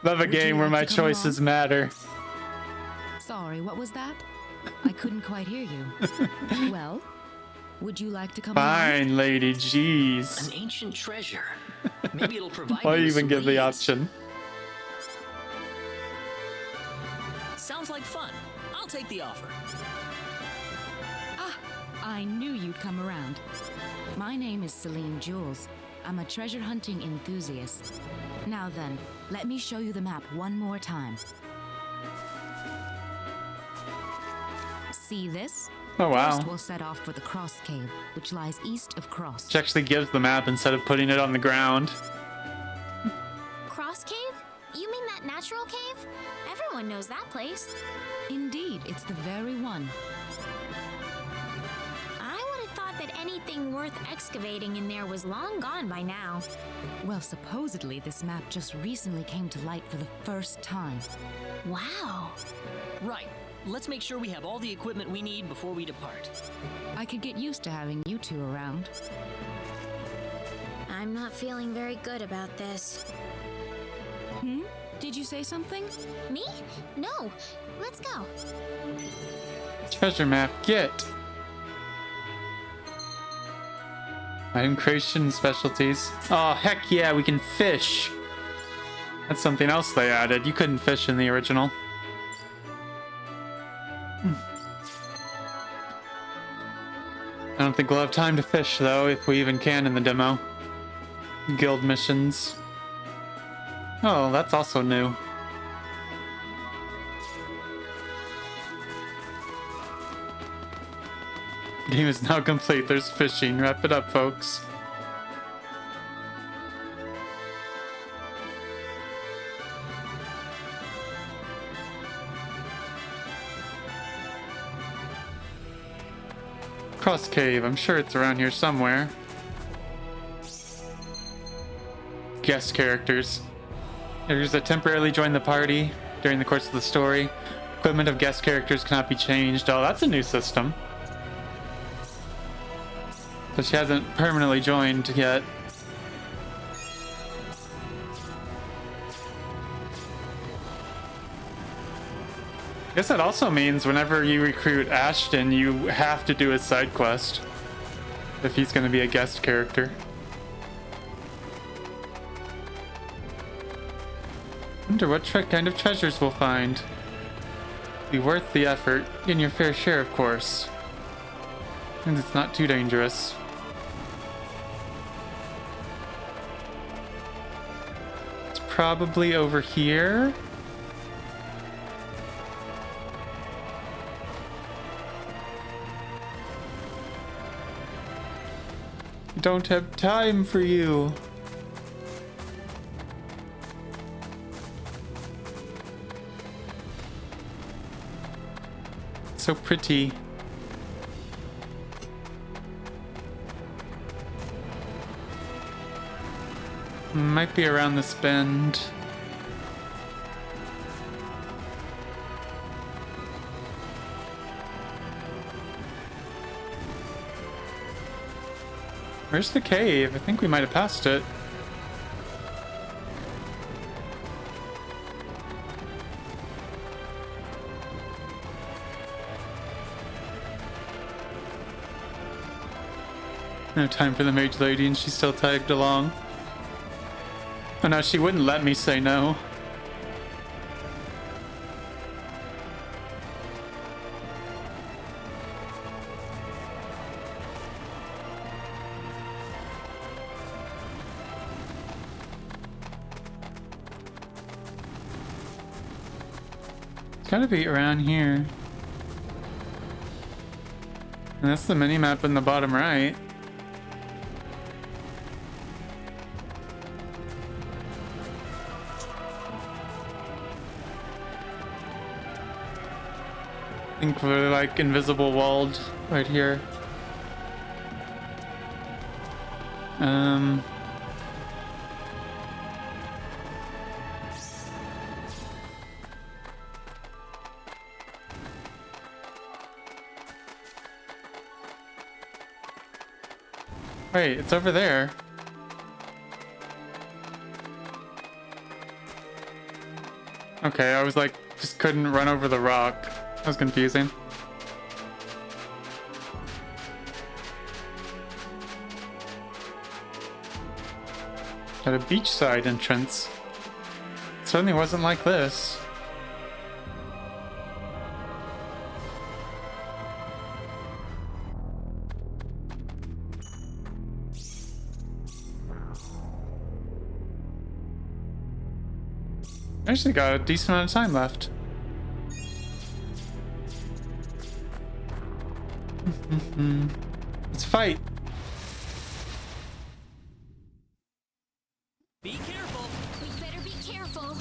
Love a would you game where like my to come choices along? matter. Sorry, what was that? I couldn't quite hear you. Well, would you like to come along? Fine, lady, jeez. An ancient treasure. Maybe it'll provide Why me with even some give the leads. option? Sounds like fun. I'll take the offer. Ah, I knew you'd come around. My name is Celine Jules. I'm a treasure hunting enthusiast. Now then, let me show you the map one more time. See this? Oh, wow. First we'll set off for the Cross Cave, which lies east of Cross. Which actually gives the map instead of putting it on the ground. Cross Cave? You mean that natural cave? Everyone knows that place. Indeed, it's the very one. I would have thought that anything worth excavating in there was long gone by now. Well, supposedly this map just recently came to light for the first time. Wow. Right. Let's make sure we have all the equipment we need before we depart. I could get used to having you two around. I'm not feeling very good about this. Hmm? Did you say something? Me? No. Let's go. Treasure map, get. Item creation and specialties. Oh, heck yeah, we can fish. That's something else they added. You couldn't fish in the original. I don't think we'll have time to fish, though, if we even can in the demo. Guild missions. Oh, that's also new. Game is now complete. There's fishing. Wrap it up, folks. Cross Cave. I'm sure it's around here somewhere. guest characters. Characters that temporarily join the party during the course of the story. Equipment of guest characters cannot be changed. Oh, that's a new system. So she hasn't permanently joined yet. I guess that also means whenever you recruit Ashton, you have to do a side quest if he's going to be a guest character. Wonder what kind of treasures we'll find. Be worth the effort, and your fair share, of course. And it's not too dangerous. It's probably over here. I don't have time for you. So pretty. Might be around this bend. Where's the cave? I think we might have passed it. No time for the mage lady, and she still tagged along. Oh no, she wouldn't let me say no. It's gotta be around here. And that's the mini-map in the bottom right. I think we're like invisible walled right here. Wait, it's over there. Okay, I was like, just couldn't run over the rock. That was confusing. At a beachside entrance. It certainly wasn't like this. I actually got a decent amount of time left. Let's fight. Be careful. We better be careful.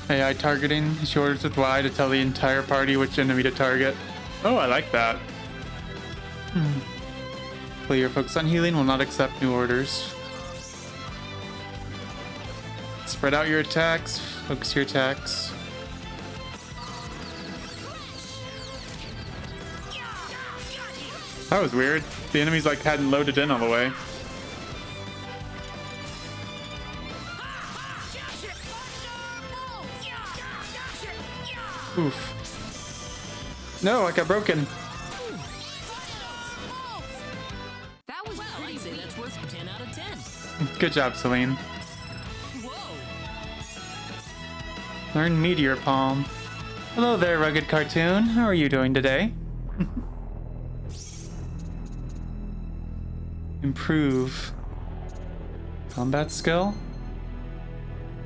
AI targeting. Issue orders with Y to tell the entire party which enemy to target. Oh, I like that. Player focused on healing will not accept new orders. Spread out your attacks. Focus your attacks. That was weird. The enemies like hadn't loaded in all the way. Oof. No, I got broken. That was I'd say that's worth 10 out of 10. Good job, Celine. Learn Meteor Palm. Hello there, Rugged Cartoon. How are you doing today? Improve. Combat skill?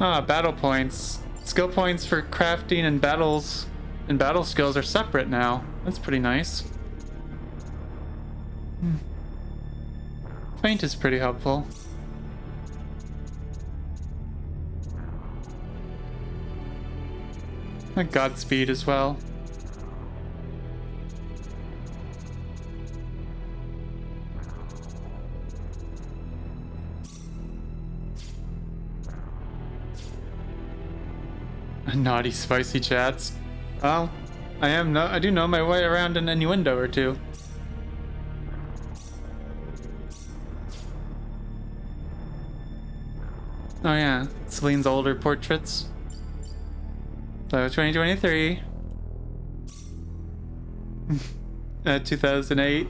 Ah, battle points. Skill points for crafting and battles and battle skills are separate now. That's pretty nice. Feint is pretty helpful. Like Godspeed as well. Naughty, spicy chats. Well, I do know my way around an innuendo or two. Oh yeah, Celine's older portraits. So 2023. 2008.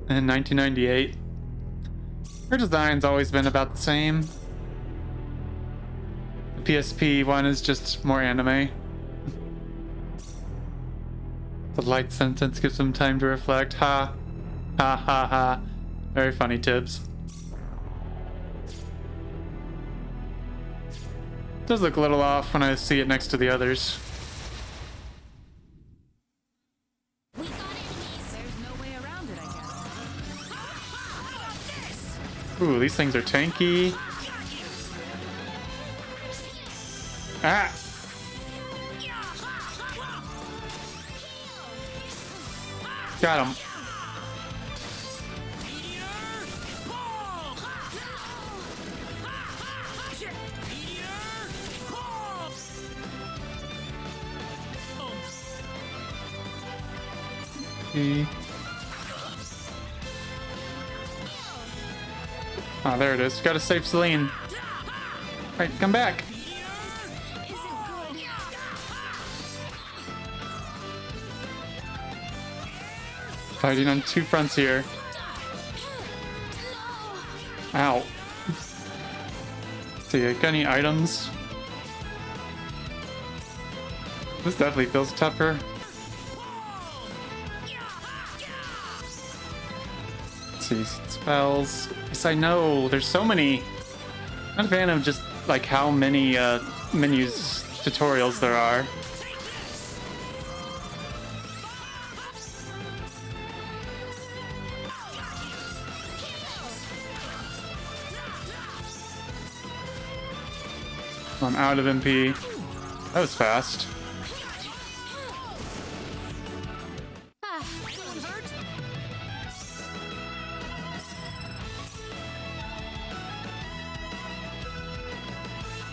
And 1998. Her design's always been about the same. The PSP one is just more anime. The light sentence gives them time to reflect. Ha. Ha ha ha. Very funny, Tibbs. Does look a little off when I see it next to the others. We got enemies. There's no way around it, I guess. Ooh, these things are tanky. Ah! Got him. Oh, there it is. Gotta save Celine. Alright, come back. Fighting on two fronts here. Ow. See, got any items? This definitely feels tougher. Let's see, spells. Yes, I know. There's so many. I'm not a fan of just like how many menus tutorials there are. I'm out of MP. That was fast.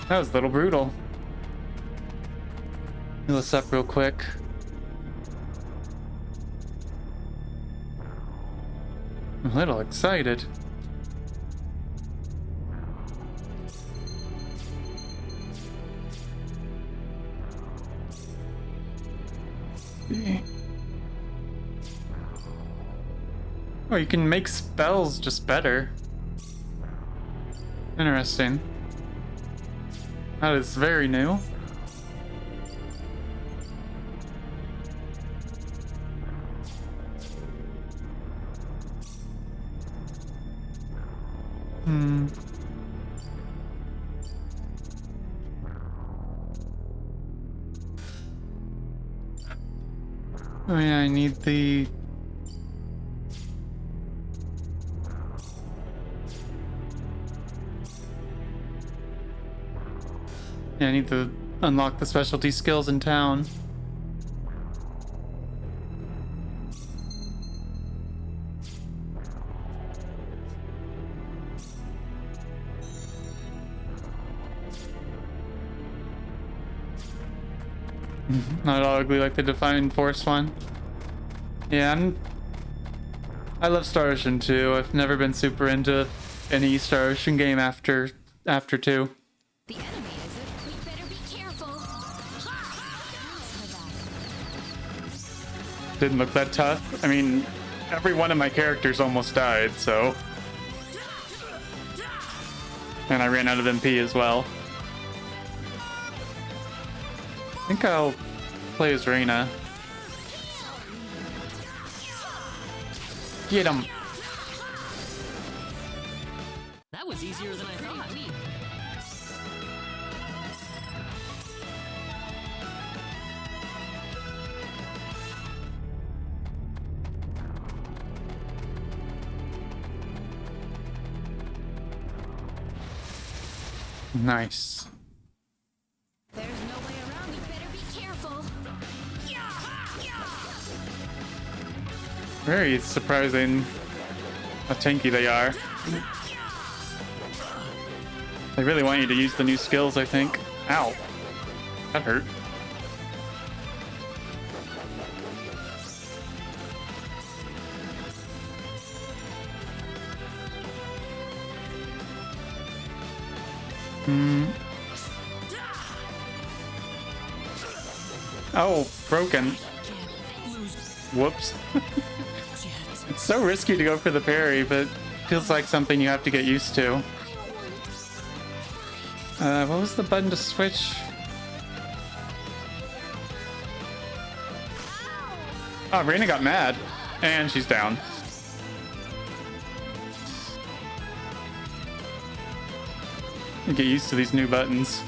That was a little brutal. Heal us up real quick. I'm a little excited. Oh, you can make spells just better. Interesting. That is very new. Oh yeah, I need the... Yeah, I need to unlock the specialty skills in town. Not all ugly like the Defiant Force one. Yeah, I love Star Ocean 2. I've never been super into any Star Ocean game after 2. The enemy is it? We better be careful. Didn't look that tough. I mean, every one of my characters almost died, so. And I ran out of MP as well. I think I'll play as Reina. Get him. That was easier than I thought. Nice. There's no way around. We better be careful. Very surprising how tanky they are. They really want you to use the new skills, I think. Ow. That hurt. Oh, broken. Whoops. It's so risky to go for the parry, but feels like something you have to get used to. What was the button to switch? Oh, Reina got mad. And she's down. Get used to these new buttons.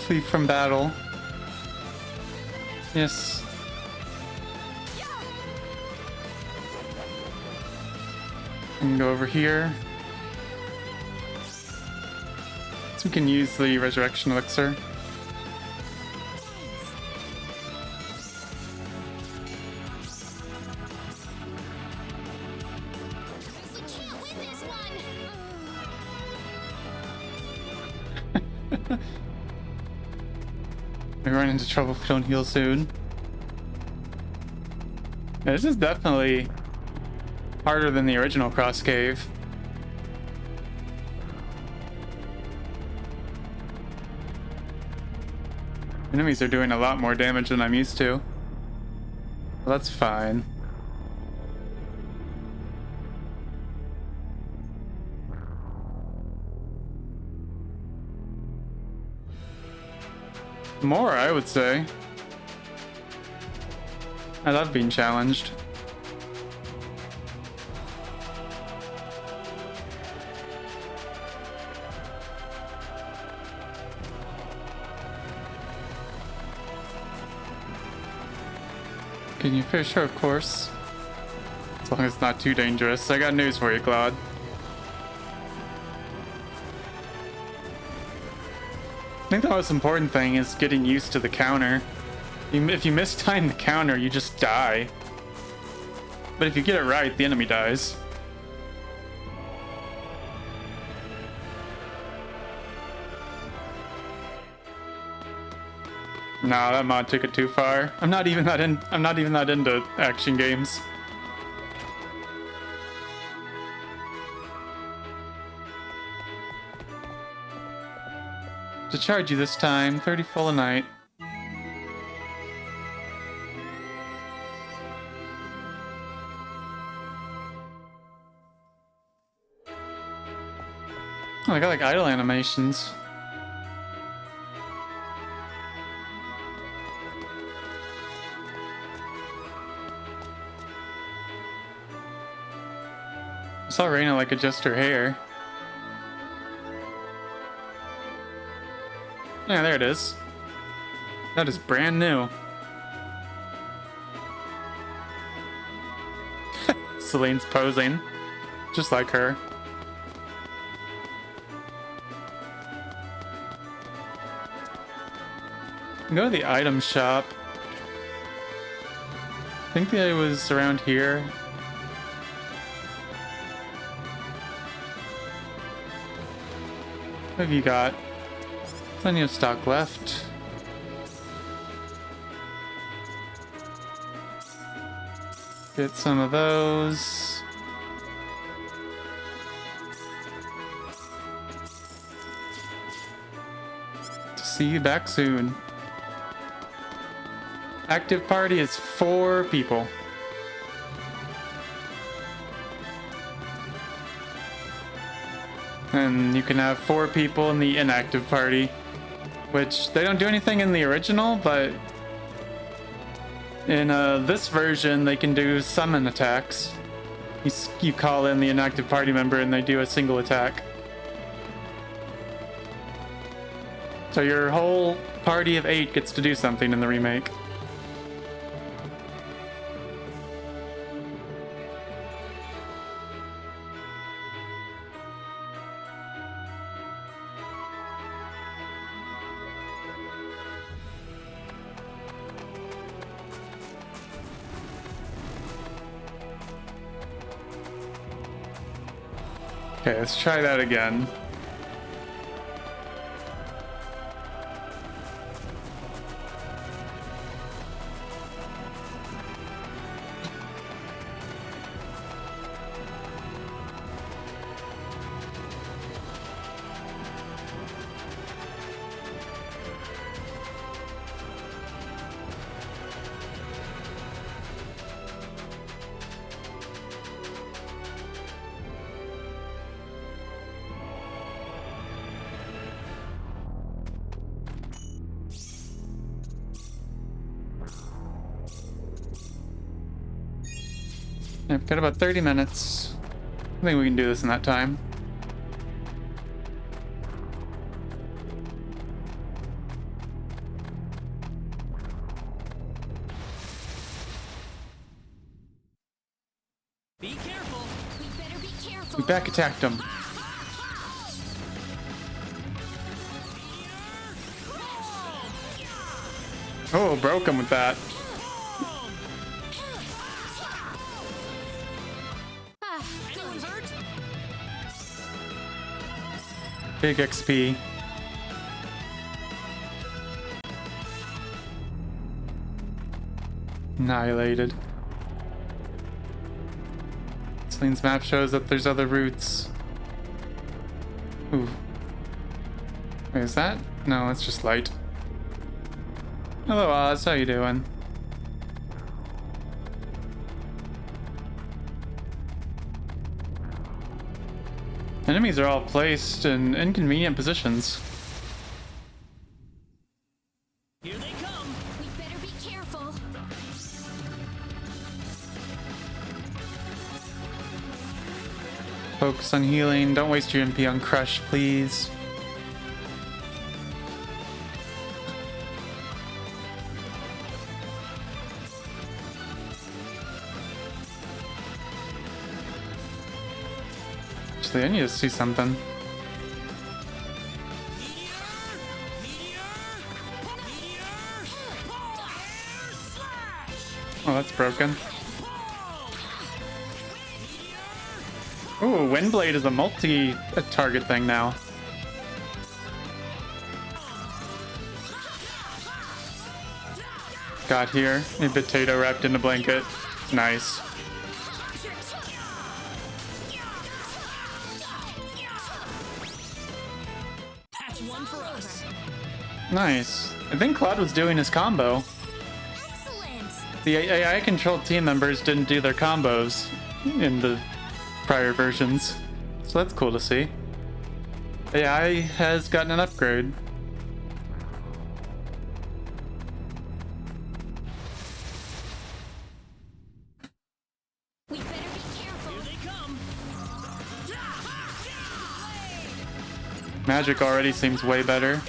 Flee from battle. Yes. And go over here. So we can use the resurrection elixir. We run into trouble if we don't heal soon. Yeah, this is definitely harder than the original Cross Cave. Enemies are doing a lot more damage than I'm used to. Well, that's fine. More, I would say. I love being challenged. Can you fish her, of course? As long as it's not too dangerous. I got news for you, Claude. I think the most important thing is getting used to the counter. If you mistime the counter, you just die. But if you get it right, the enemy dies. Nah, that mod took it too far. I'm not even that into action games. To charge you this time, 30 full a night. Oh, I got like idle animations. I saw Reina like adjust her hair. Yeah, there it is. That is brand new. Celine's posing, just like her. Go to the item shop. I think that it was around here. What have you got? Plenty of stock left. Get some of those. See you back soon. Active party is 4 people. And you can have 4 people in the inactive party, which they don't do anything in the original, but in this version they can do summon attacks. You call in the inactive party member and they do a single attack. So your whole party of 8 gets to do something in the remake. Okay, let's try that again. I've got about 30 minutes. I think we can do this in that time. Be careful. We better be careful. We back attacked him. Oh, broke him with that. Anyone hurt? Big XP. Annihilated. Celine's map shows that there's other routes. Ooh. Wait, is that? No, it's just light. Hello, Oz. How you doing? Enemies are all placed in inconvenient positions. Here they come. We better be careful. Focus on healing. Don't waste your MP on Crush, please. Actually, I need to see something. Oh, that's broken. Ooh, Windblade is a multi-target thing now. Got here. A potato wrapped in a blanket. Nice. That's one for us. Nice. I think Claude was doing his combo. Excellent. The AI-controlled team members didn't do their combos in the prior versions, so that's cool to see. AI has gotten an upgrade. We better be careful. Here they come. Magic already seems way better.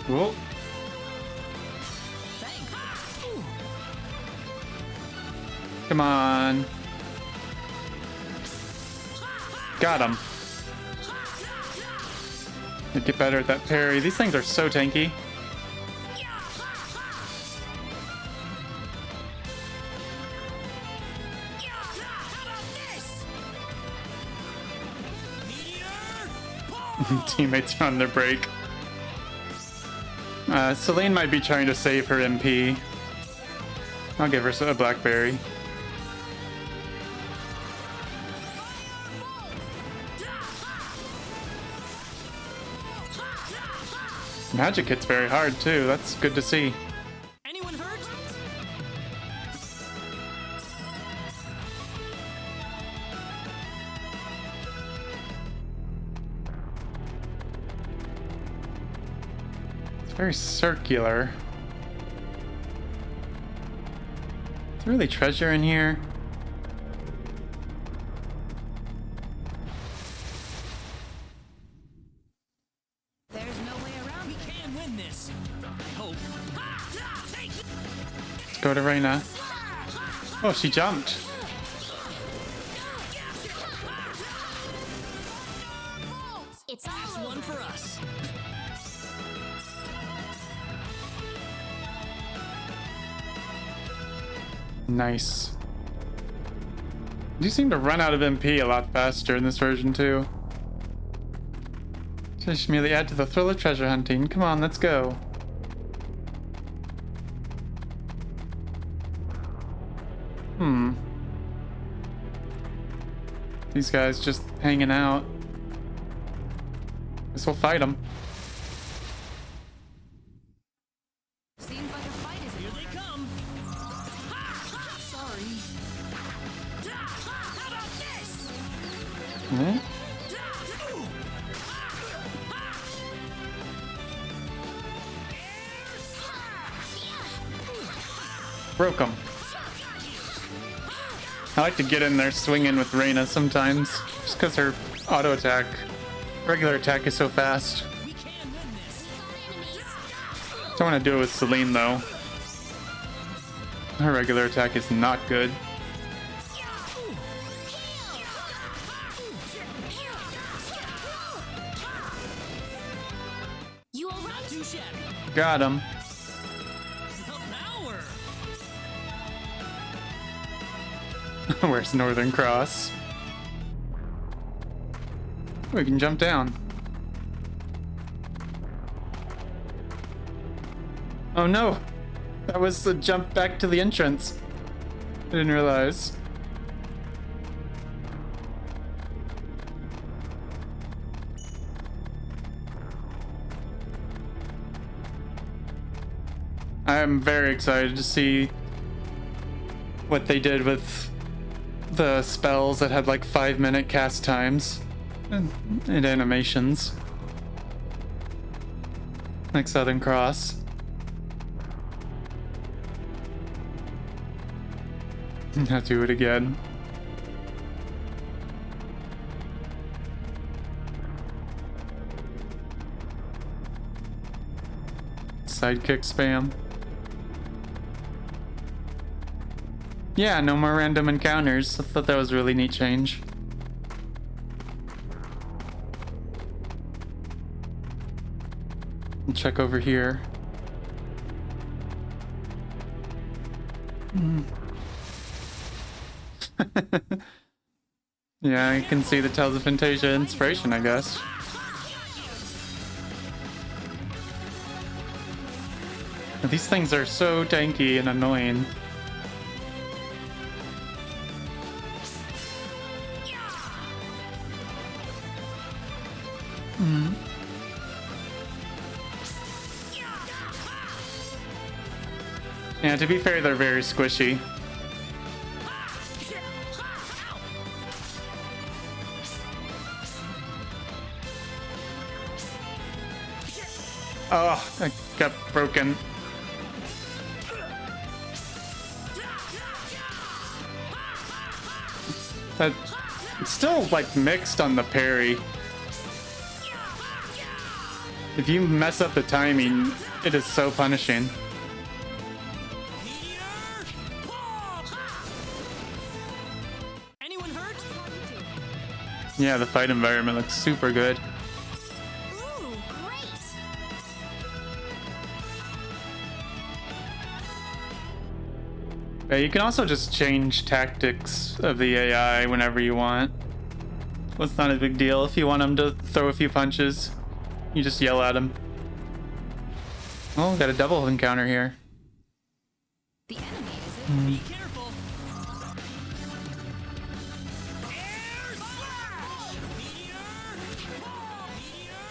Whoa. Come on. Got him. Get better at that parry. These things are so tanky. Teammates are on their break. Celine might be trying to save her MP. I'll give her a blackberry. Magic hits very hard too. That's good to see. Anyone hurt? It's very circular. Is there really treasure in here? There's no way around. We can win this. I hope. Let's go to Reina. Oh, she jumped. It's That's all one over. for us. Nice. You seem to run out of MP a lot faster in this version too. Just merely add to the thrill of treasure hunting. Come on, let's go. These guys just hanging out. Guess we'll fight them. Seems like a fight is here. They come. Sorry. How about this? Hmm? Broke him. I like to get in there swinging with Reina sometimes, just because her auto attack, regular attack is so fast. Don't want to do it with Celine though. Her regular attack is not good. Got him. Where's Northern Cross? We can jump down. Oh no! That was the jump back to the entrance. I didn't realize. I am very excited to see what they did with the spells that had like 5-minute cast times and animations. Like Southern Cross. I'll do it again. Sidekick spam. Yeah, no more random encounters. I thought that was a really neat change. I'll check over here. Yeah, I can see the Tales of Fantasia inspiration, I guess. These things are so tanky and annoying. Yeah, to be fair, they're very squishy. Oh, I got broken. That it's still like mixed on the parry. If you mess up the timing, it is so punishing. Anyone hurt? Yeah, the fight environment looks super good. Yeah, you can also just change tactics of the AI whenever you want. Well, it's not a big deal. If you want them to throw a few punches, you just yell at them. Oh, got a double encounter here. The enemy is Be careful.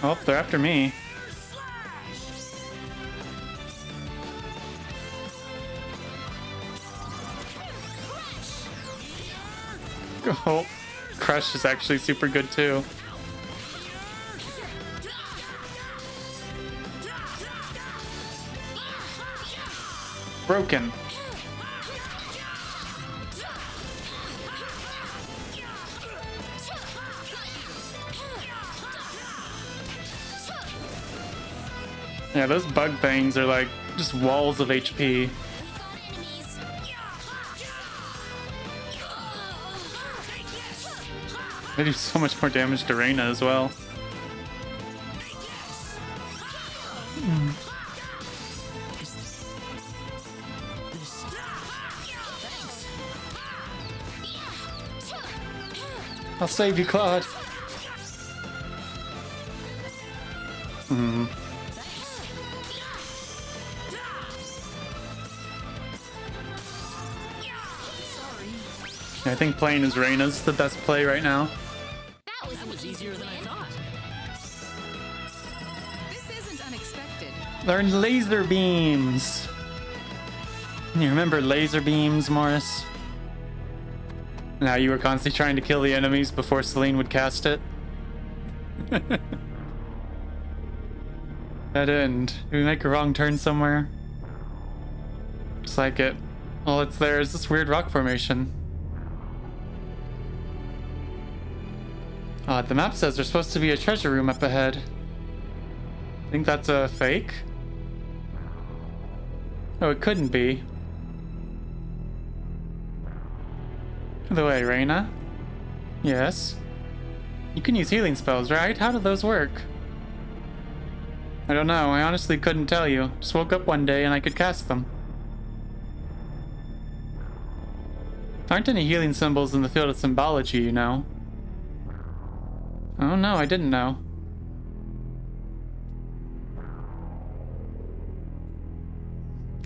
Oh, they're after me. Oh, Crush is actually super good too. Broken. Yeah, those bug things are like just walls of HP. They do so much more damage to Reina as well. I'll save you, Claude. I think playing as Reyna's the best play right now. That was easier than I thought. This isn't unexpected. Learn laser beams. You remember laser beams, Morris? Now you were constantly trying to kill the enemies before Celine would cast it. Dead end. Did we make a wrong turn somewhere? Looks like it. All it's there is this weird rock formation. The map says there's supposed to be a treasure room up ahead. Think that's a fake? Oh, it couldn't be. By the way, Reyna? Yes? You can use healing spells, right? How do those work? I don't know. I honestly couldn't tell you. Just woke up one day and I could cast them. There aren't any healing symbols in the field of symbology, you know. Oh no, I didn't know.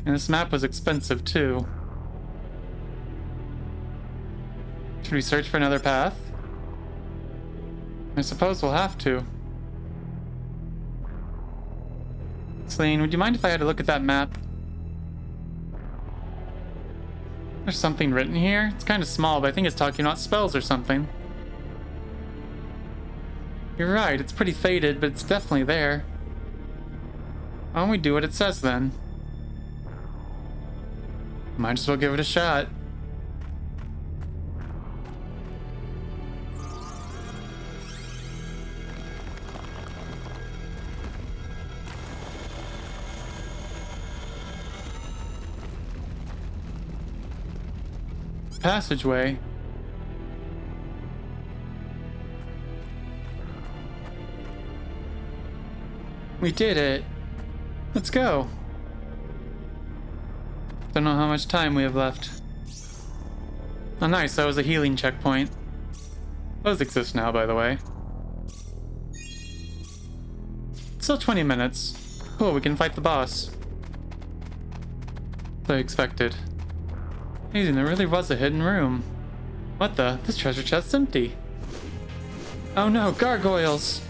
And this map was expensive too. Should we search for another path? I suppose we'll have to. Celine, would you mind if I had a look at that map? There's something written here. It's kind of small, but I think it's talking about spells or something. You're right, it's pretty faded, but it's definitely there. Why don't we do what it says then? Might as well give it a shot. Passageway. We did it. Let's go. Don't know how much time we have left. Oh nice, that was a healing checkpoint. Those exist now, by the way. Still 20 minutes. Cool, we can fight the boss. So I expected. Amazing, there really was a hidden room. What the? This treasure chest's empty. Oh no, gargoyles!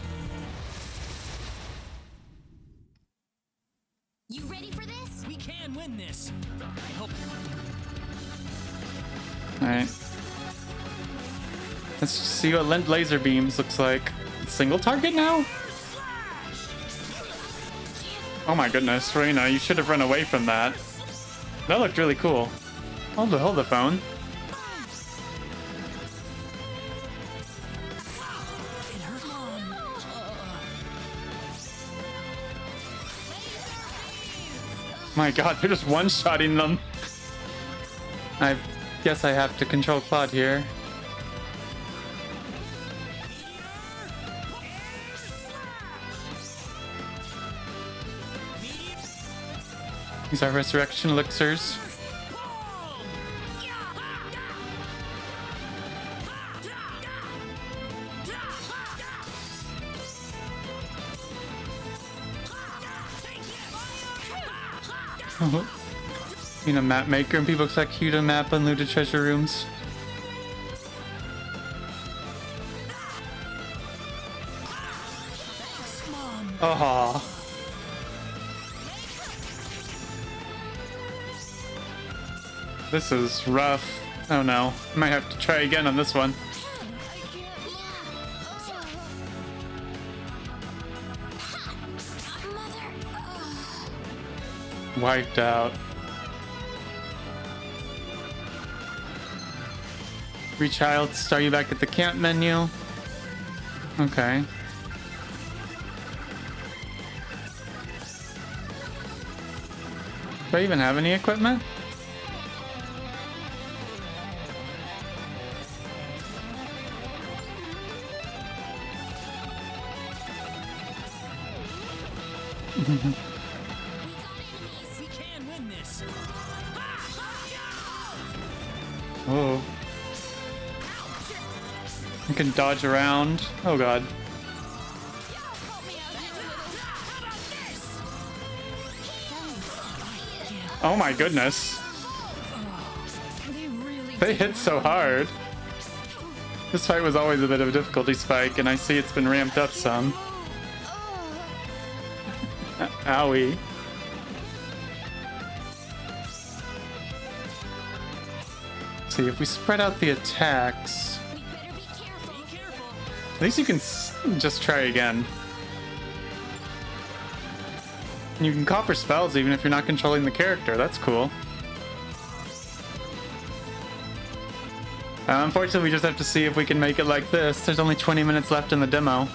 You ready for this? We can win this. I hope. Alright. Let's just see what laser beams looks like. Single target now? Oh my goodness, Reyna, you should have run away from that. That looked really cool. Hold the phone. My god, they're just one-shotting them. I guess I have to control Claude here. These are resurrection elixirs. Being a map maker and people expect you to map unlooted treasure rooms. Oh. This is rough. Oh no. I might have to try again on this one. Wiped out. Rechild, start you back at the camp menu. Okay. Do I even have any equipment? We can win this. Oh. I can dodge around. Oh god. Oh my goodness. They hit so hard. This fight was always a bit of a difficulty spike, and I see it's been ramped up some. Owie. See, if we spread out the attacks... At least you can just try again. You can call for spells even if you're not controlling the character. That's cool. Unfortunately, we just have to see if we can make it like this. There's only 20 minutes left in the demo.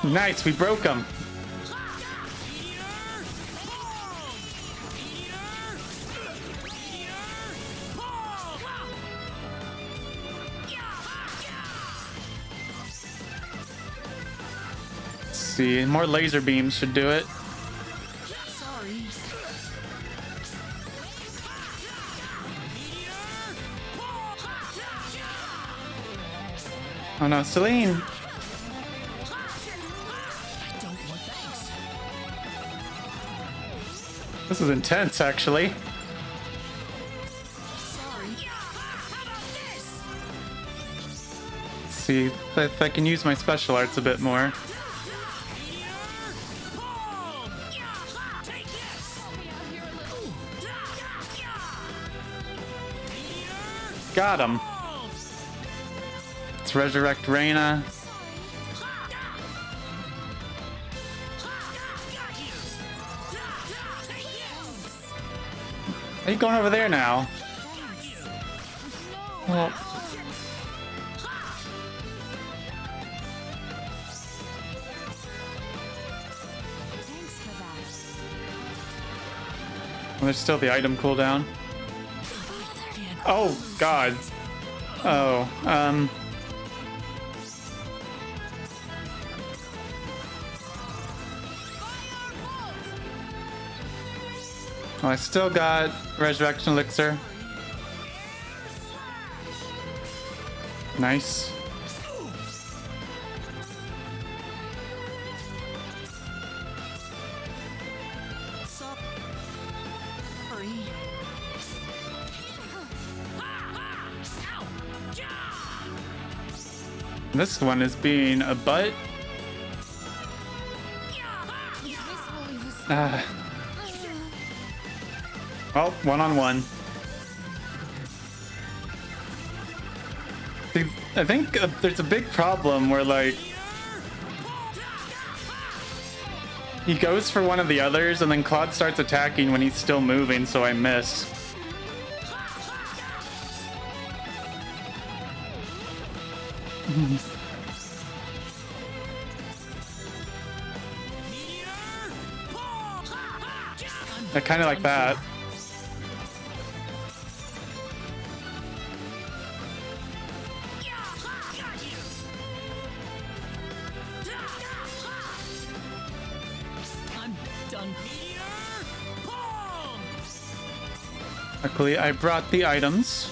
Nice, we broke him. Let's see, more laser beams should do it. Oh no, Celine! This is intense, actually. Let's see if I can use my special arts a bit more. Got him. Let's resurrect Reina. Are you going over there now? Well, there's still the item cooldown. Oh god. Oh, I still got Resurrection Elixir. Nice. This one is being a butt. Well, one-on-one. I think there's a big problem where, like, he goes for one of the others and then Claude starts attacking when he's still moving, so I miss. I kind of like that. Luckily, I brought the items.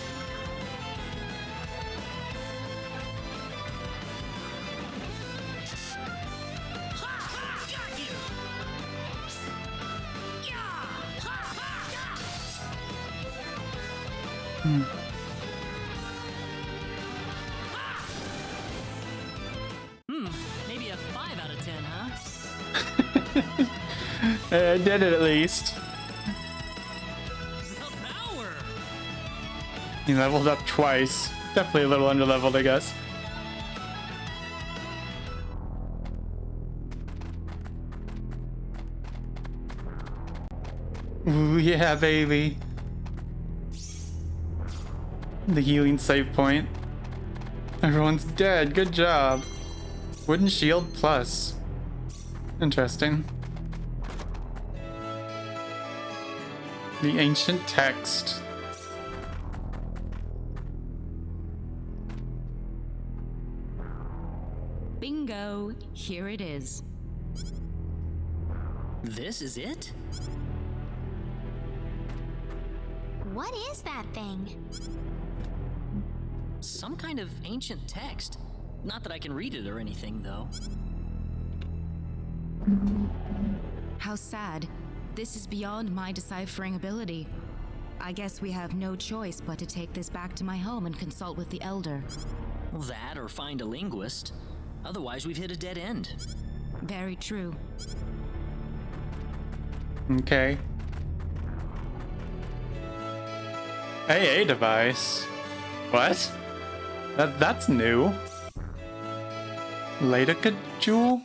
Maybe a 5 out of 10, huh? I did it at least. He leveled up twice. Definitely a little underleveled, I guess. Ooh, yeah, baby. The healing save point. Everyone's dead. Good job. Wooden shield plus. Interesting. The ancient text. Bingo! Here it is. This is it? What is that thing? Some kind of ancient text. Not that I can read it or anything, though. How sad. This is beyond my deciphering ability. I guess we have no choice but to take this back to my home and consult with the Elder. That or find a linguist. Otherwise, we've hit a dead end. Very true. Okay. AA device. What? That's new. Latica jewel?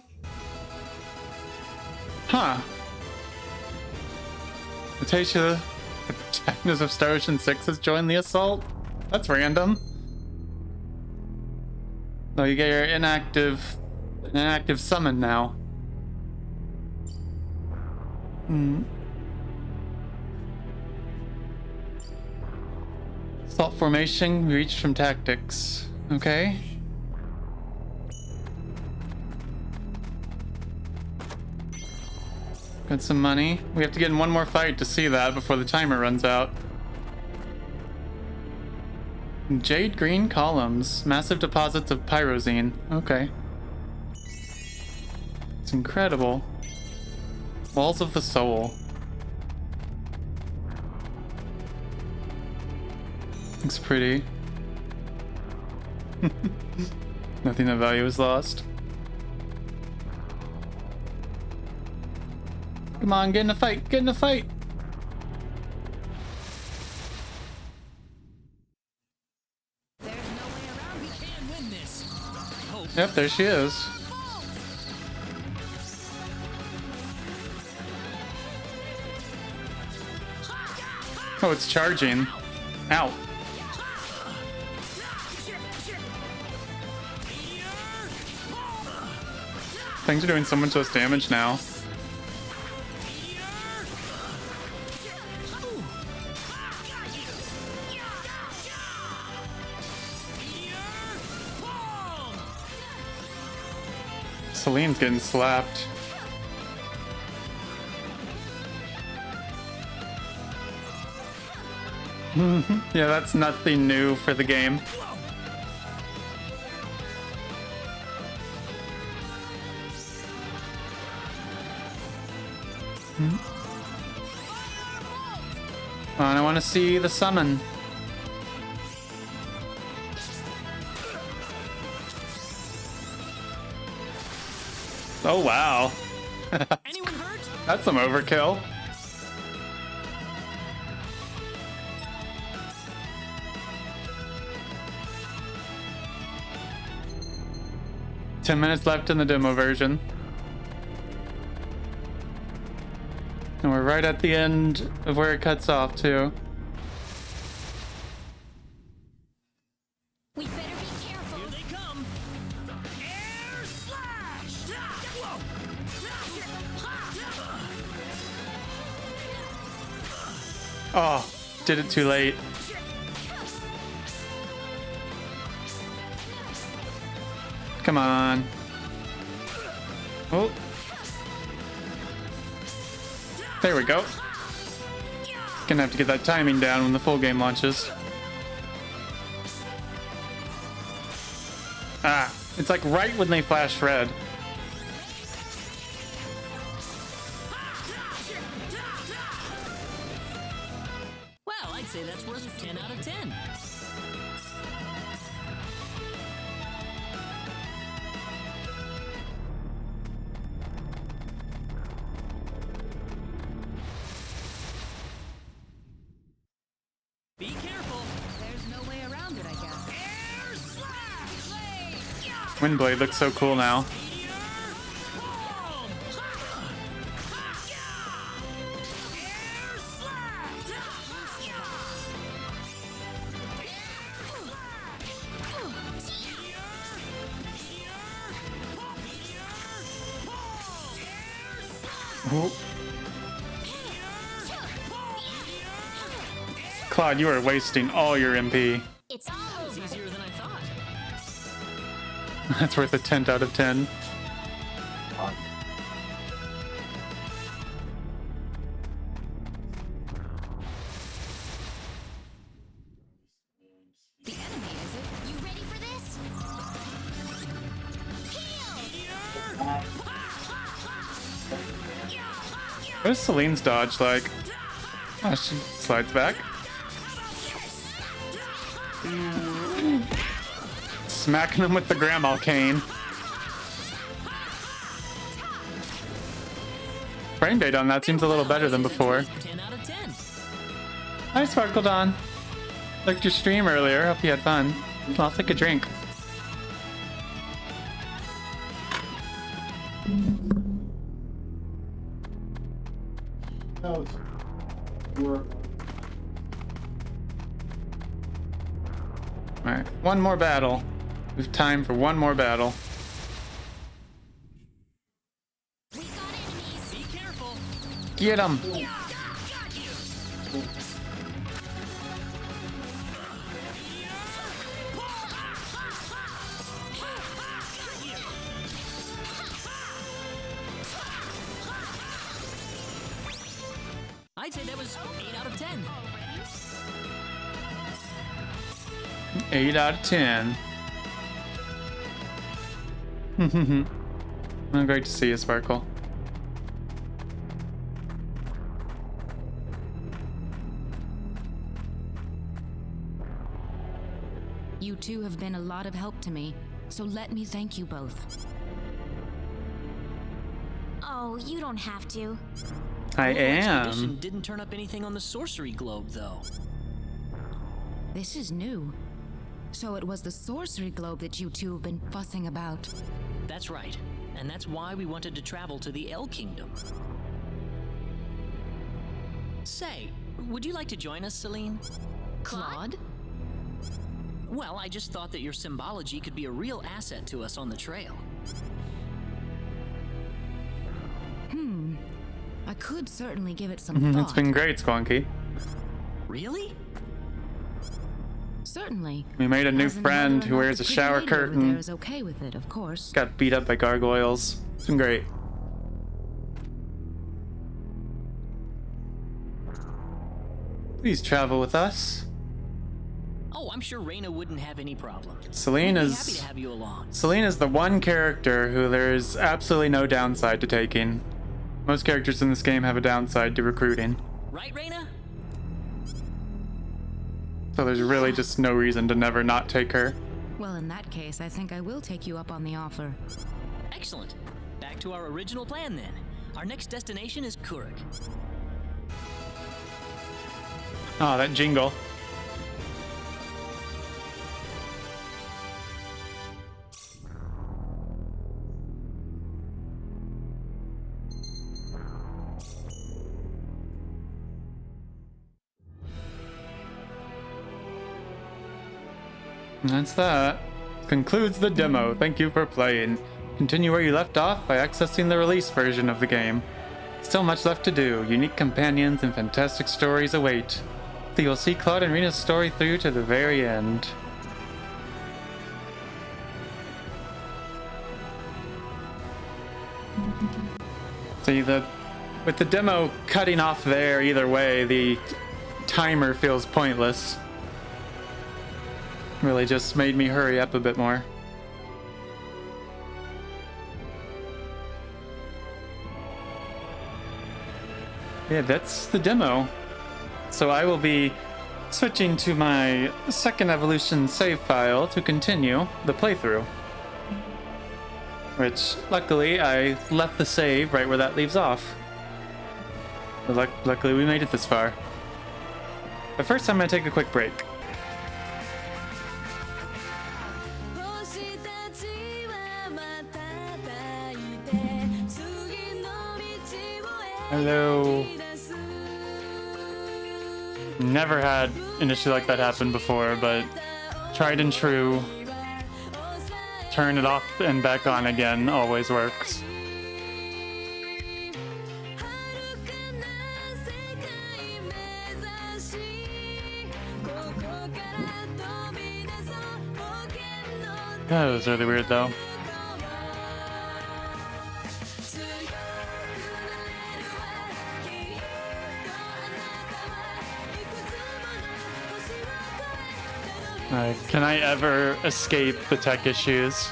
Huh. Natasha, the protagonist of Star Ocean 6 has joined the assault? That's random. No, you get your inactive summon now. Assault formation reached from tactics. Okay. Got some money. We have to get in one more fight to see that before the timer runs out. Jade green columns. Massive deposits of pyrozine. Okay. It's incredible. Walls of the soul. Looks pretty. Nothing of value is lost. Come on, get in a fight, get in a fight! There's no way around. We can win this. I hope. Yep, there she is. Oh, it's charging. Ow. Things are doing so much less damage now. Celine's getting slapped. Yeah, that's nothing new for the game. Oh, and I want to see the summon. Oh wow. Anyone hurt? That's some overkill. $10 left in the demo version. And we're right at the end of where it cuts off too. We better be careful. Here they come. Air slash! Oh, did it too late. Come on. Oh. There we go. Gonna have to get that timing down when the full game launches. Ah, it's like right when they flash red. Well, I'd say that's worth a 10 out of 10. Be careful. There's no way around it, I guess. Air slash! Windblade looks so cool now. Oh. Claude, you are wasting all your MP. It's That was easier than I That's worth a 10 out of 10. What is Celine's dodge like? Oh, she slides back. Smacking him with the grandma cane. Frame rate on that seems a little better than before. 10 out of 10. Hi, Sparkle Dawn. Liked your stream earlier. Hope you had fun. I'll take a drink. Alright, one more battle. We have time for one more battle. Be careful. Get him! I'd say that was 8 out of 10. 8 out of 10. Well, great to see you, Sparkle. You two have been a lot of help to me, so let me thank you both. Oh, you don't have to. I Expedition am. didn't turn up anything on the sorcery globe, though. This is new. So it was the sorcery globe that you two have been fussing about. That's right. And that's why we wanted to travel to the El Kingdom. Say, would you like to join us, Celine? Claude? Well, I just thought that your symbology could be a real asset to us on the trail. I could certainly give it some thought. It's been great, Squonky. Really? Certainly. We made a new As in friend whether or who not wears the a pretty shower lady over curtain. there is okay with it, of course. Got beat up by gargoyles. It's been great. Please travel with us. Oh, I'm sure Reyna wouldn't have any problem. Celine We'd be is happy to have you along. Celine is the one character who there's absolutely no downside to taking. Most characters in this game have a downside to recruiting. Right, Reyna? So there's really just no reason to never not take her. Well, in that case, I think I will take you up on the offer. Excellent. Back to our original plan then. Our next destination is Kurik. Oh, that jingle. That's that. Concludes the demo. Thank you for playing. Continue where you left off by accessing the release version of the game. Still much left to do. Unique companions and fantastic stories await. So you'll see Claude and Rena's story through to the very end. See, with the demo cutting off there either way, the timer feels pointless. Really just made me hurry up a bit more. Yeah, that's the demo. So I will be switching to my second evolution save file to continue the playthrough. Which, luckily, I left the save right where that leaves off. But luckily we made it this far. But first I'm going to take a quick break. Hello. Never had an issue like that happen before, but tried and true. Turn it off and back on again always works. That was really weird though. Can I ever escape the tech issues?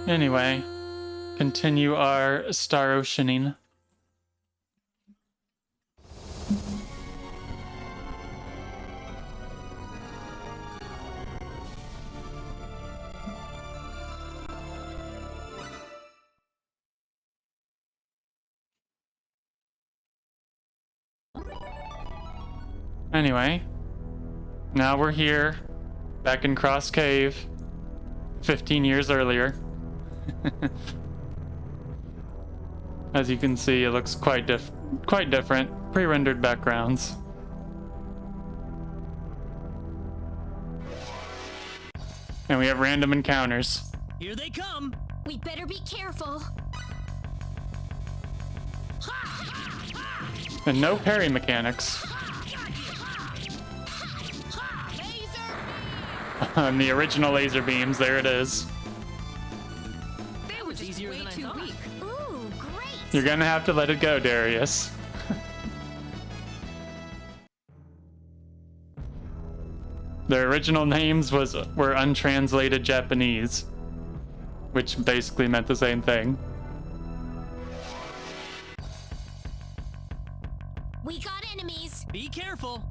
Anyway, continue our star oceaning. Anyway, now we're here, back in Cross Cave, 15 years earlier. As you can see, it looks quite different. Pre-rendered backgrounds. And we have random encounters. Here they come. We better be careful. And no parry mechanics. On the original laser beams, there it is. That was easier than I thought. Ooh, great. You're gonna have to let it go, Darius. Their original names were untranslated Japanese, which basically meant the same thing. We got enemies. Be careful.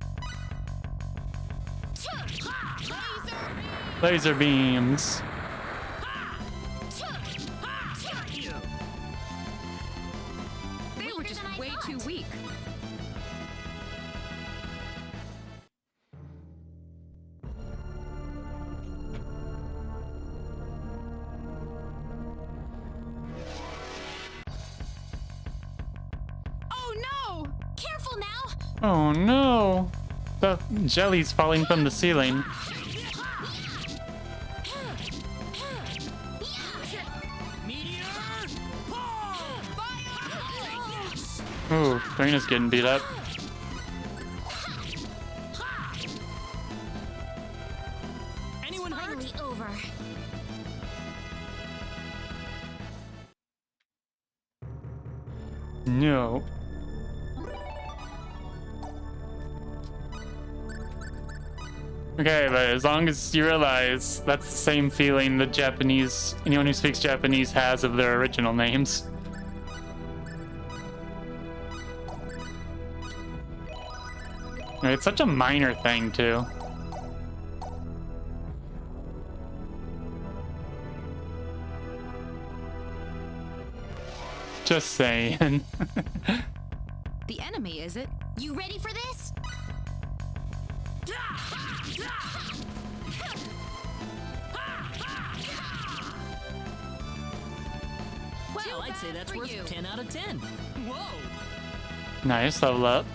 Laser beams. They were just way too weak. Oh no! Careful now! Oh no! The jelly's falling from the ceiling. Ooh, Darina's getting beat up. Anyone hurt? Finally over. No. Okay, but as long as you realize that's the same feeling the Japanese, anyone who speaks Japanese has of their original names. It's such a minor thing, too. Just saying. The enemy, is it? You ready for this? Well, I'd say that's worth 10 out of 10. Whoa! Nice, level up.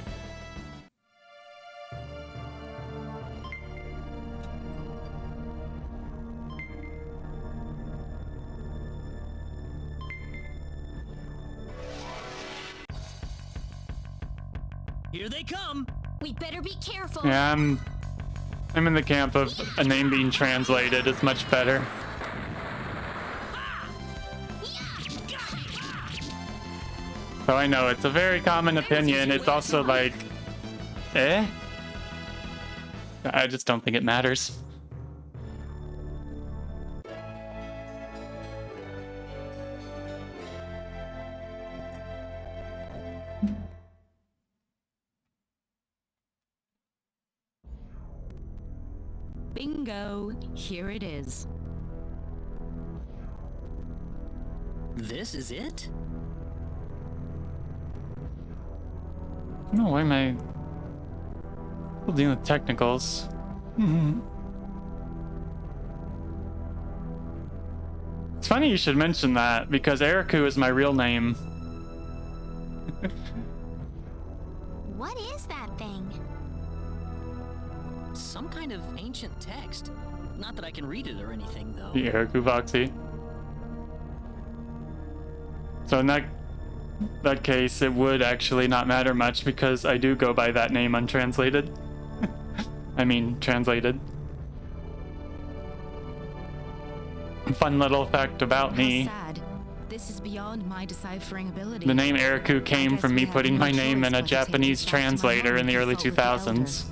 Here they come. We better be careful. Yeah, I'm in the camp of a name being translated is much better. So I know it's a very common opinion. It's also like, I just don't think it matters. Bingo! Here it is. This is it? No, why am I still dealing with technicals? It's funny you should mention that, because Eriku is my real name. What is that thing? Some kind of ancient text. Not that I can read it or anything, though. The Eriku Voxy. So in that case, it would actually not matter much because I do go by that name untranslated. I mean, translated. Fun little fact about me. Sad. This is beyond my deciphering ability. The name Eriku came from me putting my name in a Japanese translator in the early 2000s.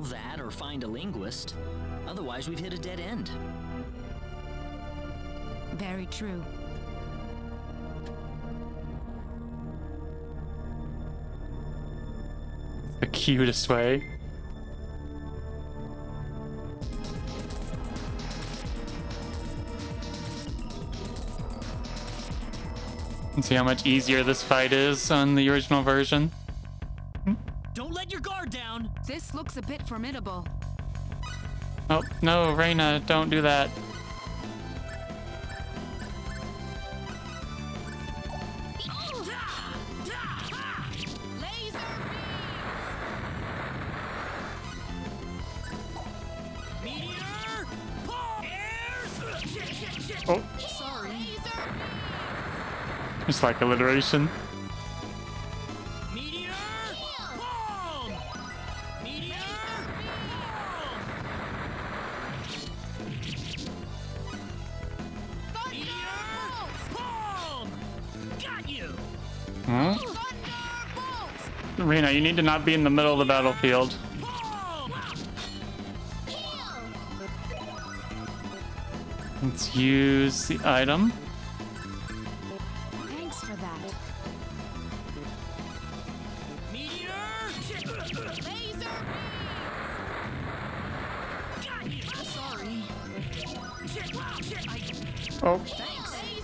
That or find a linguist. Otherwise, we've hit a dead end. Very true. The cutest way. Let's see how much easier this fight is on the original version. Don't let your guard down. This looks a bit formidable. Oh, no, Reina, don't do that. Oh. Sorry. Just like alliteration. Huh? Rena, you need to not be in the middle of the battlefield. Let's use the item. Thanks for that. Sorry. Oh,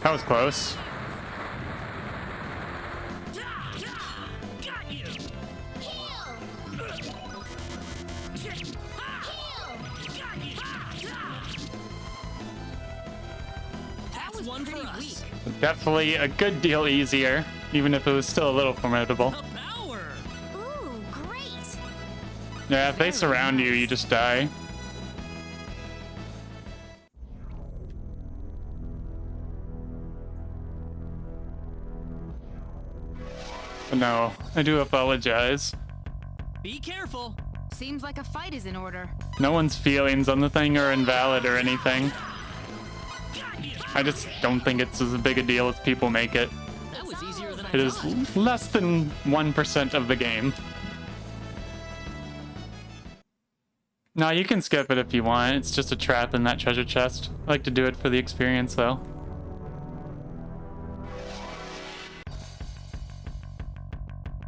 that was close. Definitely a good deal easier, even if it was still a little formidable. Ooh, great! Yeah, if they surround you, you just die. But no, I do apologize. Be careful. Seems like a fight is in order. No one's feelings on the thing are invalid or anything. I just don't think it's as big a deal as people make it. That was easier than I It is less than 1% of the game. No, you can skip it if you want. It's just a trap in that treasure chest. I like to do it for the experience, though.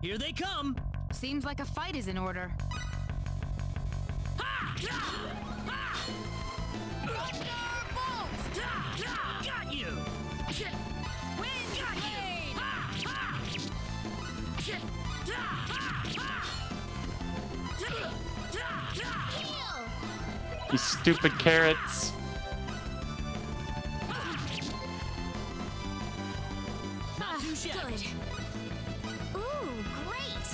Here they come. Seems like a fight is in order. Got you. You stupid carrots. Not too shabby. Good. Ooh, great!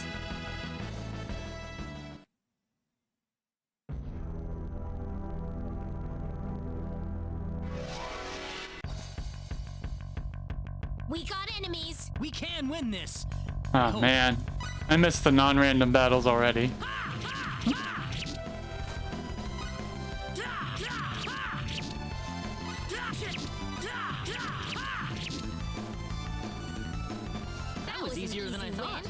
We got enemies. We can win this. Oh man, I missed the non-random battles already. That was easier than I thought.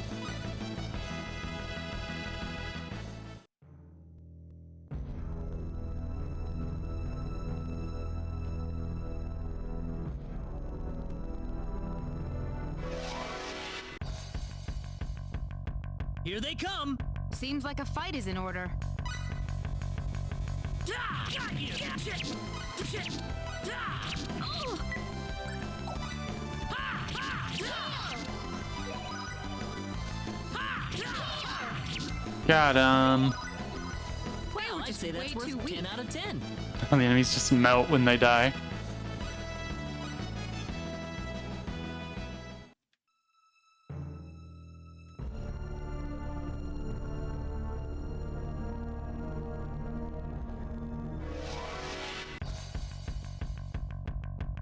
Here they come. Seems like a fight is in order. Got him. Well, I'd say that's worth 10 out of 10. The enemies just melt when they die.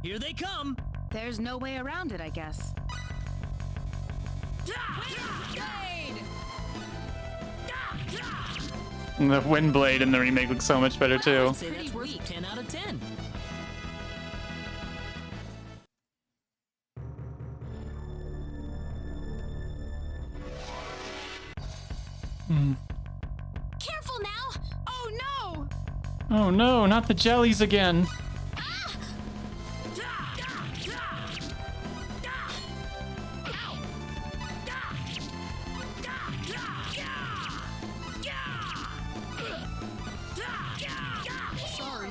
Here they come! There's no way around it, I guess. And the wind blade in the remake looks so much better too. I'd say that's worth 10 out of 10. Careful now! Oh no! Oh no, not the jellies again. Sorry.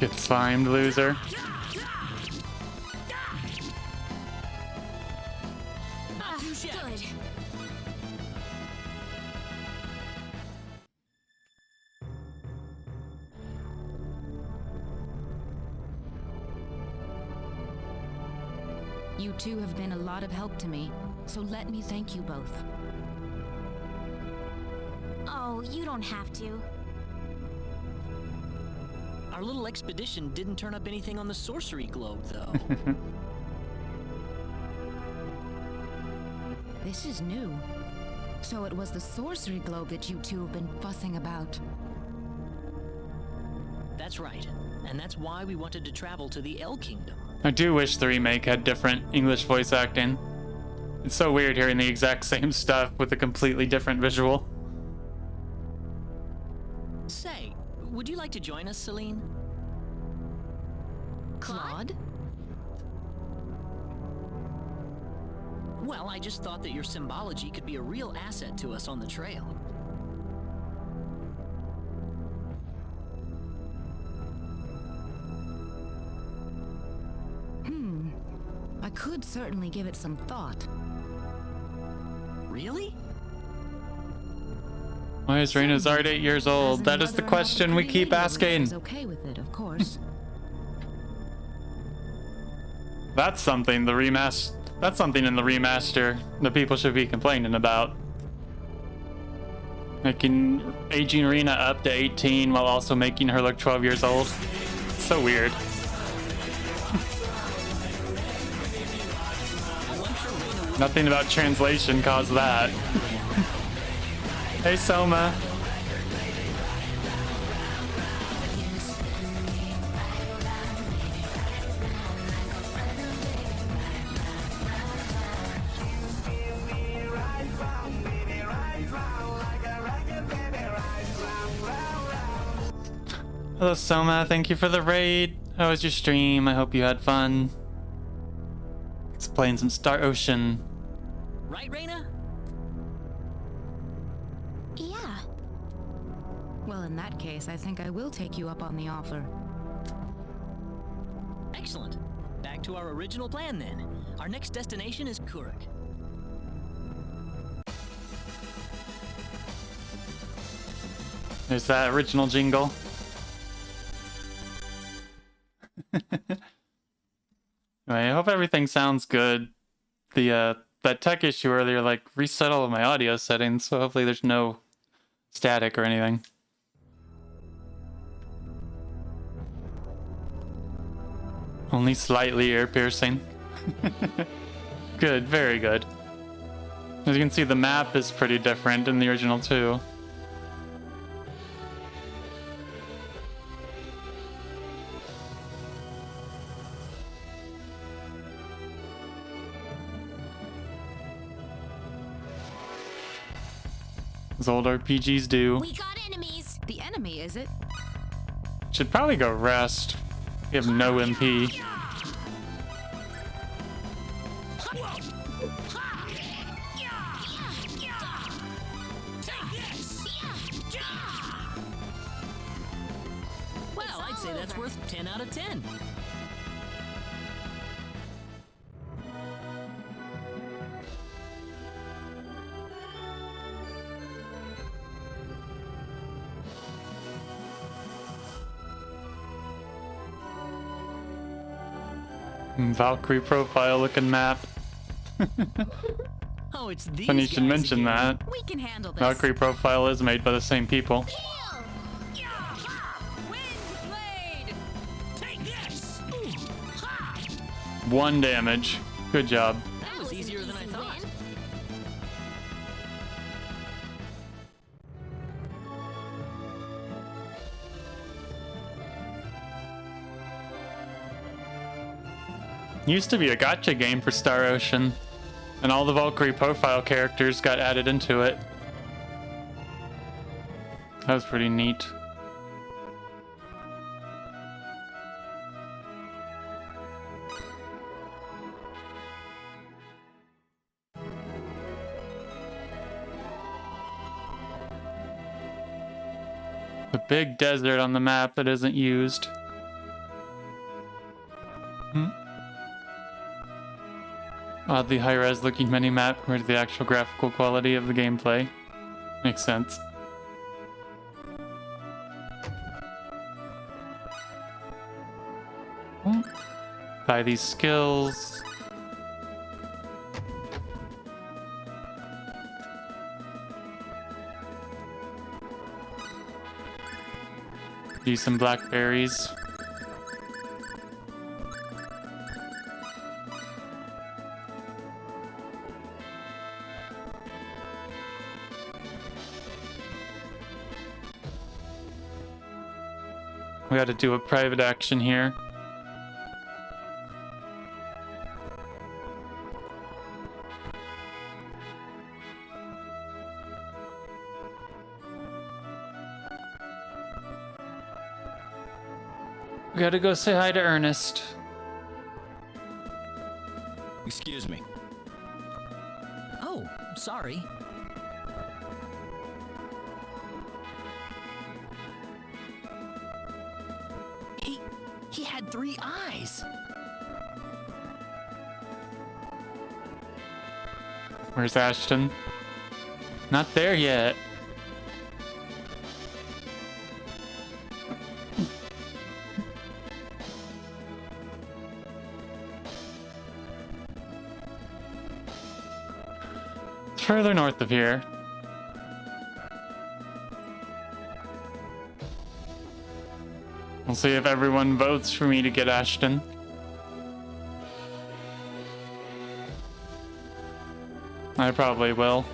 Get slimed, loser. Not too shabby. Good. You two have been a lot of help to me, so let me thank you both. Oh, you don't have to. Our little expedition didn't turn up anything on the sorcery globe, though. This is new. So it was the sorcery globe that you two have been fussing about. That's right. And that's why we wanted to travel to the El Kingdom. I do wish the remake had different English voice acting. It's so weird hearing the exact same stuff with a completely different visual. Say, would you like to join us, Celine? Claude? Well, I just thought that your symbology could be a real asset to us on the trail. I could certainly give it some thought. Really? Why is Reina's art 8 years old? That is the question we keep asking. Okay with it, of course. That's something in the remaster that people should be complaining about. Making aging Reina up to 18 while also making her look 12 years old. It's so weird. Nothing about translation caused that. Hey, Soma. Hello, Soma. Thank you for the raid. How was your stream? I hope you had fun. Let's playing some Star Ocean. Right, Reina? Yeah. Well, in that case, I think I will take you up on the offer. Excellent. Back to our original plan then. Our next destination is Kuruk. There's that original jingle. Anyway, I hope everything sounds good. The that tech issue earlier like reset all of my audio settings, so hopefully there's no static or anything. Only slightly ear piercing. Good, very good. As you can see, the map is pretty different in the original too. As old RPGs do. We got enemies. The enemy, is it? Should probably go rest. We have no MP. Well, I'd say that's worth 10 out of 10. Valkyrie profile looking map. Oh, it's these Funny you should guys mention again. that. We can handle this. Valkyrie profile is made by the same people. Take this! 1 damage. Good job. That was easier than I thought. Used to be a gacha game for Star Ocean, and all the Valkyrie profile characters got added into it. That was pretty neat. The big desert on the map that isn't used. Oddly high-res looking mini-map compared to the actual graphical quality of the gameplay. Makes sense. Buy these skills. Do some blackberries. We gotta do a private action here. We gotta go say hi to Ernest. Excuse me. Oh, sorry. He had 3 eyes. Where's Ashton? Not there yet. Further north of here. We'll see if everyone votes for me to get Ashton. I probably will.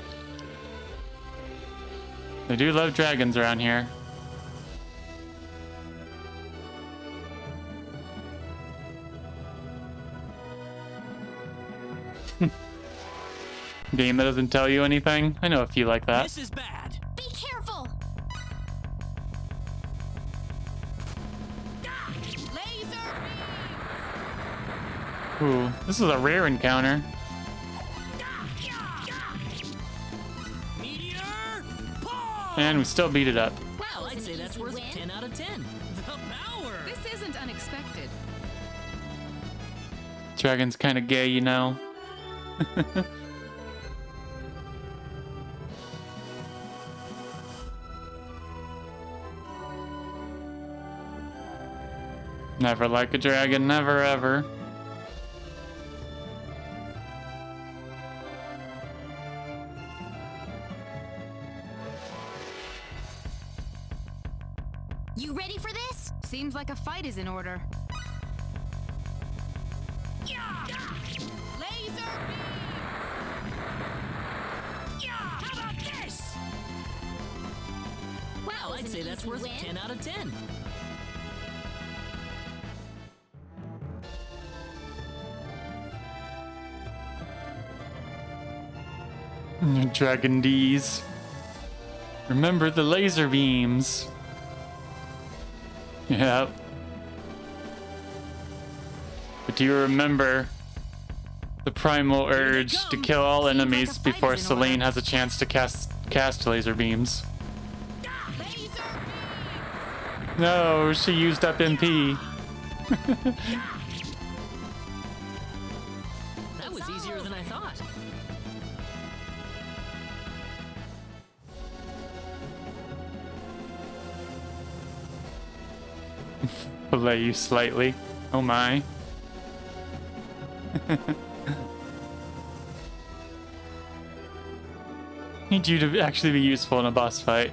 They do love dragons around here. Game that doesn't tell you anything? I know a few like that. This is bad. Be careful! Ooh, this is a rare encounter. And we still beat it up. Wow, I'd say that's worth 10 out of 10. The power! This isn't unexpected. Dragon's kind of gay, you know. Never like a dragon, never ever. You ready for this? Seems like a fight is in order. Laser How about this? Wow, I'd say that's worth 10 out of 10. Dragon D's. Remember the laser beams. Yeah. But do you remember the primal urge to kill all enemies before Selene has a chance to cast laser beams? No, she used up MP. That was easier than I thought. Fillet you slightly. Oh my. Need you to actually be useful in a boss fight.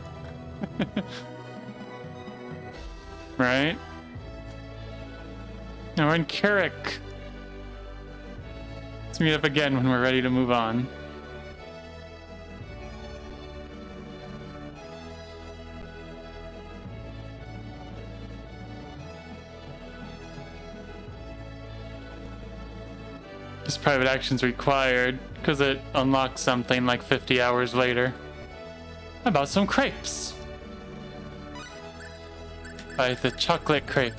Right? Now we're in Carrick. Let's meet up again when we're ready to move on. This private action's required because it unlocks something like 50 hours later. How about some crepes? Buy the chocolate crepe.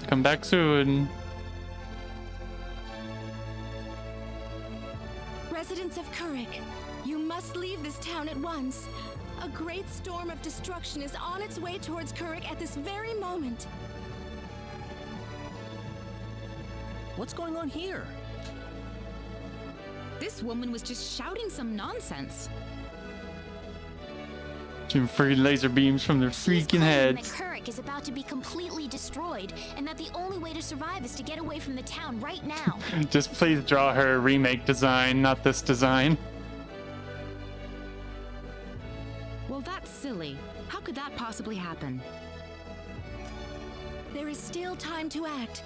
Come back soon. Residents of Carrick, you must leave this town at once. A great storm of destruction is on its way towards Carrick at this very moment. What's going on here? This woman was just shouting some nonsense. Some free laser beams from their freaking heads. That Carrick is about to be completely destroyed, and that the only way to survive is to get away from the town right now. Just please draw her a remake design, not this design. Well, that's silly. How could that possibly happen? There is still time to act.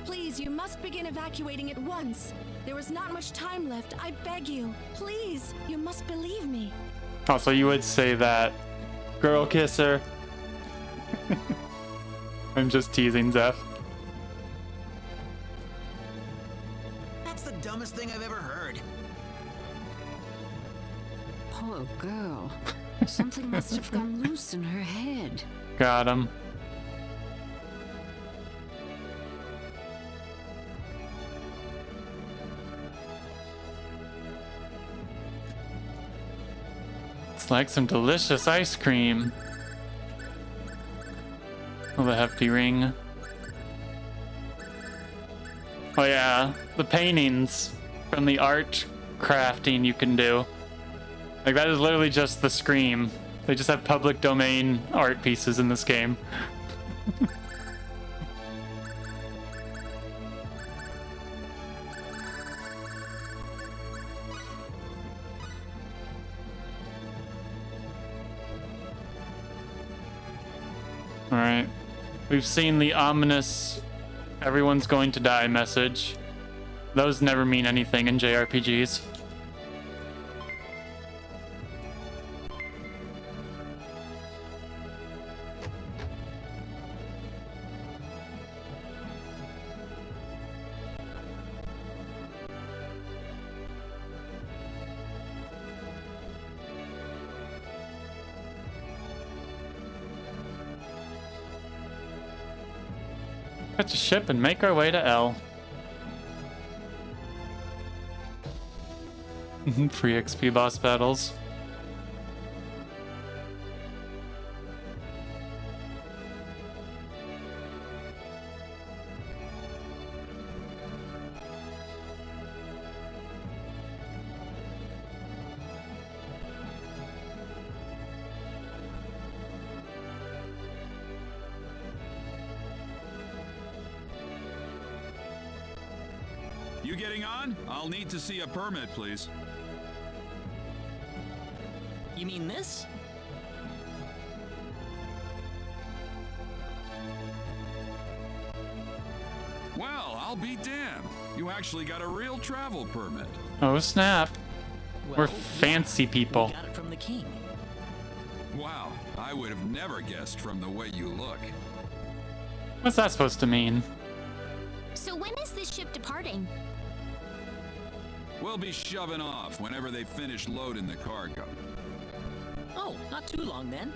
Please, you must begin evacuating at once. There is not much time left. I beg you. Please, you must believe me. Also, you would say that. Girl kisser. I'm just teasing Zeph. That's the dumbest thing I've ever heard. Poor girl. Something must have gone loose in her head. Got him. It's like some delicious ice cream. Oh, the hefty ring. Oh yeah, the paintings from the art crafting you can do. Like that is literally just the Scream. They just have public domain art pieces in this game. Alright. We've seen the ominous everyone's going to die message. Those never mean anything in JRPGs. Catch a ship and make our way to L. Free XP boss battles. You getting on? I'll need to see a permit, please. You mean this? Well, I'll be damned. You actually got a real travel permit. Oh snap. Well, We're fancy people. We got it from the king. Wow, I would have never guessed from the way you look. What's that supposed to mean? So when is this ship departing? We'll be shoving off whenever they finish loading the cargo. Oh, not too long then.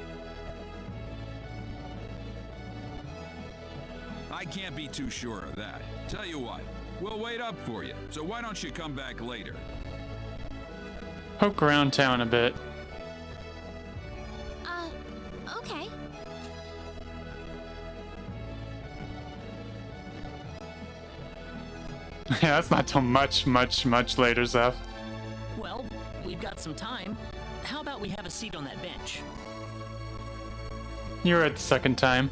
I can't be too sure of that. Tell you what, we'll wait up for you, so why don't you come back later? Poke around town a bit. Okay. Yeah, that's not till much later, Zeph. Well, we've got some time. How about we have a seat on that bench? You're at the second time.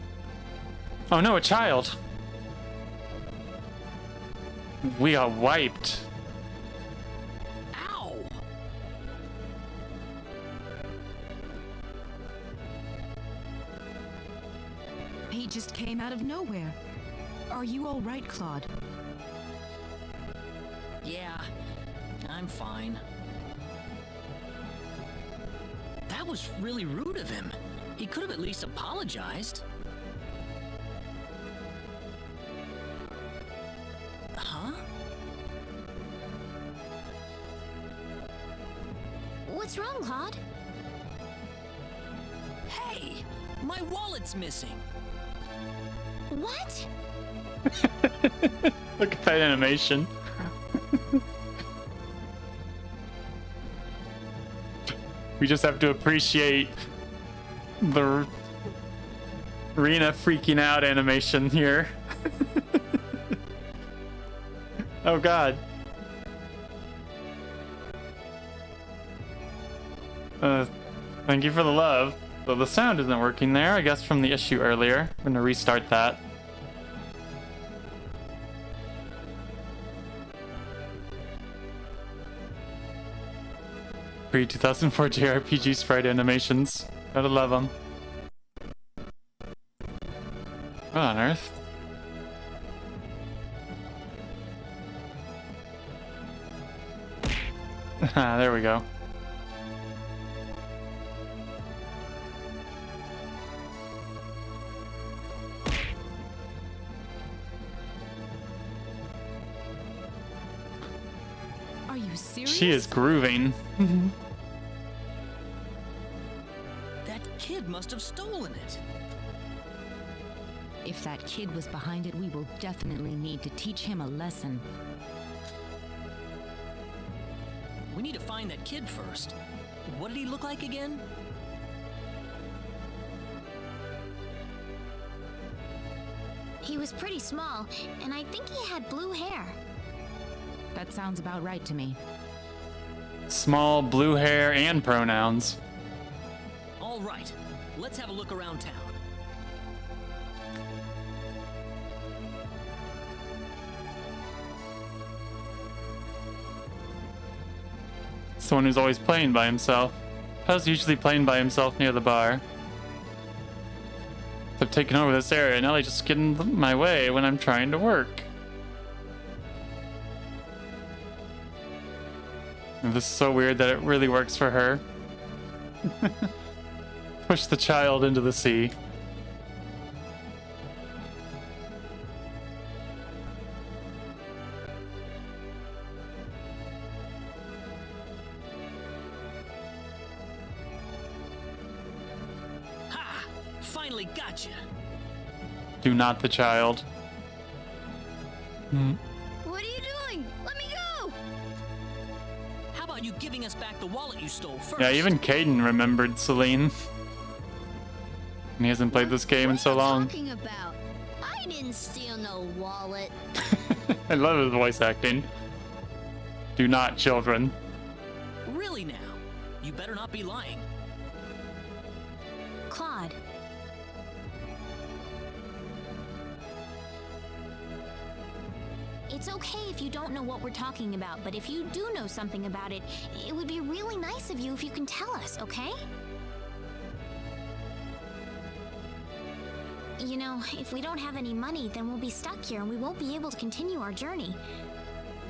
Oh no, a child. We are wiped. Ow! It just came out of nowhere. Are you all right, Claude? Yeah, I'm fine. That was really rude of him. He could have at least apologized. Huh? What's wrong, Claude? Hey, my wallet's missing. What? Look at that animation. We just have to appreciate the Rena freaking out animation here. Oh god. Thank you for the love. So the sound isn't working there, I guess from the issue earlier. I'm gonna restart that. Pre-2004 JRPG sprite animations. Gotta love them. What on earth? Ah, there we go. Are you serious? She is grooving. That kid must have stolen it. If that kid was behind it, we will definitely need to teach him a lesson. We need to find that kid first. What did he look like again? He was pretty small, and I think he had blue hair. That sounds about right to me. Small, blue hair, and pronouns. All right, let's have a look around town. Someone who's always playing by himself. I was usually playing by himself near the bar. I've taken over this area, and now they just get in my way when I'm trying to work. And this is so weird that it really works for her. Push the child into the sea. Ha! Finally got you. Do not the child. What are you doing? Let me go! How about you giving us back the wallet you stole first? Yeah, even Caden remembered Celine. And he hasn't played this game in so long. Talking about? I didn't steal no wallet. I love his voice acting. Do not, children. Really now? You better not be lying. Claude. It's okay if you don't know what we're talking about, but if you do know something about it, it would be really nice of you if you can tell us, okay? You know, if we don't have any money, then we'll be stuck here and we won't be able to continue our journey.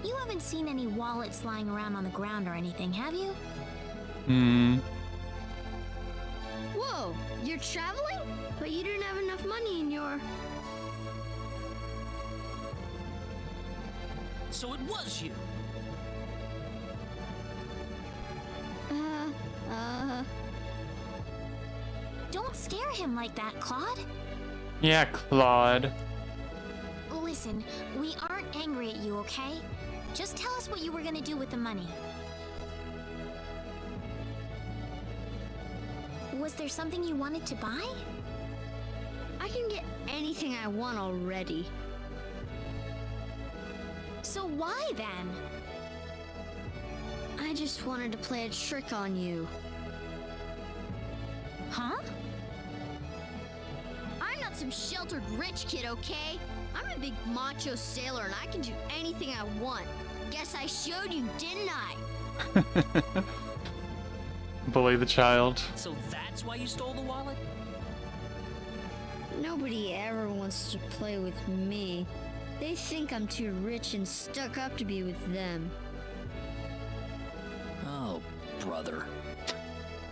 You haven't seen any wallets lying around on the ground or anything, have you? Whoa, you're traveling? But you didn't have enough money in your... So it was you. Don't scare him like that, Claude. Yeah, Claude. Listen, we aren't angry at you, okay? Just tell us what you were gonna do with the money. Was there something you wanted to buy? I can get anything I want already. So why then? I just wanted to play a trick on you. Huh? I'm not some sheltered rich kid, okay? I'm a big macho sailor and I can do anything I want. Guess I showed you, didn't I? Bully the child. So that's why you stole the wallet? Nobody ever wants to play with me. They think I'm too rich and stuck up to be with them. Oh, brother.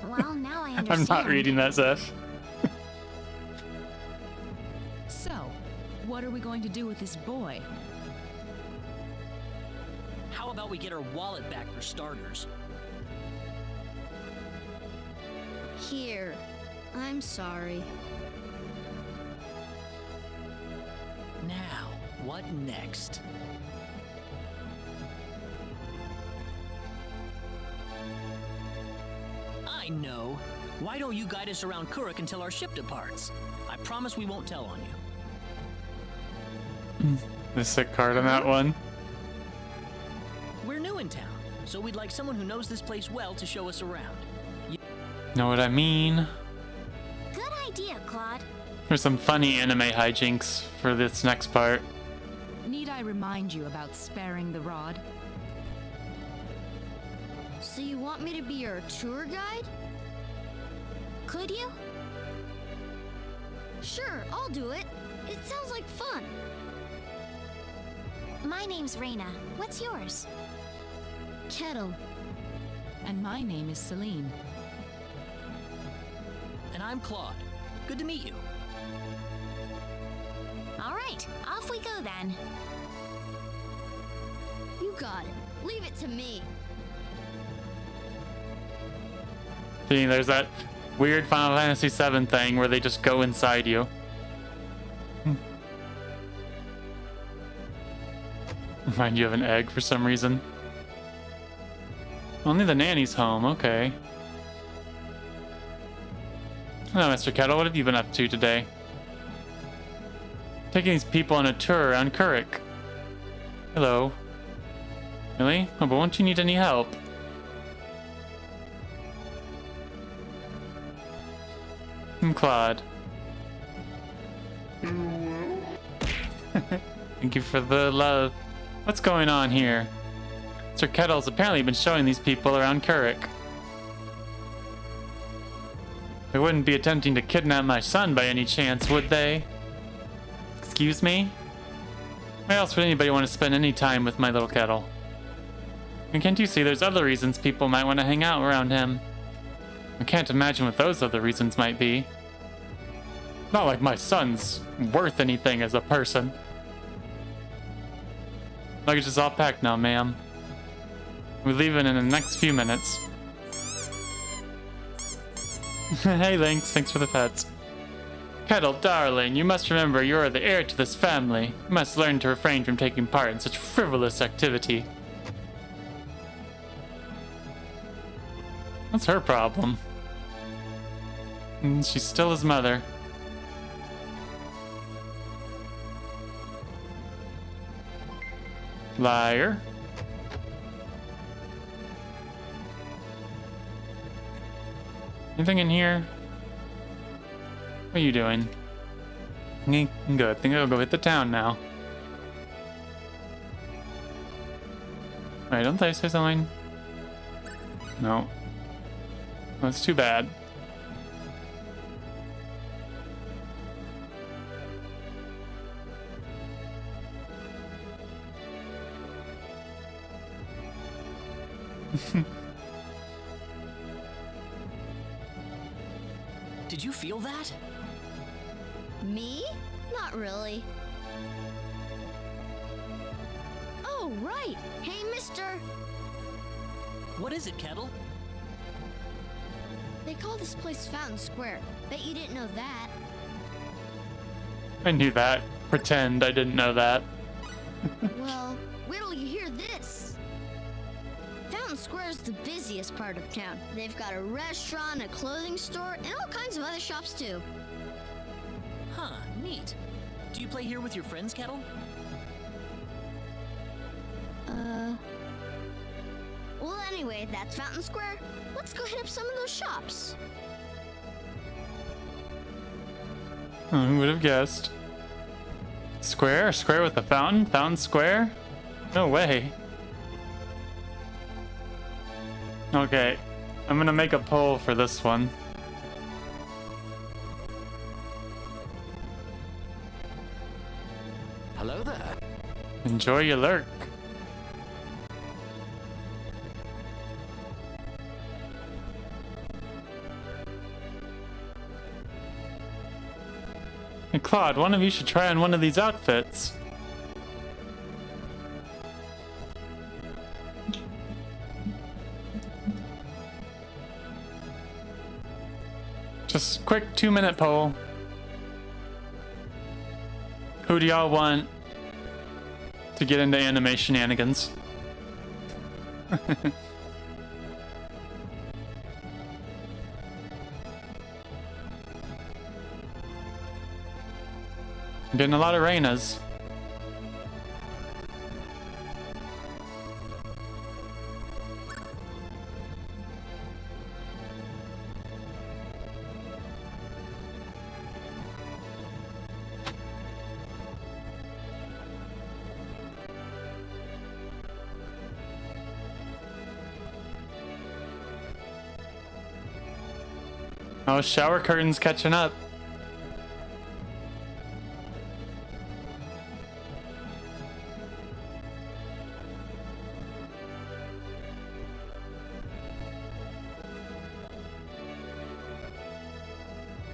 Well, now I understand. I'm not reading that, Zeph. So, what are we going to do with this boy? How about we get her wallet back for starters? Here. I'm sorry. Now, what next? I know. Why don't you guide us around Kuruk until our ship departs? I promise we won't tell on you. The sick card on that one. We're new in town, so we'd like someone who knows this place well to show us around. Know what I mean? Good idea, Claude. There's some funny anime hijinks for this next part. Need I remind you about sparing the rod? So you want me to be your tour guide? Could you? Sure, I'll do it. It sounds like fun. My name's Reina. What's yours? Kettle. And my name is Celine. And I'm Claude. Good to meet you. All right, off we go then. You got it. Leave it to me. See, there's that weird Final Fantasy VII thing where they just go inside you. Remind you of an egg for some reason. Only the nanny's home, okay. Hello, Mr. Kettle, what have you been up to today? Taking these people on a tour around Kuruk. Hello. Really? Oh, but won't you need any help? I'm Claude. Thank you for the love. What's going on here? Mr. Kettle's apparently been showing these people around Kuruk. They wouldn't be attempting to kidnap my son by any chance, would they? Excuse me? Why else would anybody want to spend any time with my little Kettle? And can't you see there's other reasons people might want to hang out around him? I can't imagine what those other reasons might be. Not like my son's worth anything as a person. Luggage is all packed now, ma'am. We're leaving in the next few minutes. Hey, Lynx, thanks for the pets. Kettle, darling, you must remember you are the heir to this family. You must learn to refrain from taking part in such frivolous activity. What's her problem? She's still his mother. Liar. Anything in here? What are you doing? Good. I think I'll go hit the town now. Alright, don't I say something? No. That's too bad. Did you feel that? Me? Not really. Oh, right. Hey, mister. What is it, Kettle? They call this place Fountain Square. Bet you didn't know that. I knew that. Pretend I didn't know that. Well, wait till you hear this. Fountain Square is the busiest part of town. They've got a restaurant, a clothing store, and all kinds of other shops too. Huh, neat. Do you play here with your friends, Kettle? Well, anyway, that's Fountain Square. Let's go hit up some of those shops. Oh, who would have guessed? Square? A square with a fountain? Fountain Square? No way. Okay, I'm gonna make a poll for this one. Enjoy your lurk. Hey, Claude, one of you should try on one of these outfits. Just quick 2-minute poll. Who do y'all want to get into anime shenanigans? Getting a lot of Reinas. Oh, shower curtains catching up.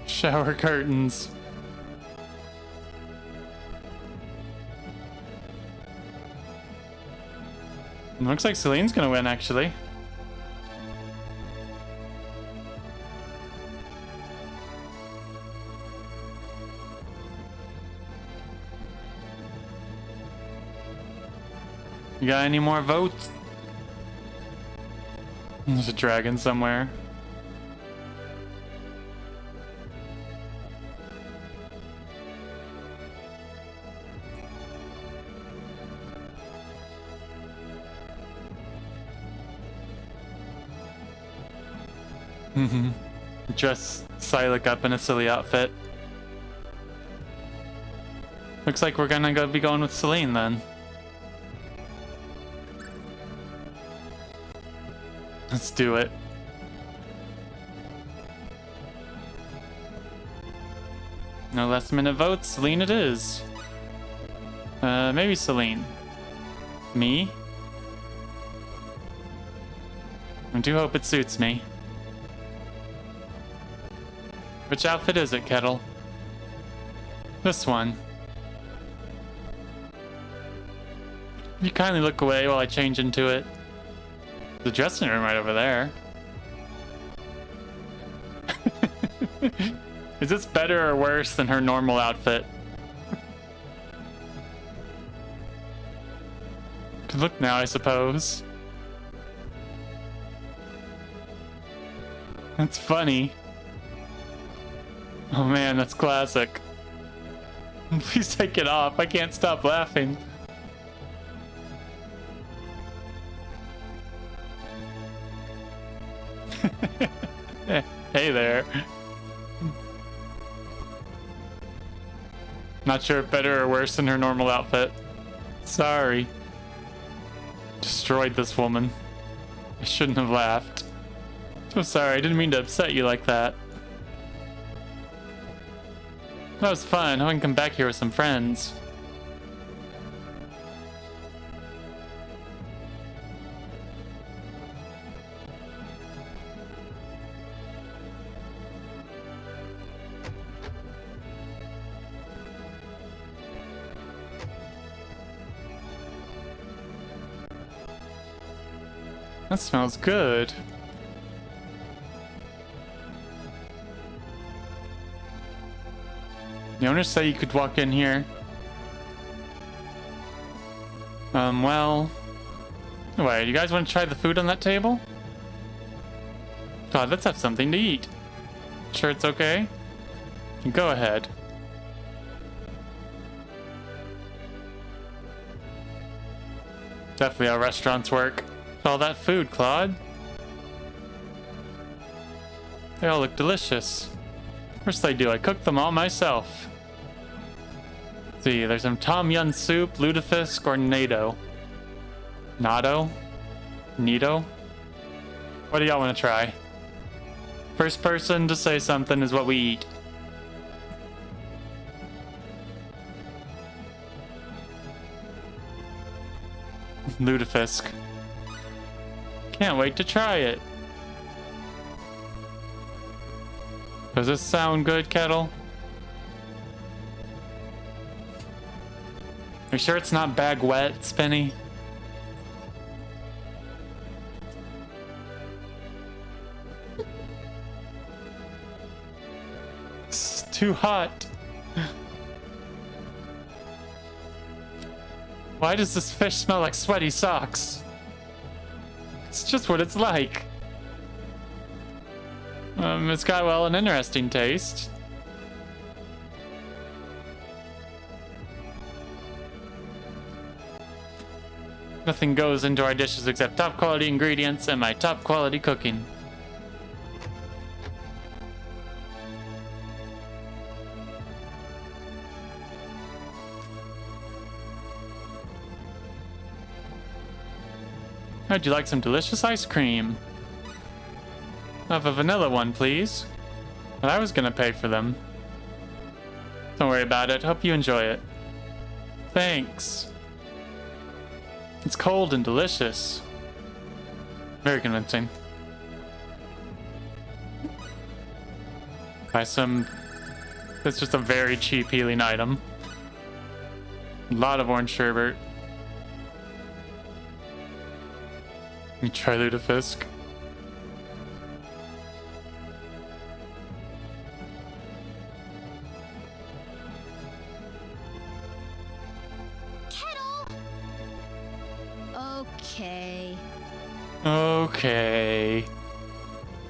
Shower curtains. Looks like Celine's gonna win, actually. You got any more votes? There's a dragon somewhere. Dress Silik up in a silly outfit. Looks like we're gonna be going with Celine then. Let's do it. No last minute votes. Celine it is. Maybe Celine. Me? I do hope it suits me. Which outfit is it, Kettle? This one. You kindly look away while I change into it. The dressing room right over there. Is this better or worse than her normal outfit? Good look now, I suppose. That's funny. Oh man, that's classic. Please take it off. I can't stop laughing. Hey there. Not sure if better or worse than her normal outfit. Sorry. Destroyed this woman. I shouldn't have laughed. So sorry, I didn't mean to upset you like that. That was fun. I can come back here with some friends. That smells good. The owners say you could walk in here. Well... Wait, you guys want to try the food on that table? God, let's have something to eat. Sure it's okay? Go ahead. Definitely how restaurants work. All that food, Claude. They all look delicious. Of course they do. I cooked them all myself. Let's see, there's some Tom Yum soup, lutefisk, or natto. Natto? Nito? What do y'all want to try? First person to say something is what we eat. lutefisk. Can't wait to try it. Does this sound good, Kettle? Are you sure it's not bag wet, Spinny? It's too hot. Why does this fish smell like sweaty socks? It's just what it's like. It's got, well, an interesting taste. Nothing goes into our dishes except top quality ingredients and my top quality cooking. How'd you like some delicious ice cream? Have a vanilla one, please. But I was gonna pay for them. Don't worry about it. Hope you enjoy it. Thanks. It's cold and delicious. Very convincing. Buy some... It's just a very cheap healing item. A lot of orange sherbet. You try lutefisk. Okay. Okay.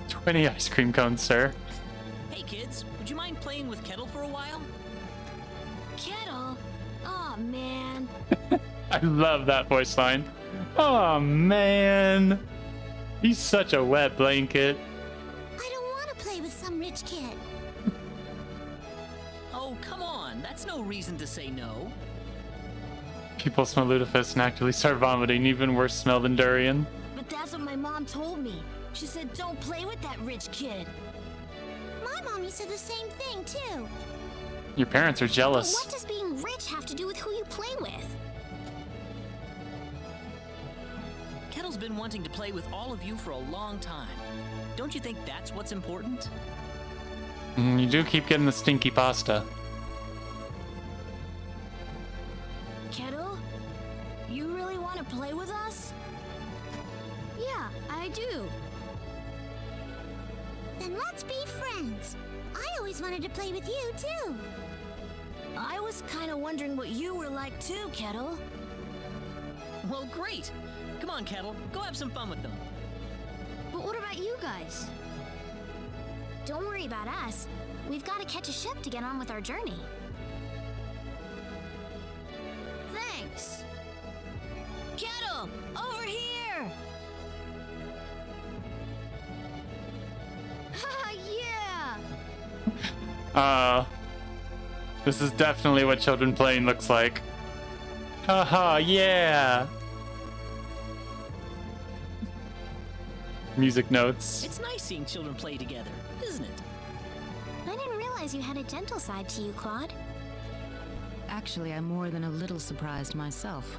20 ice cream cones, sir. Hey kids, would you mind playing with Kettle for a while? Kettle? Oh man. I love that voice line. Oh man. He's such a wet blanket. I don't want to play with some rich kid. Oh, come on. That's no reason to say no. People smell lutefisk and actively start vomiting. Even worse smell than durian. But that's what my mom told me. She said don't play with that rich kid. My mommy said the same thing too. Your parents are jealous. But what does being rich have to do with who you play with? Kettle's been wanting to play with all of you for a long time. Don't you think that's what's important? You do keep getting the stinky pasta. Kettle? You really want to play with us? Yeah, I do. Then let's be friends. I always wanted to play with you, too. I was kind of wondering what you were like, too, Kettle. Well, great. Come on, Kettle. Go have some fun with them. But what about you guys? Don't worry about us. We've got to catch a ship to get on with our journey. Thanks. Kettle, over here! Ha, yeah! This is definitely what children playing looks like. Haha, yeah! Music notes. It's nice seeing children play together, isn't it? I didn't realize you had a gentle side to you, Claude. Actually, I'm more than a little surprised myself.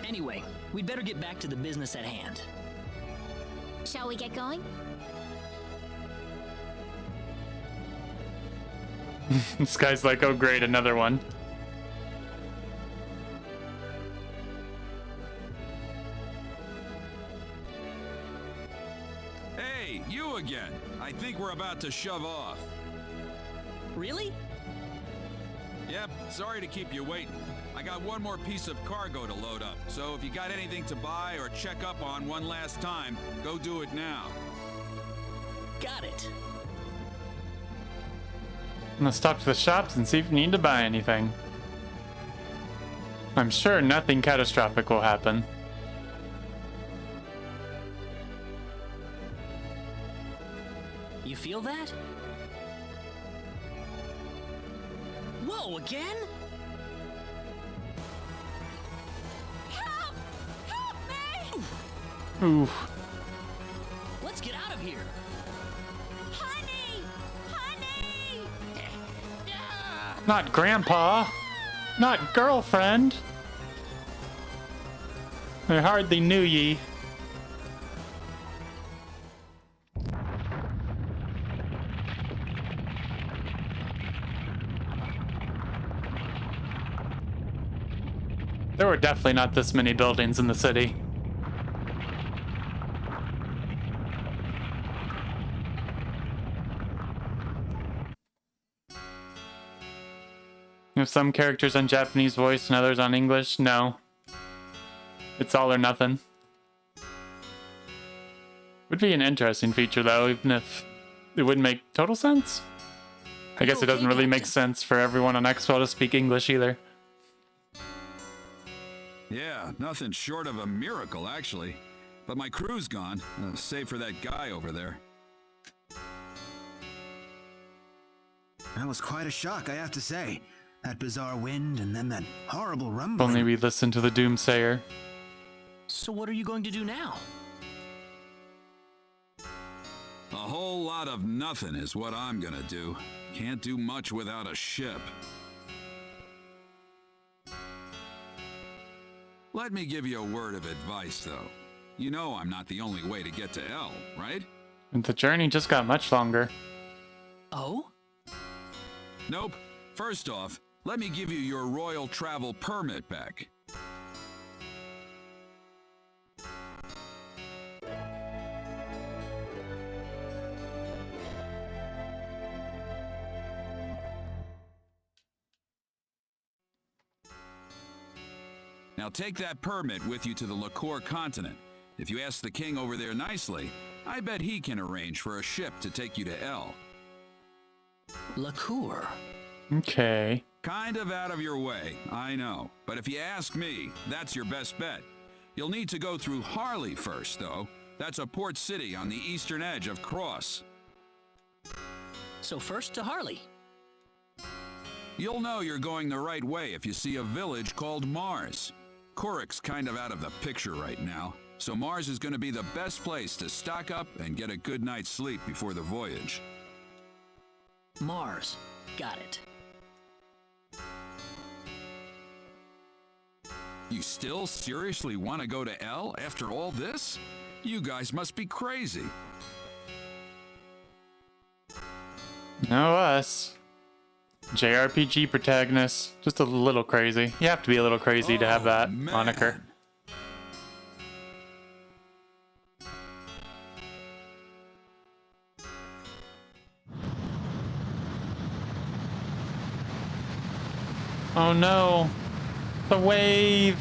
Anyway, we'd better get back to the business at hand. Shall we get going? This guy's like, oh great, another one. Hey, you again. I think we're about to shove off. Really? Yep, sorry to keep you waiting. I got one more piece of cargo to load up, so if you got anything to buy or check up on one last time, go do it now. Got it. I'm gonna stop to the shops and see if you need to buy anything. I'm sure nothing catastrophic will happen. You feel that? Whoa, again? Help! Help me! Oof. Let's get out of here. Honey! Honey! Not grandpa. Not girlfriend. I hardly knew ye. There were definitely not this many buildings in the city. If some characters on Japanese voice and others on English, no. It's all or nothing. Would be an interesting feature though, even if it wouldn't make total sense. I guess it doesn't really make sense for everyone on Expo to speak English either. Yeah, nothing short of a miracle, actually. But my crew's gone, save for that guy over there. That was quite a shock, I have to say. That bizarre wind and then that horrible rumbling. Only we listen to the Doomsayer. So what are you going to do now? A whole lot of nothing is what I'm gonna do. Can't do much without a ship. Let me give you a word of advice, though. You know I'm not the only way to get to L, right? And the journey just got much longer. Oh? Nope. First off, let me give you your royal travel permit back. Now take that permit with you to the Liqueur continent. If you ask the king over there nicely, I bet he can arrange for a ship to take you to L. Liqueur? Okay. Kind of out of your way, I know. But if you ask me, that's your best bet. You'll need to go through Harley first, though. That's a port city on the eastern edge of Cross. So first to Harley. You'll know you're going the right way if you see a village called Mars. Kurik's kind of out of the picture right now, so Mars is going to be the best place to stock up and get a good night's sleep before the voyage. Mars. Got it. You still seriously want to go to L after all this? You guys must be crazy. No us. JRPG protagonist. Just a little crazy. You have to be a little crazy to have that moniker. Oh no. The wave.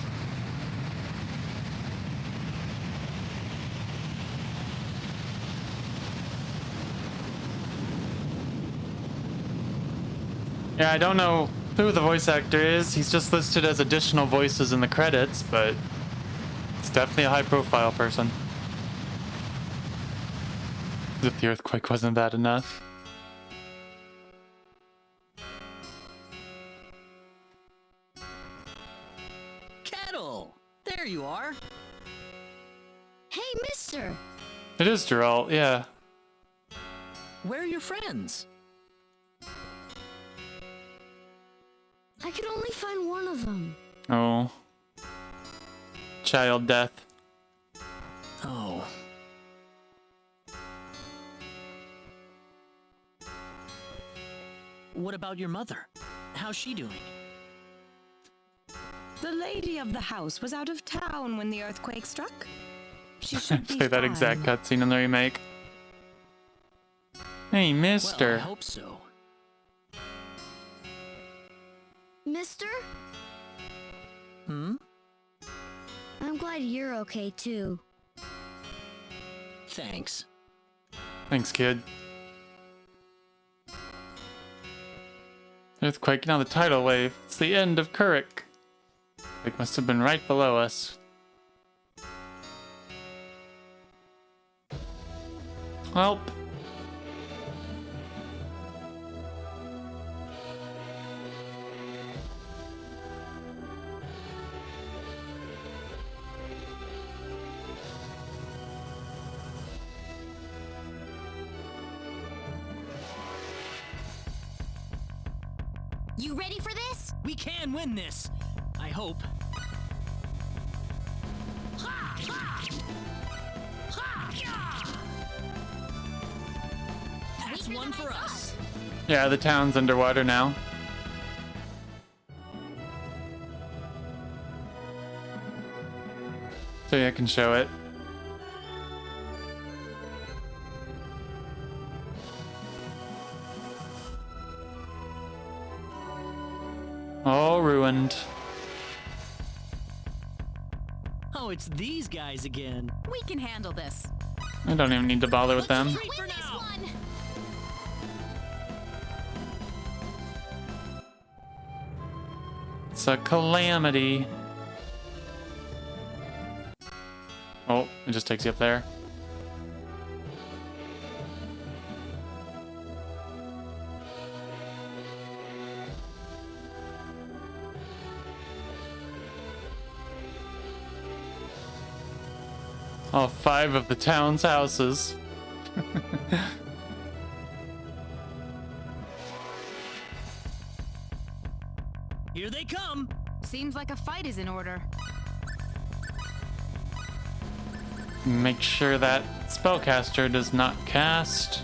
Yeah, I don't know who the voice actor is. He's just listed as additional voices in the credits, but it's definitely a high-profile person. As if the earthquake wasn't bad enough. Kettle! There you are. Hey, mister! It is Geralt, yeah. Where are your friends? I could only find one of them. Oh. Child death. Oh. What about your mother? How's she doing? The lady of the house was out of town when the earthquake struck. She should be Play that exact fine. cutscene in the remake. Hey, mister. Well, I hope so. Mister? Hmm? I'm glad you're okay too. Thanks. Thanks, kid. Earthquake, now the tidal wave. It's the end of Kurik. It must have been right below us. Help. You ready for this? We can win this. I hope. Here's one for us. Yeah, the town's underwater now. So yeah, I can show it. All ruined. Oh, it's these guys again. We can handle this. I don't even need to bother with them. For now. It's a calamity. Oh, it just takes you up there. All 5 of the town's houses. Here they come. Seems like a fight is in order. Make sure that spellcaster does not cast.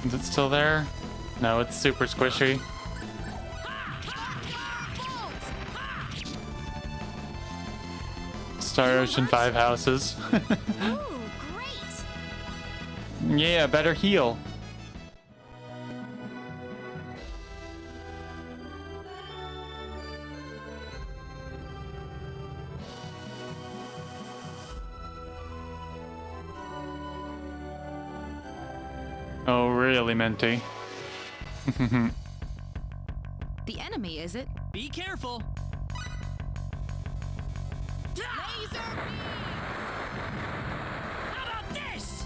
Is it still there? No, it's super squishy. Star Ocean 5 houses. Yeah, better heal. Oh, really, Menti? The enemy, is it? Be careful. Laser How about this?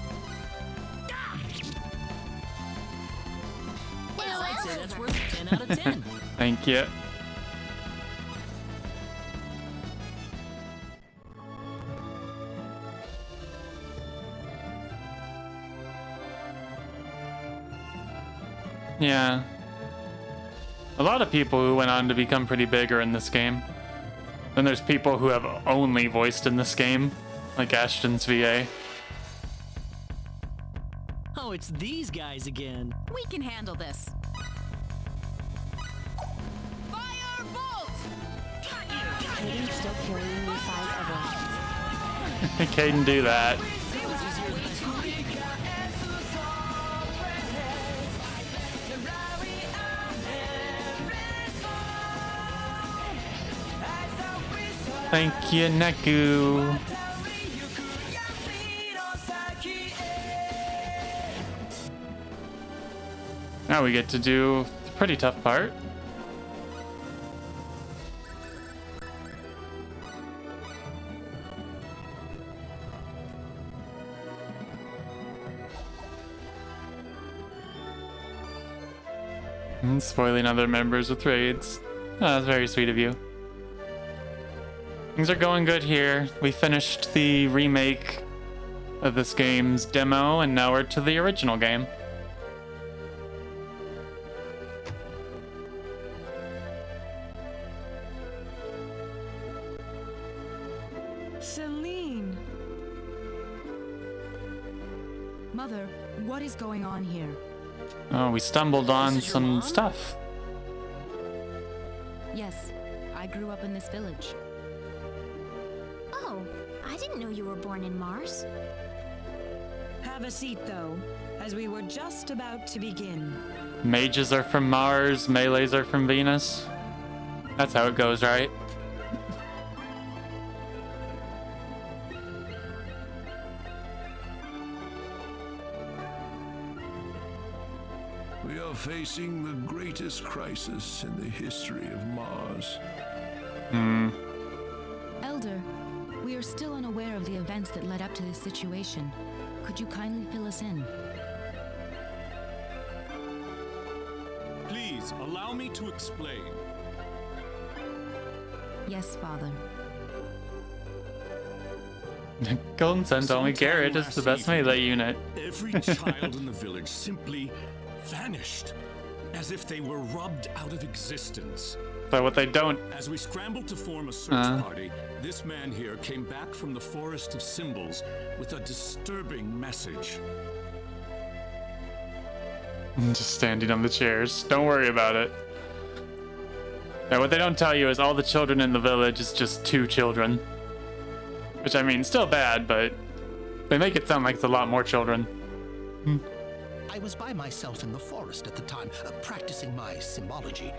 Well, I'd say that's worth 10 out of 10. Thank you. Yeah. A lot of people who went on to become pretty big are in this game. Then there's people who have only voiced in this game, like Ashton's VA. Oh, it's these guys again. We can handle this. Caden still carrying me 5 ever. Caden, do that. Thank you, Neku. Now we get to do the pretty tough part. And spoiling other members with raids. Oh, that's very sweet of you. Things are going good here. We finished the remake of this game's demo, and now we're to the original game. Celine! Mother, what is going on here? Oh, we stumbled on some stuff. Yes, I grew up in this village. Oh, I didn't know you were born in Mars. Have a seat, though, as we were just about to begin. Mages are from Mars, melees are from Venus. That's how it goes, right? We are facing the greatest crisis in the history of Mars. Elder, we are still unaware of the events that led up to this situation. Could you kindly fill us in? Please, allow me to explain. Yes, Father. Golden Sun told me Garrett is the best melee unit. Every child in the village simply vanished, as if they were rubbed out of existence. So what they don't... As we scrambled to form a search party, this man here came back from the Forest of Symbols with a disturbing message. Just standing on the chairs. Don't worry about it. Now, what they don't tell you is all the children in the village is just 2 children. Which, I mean, still bad, but they make it sound like it's a lot more children. I was by myself in the forest at the time, practicing my symbology.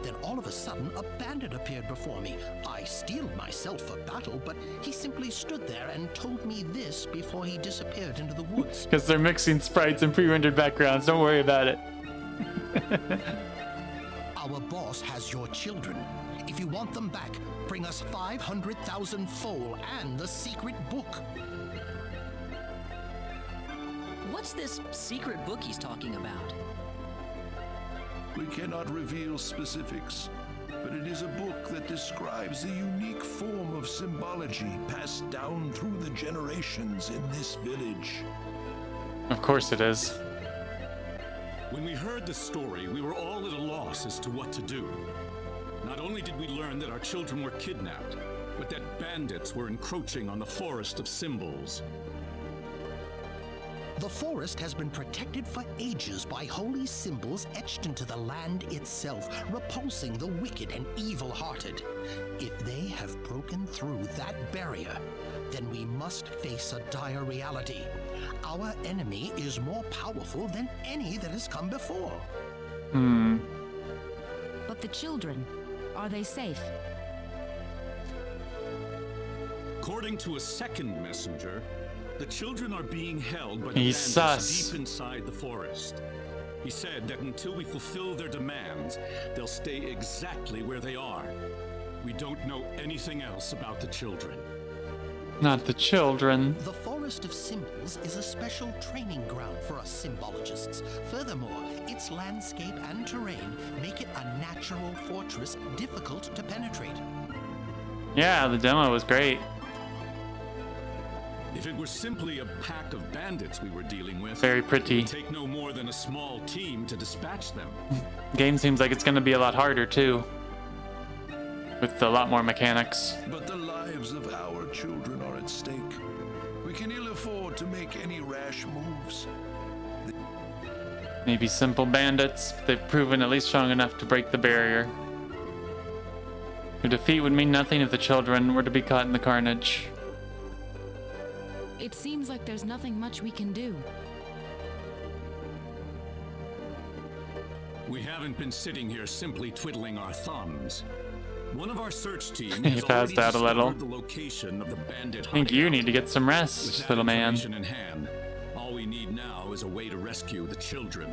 Then all of a sudden, a bandit appeared before me. I steeled myself for battle, but he simply stood there and told me this before he disappeared into the woods. Because they're mixing sprites and pre-rendered backgrounds. Don't worry about it. Our boss has your children. If you want them back, bring us 500,000 foal and the secret book. What's this secret book he's talking about? We cannot reveal specifics, but it is a book that describes the unique form of symbology passed down through the generations in this village. Of course it is. When we heard the story, we were all at a loss as to what to do. Not only did we learn that our children were kidnapped, but that bandits were encroaching on the Forest of Symbols. The forest has been protected for ages by holy symbols etched into the land itself, repulsing the wicked and evil-hearted. If they have broken through that barrier, then we must face a dire reality. Our enemy is more powerful than any that has come before. But the children, are they safe? According to a second messenger, the children are being held by the He's bandits sus. deep inside the forest. He said that until we fulfill their demands, they'll stay exactly where they are. We don't know anything else about the children. Not the children. The Forest of Symbols is a special training ground for us symbologists. Furthermore, its landscape and terrain make it a natural fortress difficult to penetrate. Yeah, the demo was great. If it were simply a pack of bandits we were dealing with, Very pretty. it would take no more than a small team to dispatch them. Game seems like it's going to be a lot harder too, with a lot more mechanics. But the lives of our children are at stake. We can ill afford to make any rash moves. Maybe simple bandits. They've proven at least strong enough to break the barrier. Your defeat would mean nothing if the children were to be caught in the carnage. It seems like there's nothing much we can do. We haven't been sitting here simply twiddling our thumbs. One of our search team You has passed already out a little. discovered the location of the bandit I think you need to get some With rest, that little man. information in hand, all we need now is a way to rescue the children.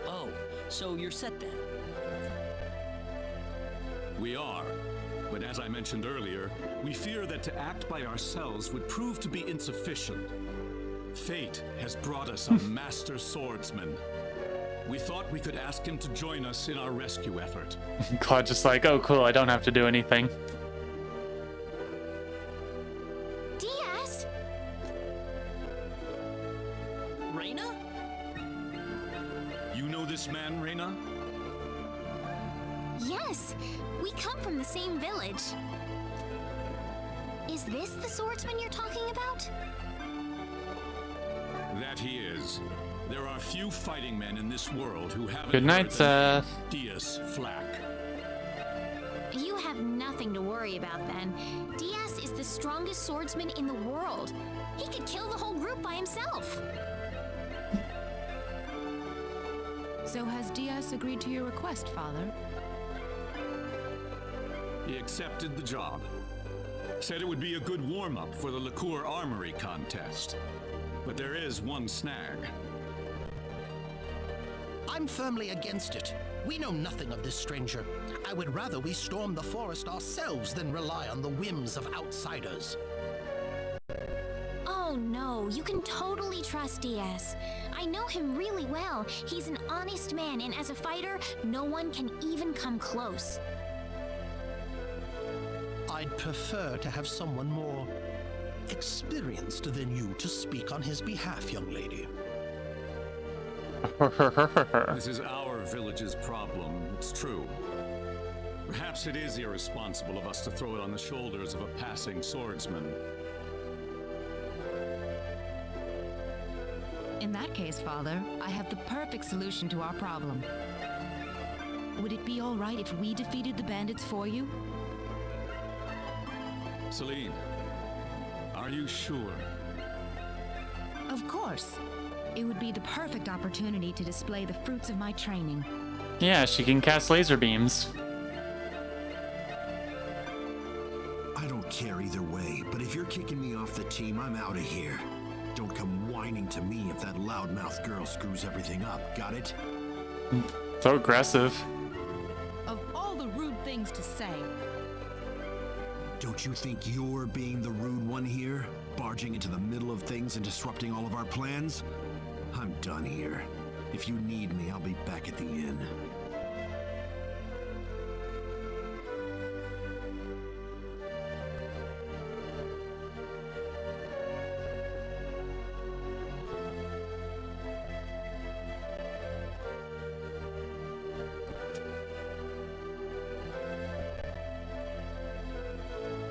Oh, so you're set then? We are. But as I mentioned earlier, we fear that to act by ourselves would prove to be insufficient. Fate has brought us a master swordsman. We thought we could ask him to join us in our rescue effort. Claude just like, oh cool, I don't have to do anything. Diaz? Reyna? You know this man, Reyna? Yes, we come from the same village. Is this the swordsman you're talking about? That he is. There are few fighting men in this world who haven't Good night, heard the Seth. name Diaz Flack. You have nothing to worry about then. Diaz is the strongest swordsman in the world. He could kill the whole group by himself. So has Diaz agreed to your request, Father? He accepted the job. Said it would be a good warm-up for the Liqueur Armory contest. But there is one snag. I'm firmly against it. We know nothing of this stranger. I would rather we storm the forest ourselves than rely on the whims of outsiders. Oh no, you can totally trust Diaz. I know him really well. He's an honest man, and as a fighter, no one can even come close. I'd prefer to have someone more experienced than you to speak on his behalf, young lady. This is our village's problem, it's true. Perhaps it is irresponsible of us to throw it on the shoulders of a passing swordsman. In that case, Father, I have the perfect solution to our problem. Would it be all right if we defeated the bandits for you? Celine, are you sure? Of course. It would be the perfect opportunity to display the fruits of my training. Yeah, she can cast laser beams. I don't care either way, but if you're kicking me off the team, I'm out of here. Don't come whining to me if that loudmouth girl screws everything up, got it? So aggressive. Of all the rude things to say. Don't you think you're being the rude one here? Barging into the middle of things and disrupting all of our plans? I'm done here. If you need me, I'll be back at the inn.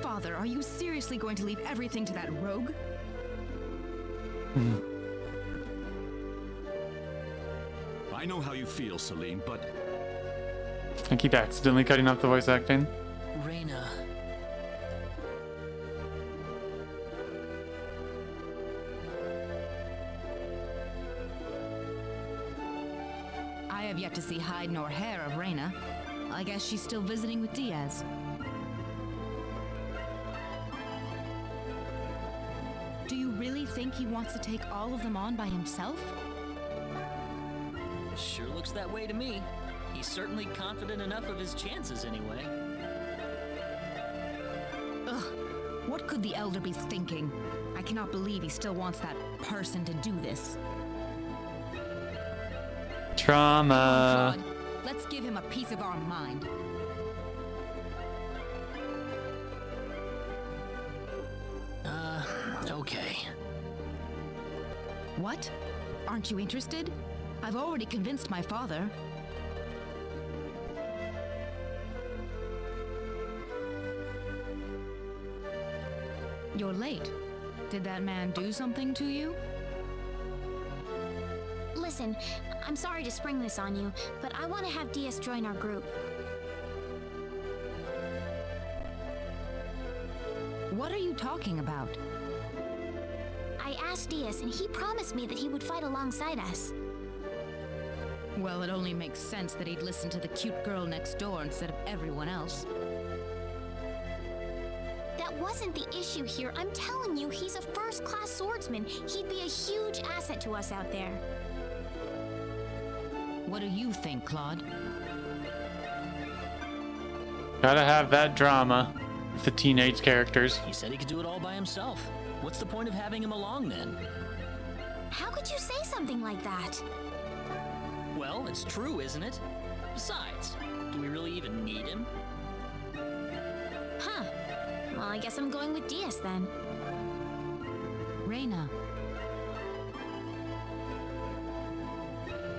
Father, are you seriously going to leave everything to that rogue? I know how you feel, Celine, but... I keep accidentally cutting off the voice acting. Reyna. I have yet to see hide nor hair of Reyna. I guess she's still visiting with Diaz. Do you really think he wants to take all of them on by himself? Sure looks that way to me. He's certainly confident enough of his chances anyway. Ugh, what could the Elder be thinking? I cannot believe he still wants that person to do this. Trauma. Claude, let's give him a piece of our mind. Okay. What? Aren't you interested? I've already convinced my father. You're late. Did that man do something to you? Listen, I'm sorry to spring this on you, but I want to have Diaz join our group. What are you talking about? I asked Diaz, and he promised me that he would fight alongside us. Well, it only makes sense that he'd listen to the cute girl next door instead of everyone else. That wasn't the issue here. I'm telling you, he's a first-class swordsman. He'd be a huge asset to us out there. What do you think, Claude? Gotta have that drama with the teenage characters. He said he could do it all by himself. What's the point of having him along then? How could you say something like that? Well, it's true, isn't it? Besides, do we really even need him? Huh. Well, I guess I'm going with Diaz then. Reyna.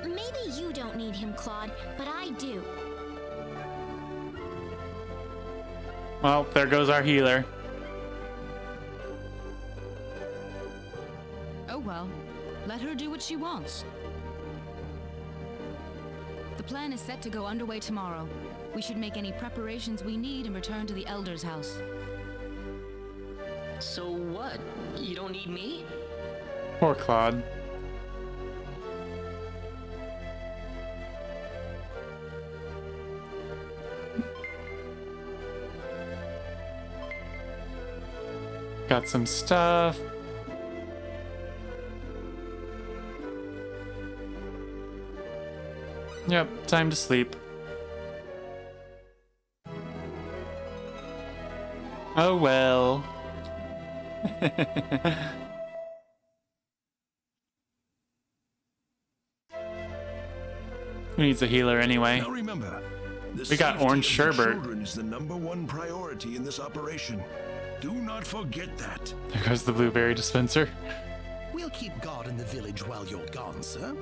Maybe you don't need him, Claude, but I do. Well, there goes our healer. Oh well, let her do what she wants. The plan is set to go underway tomorrow. We should make any preparations we need and return to the Elder's house. So what? You don't need me? Poor Claude. Got some stuff. Yep, time to sleep. Oh well. Who needs a healer anyway? Now remember, We got orange sherbet. Children is the #1 priority in this operation. Do not forget that. There goes the blueberry dispenser. We'll keep guard in the village while you're gone, sir.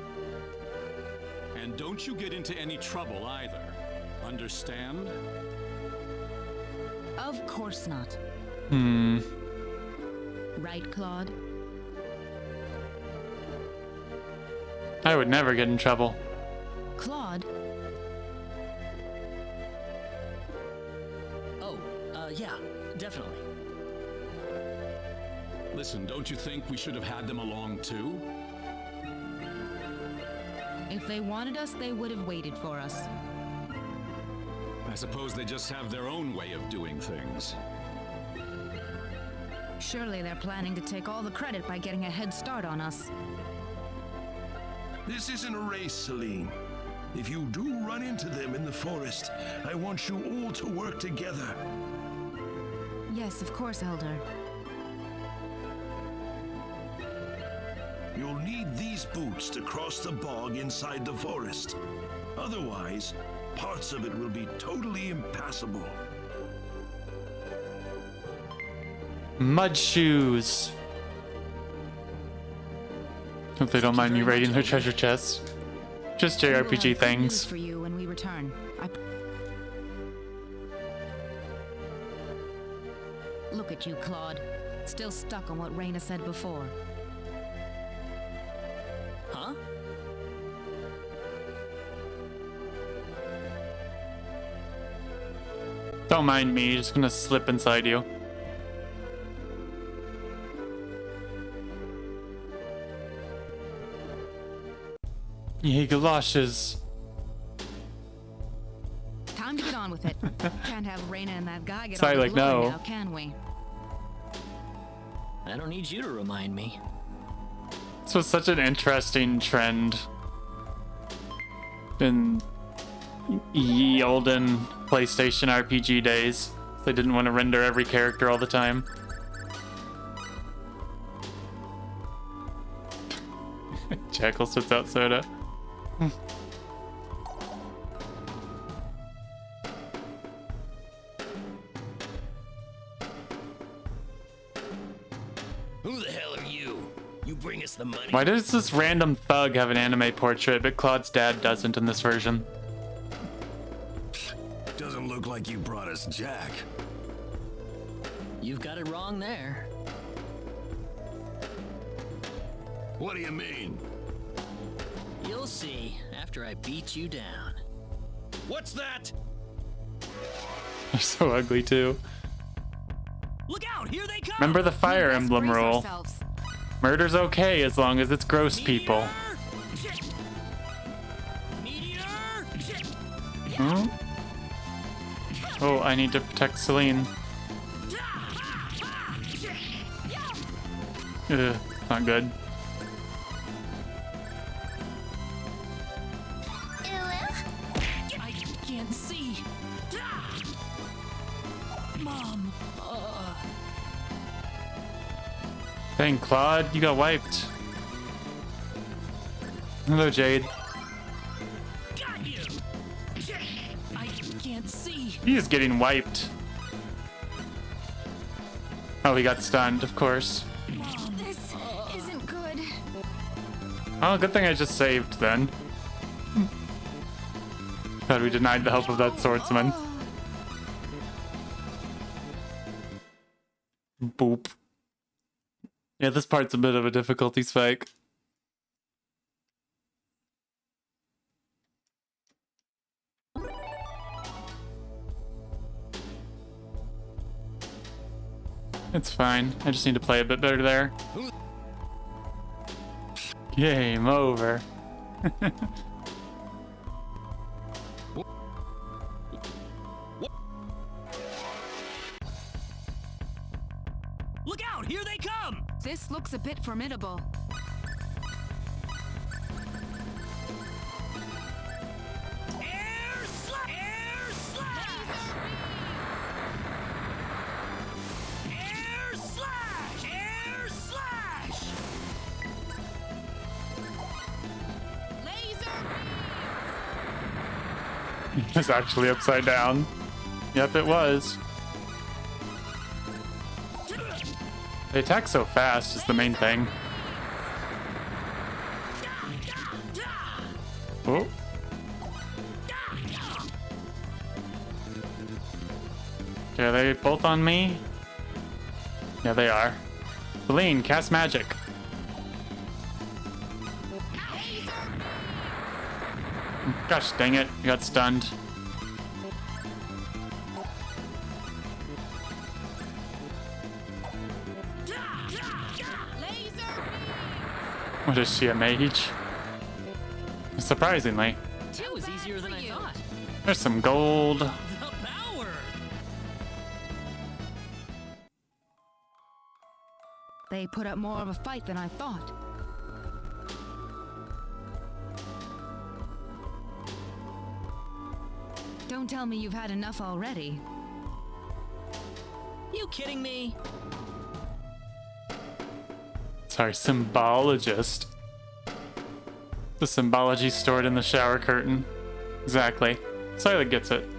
And don't you get into any trouble either. Understand? Of course not. Right, Claude? I would never get in trouble. Claude? Oh, yeah, definitely. Listen, don't you think we should have had them along too? If they wanted us, they would have waited for us. I suppose they just have their own way of doing things. Surely they're planning to take all the credit by getting a head start on us. This isn't a race, Celine. If you do run into them in the forest, I want you all to work together. Yes, of course, Elder. You'll need these boots to cross the bog inside the forest. Otherwise, parts of it will be totally impassable. Mud shoes. Hope they don't mind me raiding their treasure chests. Just We will JRPG have good news things. for you when we return. Look at you, Claude. Still stuck on what Raina said before. Huh? Don't mind me, just gonna slip inside you. Yay, galoshes. Time to get on with it. Can't have Raina and that guy get Sorry, on the like, blower no. now, can we? I don't need you to remind me. This was such an interesting trend in ye olden PlayStation RPG days. They didn't want to render every character all the time. Jackal spits out soda. Who the hell are you? You bring us the money. Why does this random thug have an anime portrait, but Claude's dad doesn't in this version? Doesn't look like you brought us Jack. You've got it wrong there. What do you mean? You'll see after I beat you down. What's that? They're so ugly too. Look out! Here they come! Remember the Fire Emblem rule. Murder's okay as long as it's gross people. Hmm? Oh, I need to protect Celine. Ugh, not good. I can't see. Mom. Dang, Claude, you got wiped. Hello, Jade. I can't see. He is getting wiped. Oh, he got stunned, of course. This isn't good. Oh, good thing I just saved then. God, we denied the help of that swordsman. Boop. Yeah, this part's a bit of a difficulty spike. It's fine. I just need to play a bit better there. Game over. Look out! Here they come! This looks a bit formidable. It was actually upside down. Yep, it was. They attack so fast is the main thing. Oh, Okay, are they both on me? Yeah, they are. Feline, cast magic. Gosh dang it, I got stunned. What is she, a mage? Surprisingly. That was easier than I thought. There's some gold. The power! They put up more of a fight than I thought. Don't tell me you've had enough already. You kidding me? Sorry, symbologist. The symbology stored in the shower curtain. Exactly. Silent gets it.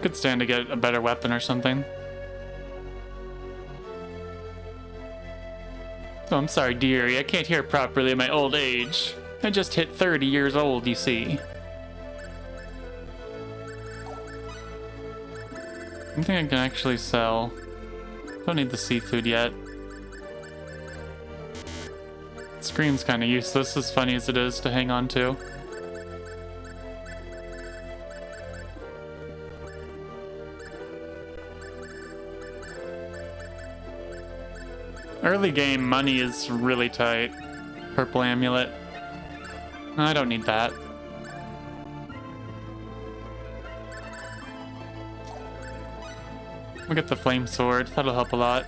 Could stand to get a better weapon or something. Oh, I'm sorry, dearie. I can't hear properly in my old age. I just hit 30 years old, you see. I think I can actually sell. Don't need the seafood yet. Scream's kind of useless, as funny as it is to hang on to. Early game money is really tight. Purple amulet. No, I don't need that. We'll get the flame sword. That'll help a lot.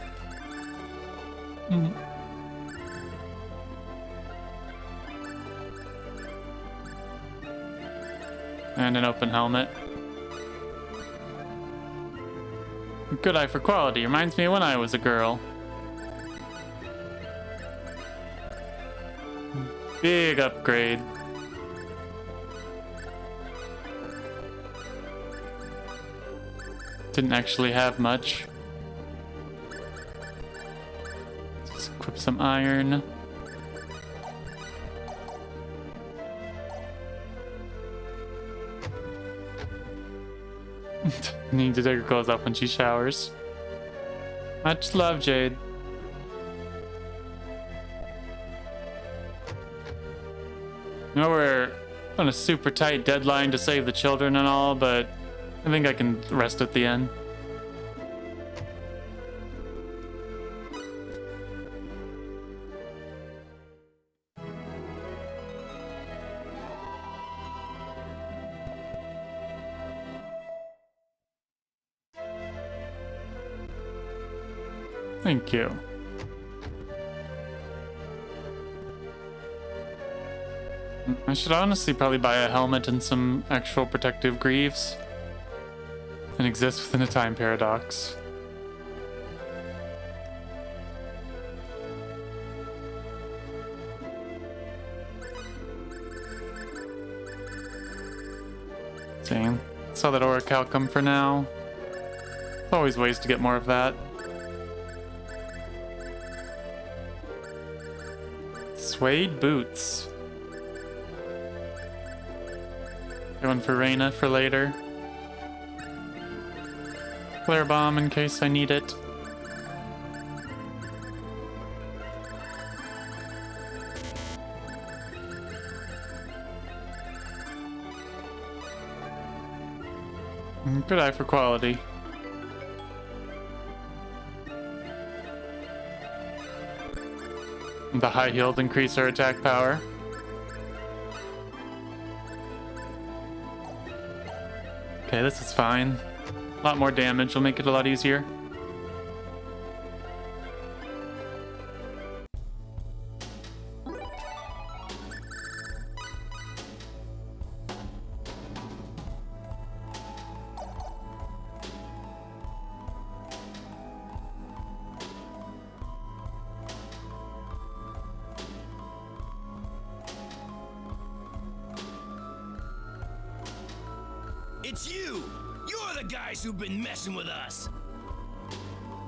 And an open helmet. Good eye for quality. Reminds me of when I was a girl. Big upgrade. Didn't actually have much. Let's equip some iron. Need to take her clothes off when she showers. Much love, Jade. You know, we're on a super tight deadline to save the children and all, but I think I can rest at the end. Thank you. I should honestly probably buy a helmet and some actual protective greaves. And exist within a time paradox. Dang. Saw that orichalcum for now. Always ways to get more of that. Suede boots. Get one for Reyna for later. Flare bomb in case I need it. Good eye for quality. The high healed increase our attack power. Okay, this is fine. A lot more damage will make it a lot easier. It's you! You're the guys who've been messing with us!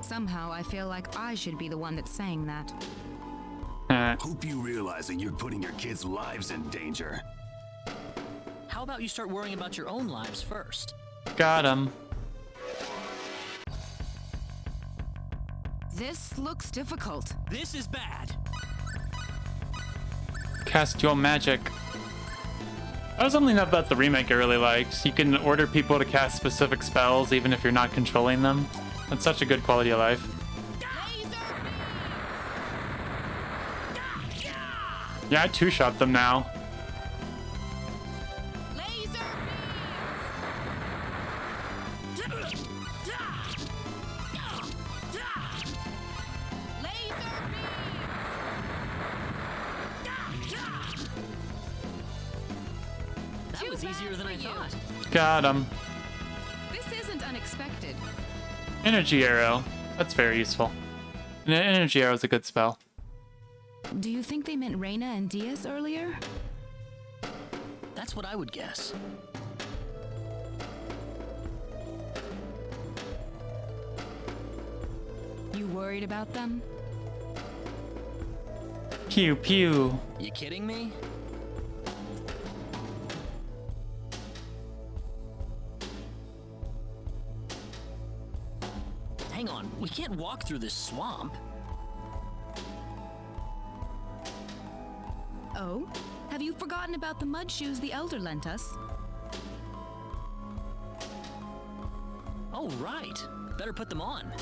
Somehow I feel like I should be the one that's saying that. Hope you realize that you're putting your kids' lives in danger. How about you start worrying about your own lives first? Got him. This looks difficult. This is bad. Cast your magic. That was something about the remake I really liked. You can order people to cast specific spells even if you're not controlling them. That's such a good quality of life. Yeah, I two-shot them now. That was easier than I thought. Got him. This isn't unexpected. Energy arrow. That's very useful. An energy arrow is a good spell. Do you think they meant Reina and Diaz earlier? That's what I would guess. You worried about them? Pew pew. You kidding me? Hang on, we can't walk through this swamp. Oh? Have you forgotten about the mud shoes the Elder lent us? Oh, right. Better put them on.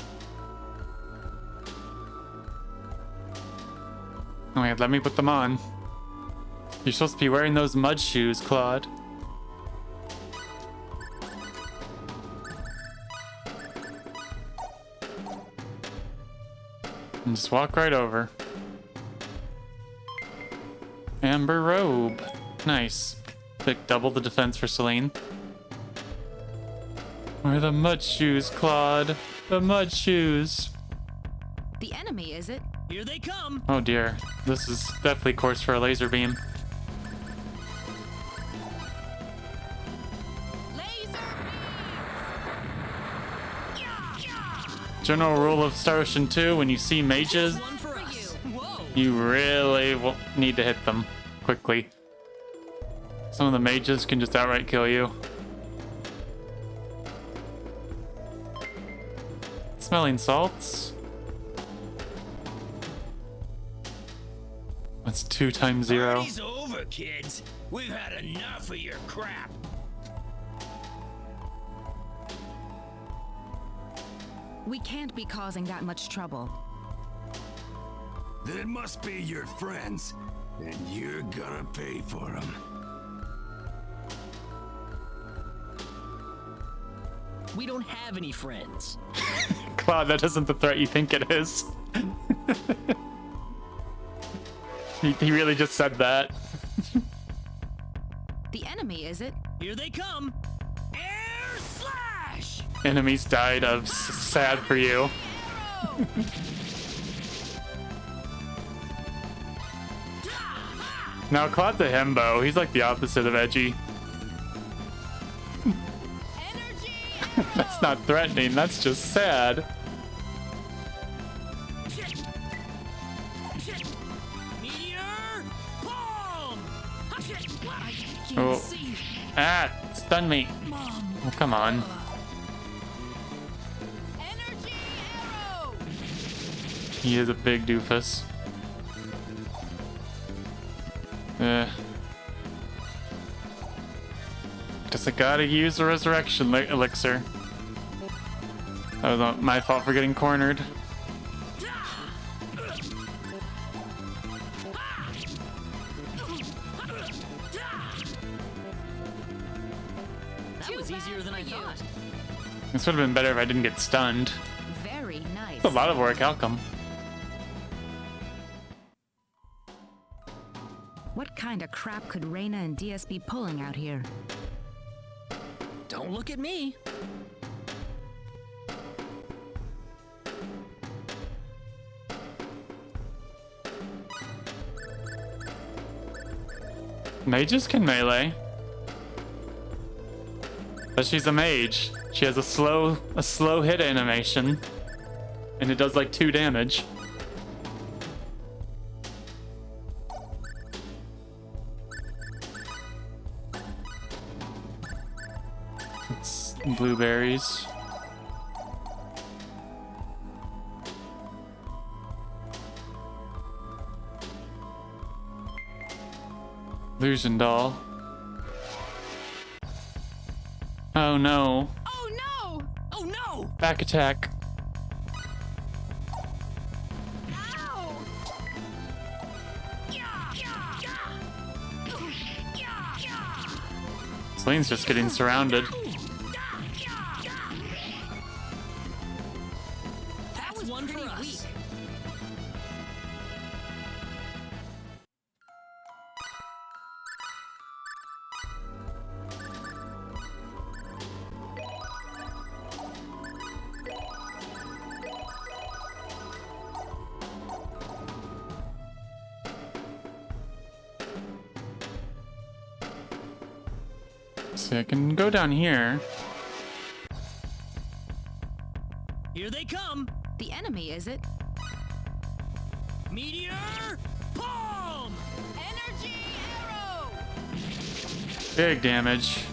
Oh wait, let me put them on. You're supposed to be wearing those mud shoes, Claude. And just walk right over. Amber robe. Nice. Like double the defense for Celine. Where are the mud shoes, Claude? The mud shoes. The enemy, is it? Here they come. Oh dear. This is definitely course for a laser beam. General rule of Star Ocean 2, when you see mages, you really need to hit them quickly. Some of the mages can just outright kill you. Smelling salts. That's 2 times 0. Party's over, kids. We've had enough of your crap. We can't be causing that much trouble. Then it must be your friends, and you're gonna pay for them. We don't have any friends. Claude, that isn't the threat you think it is. He really just said that. The enemy, is it? Here they come. Air slash! Enemies died of sad for you. Now Claude's a himbo. He's like the opposite of edgy. That's not threatening, that's just sad. Oh. Ah, stun me. Oh, come on. He is a big doofus. Guess I gotta use the resurrection elixir. That was my fault for getting cornered. That was easier than I thought. This would have been better if I didn't get stunned. Very nice. It's a lot of work, outcome. What kind of crap could Reina and Diaz be pulling out here? Don't look at me. Mages can melee. But she's a mage. She has a slow hit animation. And it does like 2 damage. It's blueberries. Illusion doll. Oh no. Oh no! Oh no! Back attack. Ow! Celine's just getting surrounded. That's one for us. See, I can go down here. Here they come! The enemy, is it? Meteor! Palm! Energy arrow! Big damage.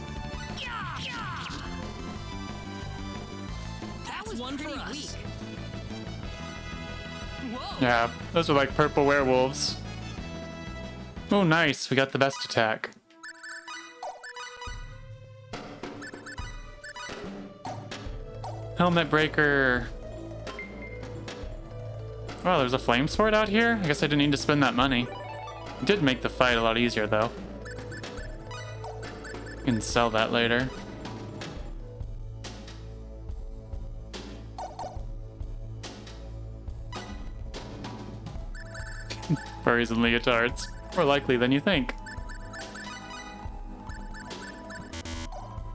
That's one for us. Whoa! Yeah, those are like purple werewolves. Oh, nice. We got the best attack. Helmet breaker. Wow, there's a flame sword out here? I guess I didn't need to spend that money. It did make the fight a lot easier, though. You can sell that later. Furries and leotards. More likely than you think.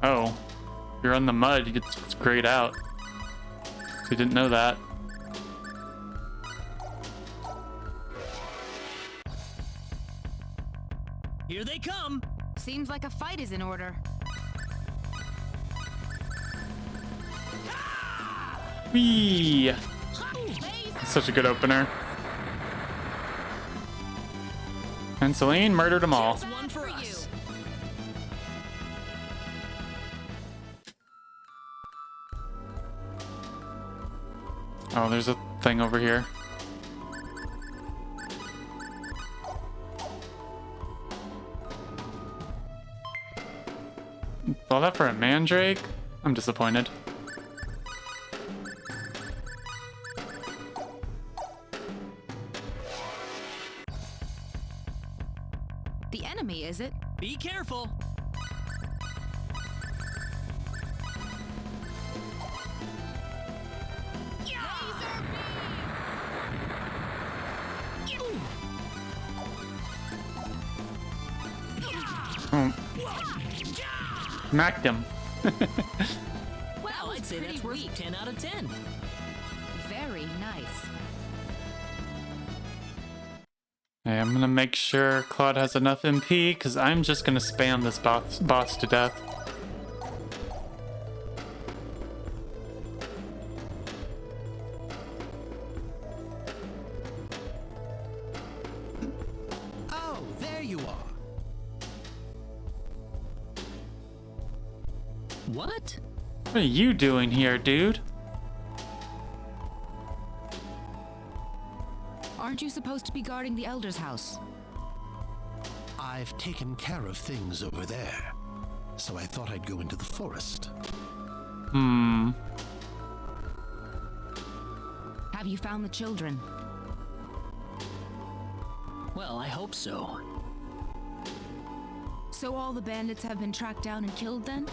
Oh. If you're on the mud, you get grayed out. So you didn't know that. Here they come! Seems like a fight is in order. Whee! Such a good opener. And Celine murdered them all. One for us. Oh, there's a thing over here. All that for a mandrake? I'm disappointed. The enemy, is it? Be careful! Oh. Smacked him. Well, I'd say that's worth 10 out of 10. Very nice. Hey, I'm gonna make sure Claude has enough MP, because I'm just gonna spam this boss to death. Oh, there you are. What? What are you doing here, dude? Aren't you supposed to be guarding the Elder's house? I've taken care of things over there, so I thought I'd go into the forest. Have you found the children? Well, I hope so. So all the bandits have been tracked down and killed then?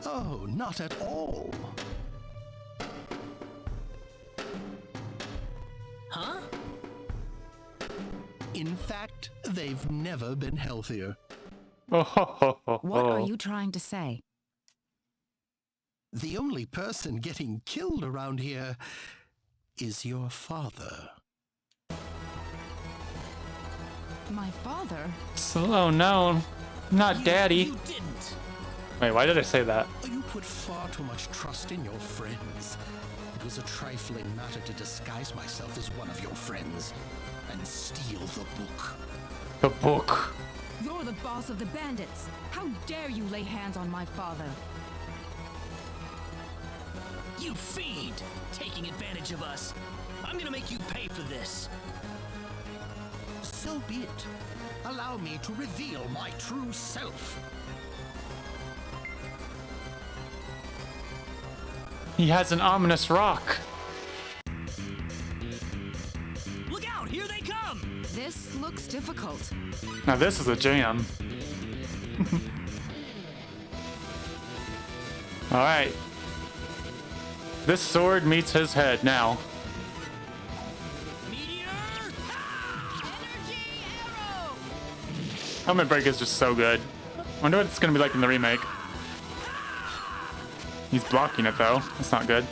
Oh, not at all. Huh? In fact, they've never been healthier. What are you trying to say? The only person getting killed around here is your father. My father? Oh no, not Daddy. You didn't. Wait, why did I say that? You put far too much trust in your friends. It was a trifling matter to disguise myself as one of your friends and steal the book. The book. You're the boss of the bandits. How dare you lay hands on my father? You fiend! Taking advantage of us. I'm gonna make you pay for this. So be it. Allow me to reveal my true self. He has an ominous rock. Look out! Here they come! This looks difficult. Now this is a jam. Alright. This sword meets his head now. Helmet break is just so good. I wonder what it's gonna be like in the remake. He's blocking it though. That's not good.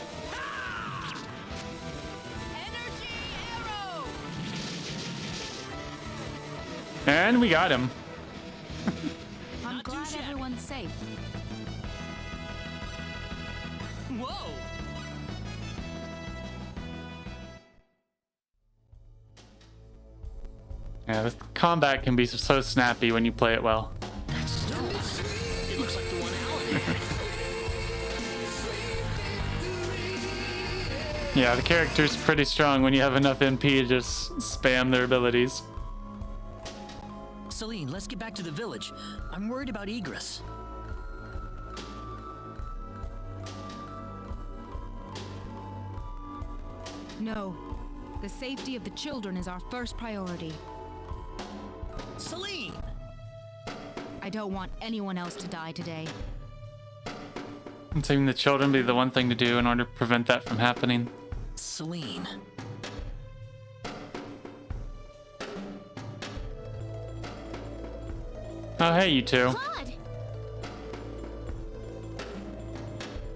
And we got him. I'm glad everyone's safe. Whoa! Yeah, this combat can be so snappy when you play it well. It looks like the one Alan. Yeah, the character's pretty strong when you have enough MP to just spam their abilities. Celine, let's get back to the village. I'm worried about Egress. No. The safety of the children is our first priority. Celine! I don't want anyone else to die today. And saving the children be the one thing to do in order to prevent that from happening. Celine. Oh, hey, you two. Claude!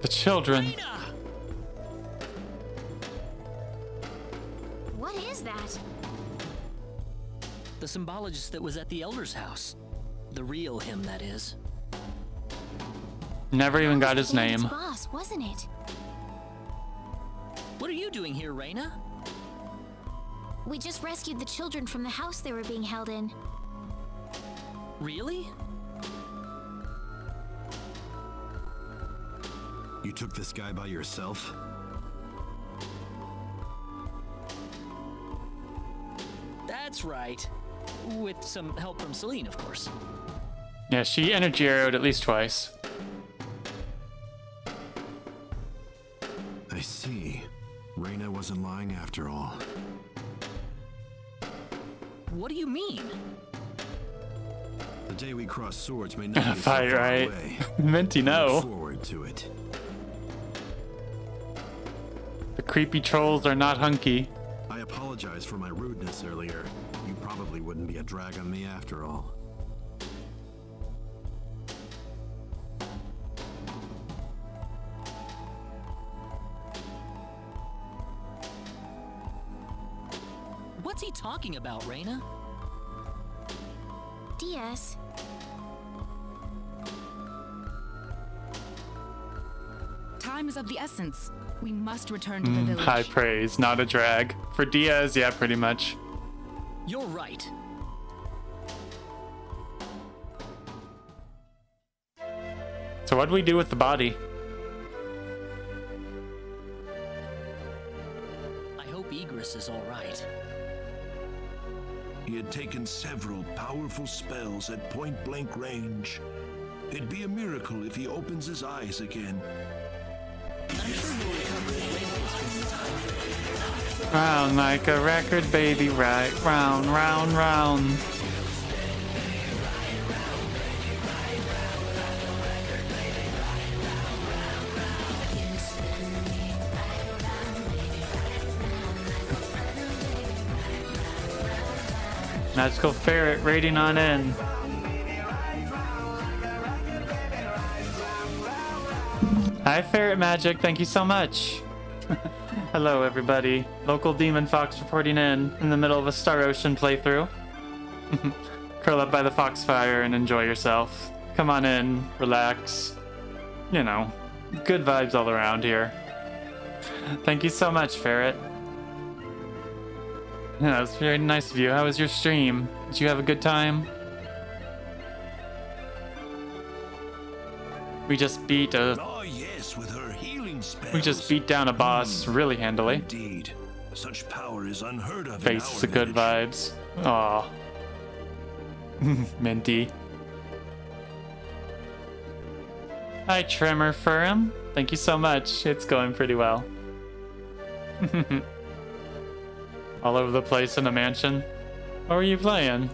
The children. What is that? The symbologist that was at the Elder's house. The real him, that is. Never even got his Planet's name. boss, wasn't it? What are you doing here, Reina? We just rescued the children from the house they were being held in. Really? You took this guy by yourself? That's right. With some help from Celine, of course. Yeah, she energy arrowed at least twice. I see. Reina wasn't lying after all. What do you mean? The day we cross swords may not be so Fight, far right? away. Minty, I no. look forward to it. The creepy trolls are not hunky. I apologize for my rudeness earlier. You probably wouldn't be a drag on me after all. What's he talking about, Reina? Diaz. Time is of the essence. We must return to the village. High praise, not a drag. For Diaz, yeah, pretty much. You're right. So what do we do with the body? I hope Egress is all right. He had taken several powerful spells at point-blank range. It'd be a miracle if he opens his eyes again. I'm sure he'll recover his rainbows from the time. Round like a record, baby, right round, round, round. Magical ferret raiding on in. Hi, Ferret Magic. Thank you so much. Hello, everybody. Local Demon Fox reporting in the middle of a Star Ocean playthrough. Curl up by the foxfire and enjoy yourself. Come on in, relax. You know, good vibes all around here. Thank you so much, Ferret. Yeah, that was very nice of you. How was your stream? Did you have a good time? We just beat a... Oh yes, with her healing spells. We just beat down a boss really handily. Indeed. Such power is unheard of Face in is a good vibes. Aw. Minty. Hi, Trimmer Firm. Thank you so much. It's going pretty well. All over the place in a mansion. What were you playing?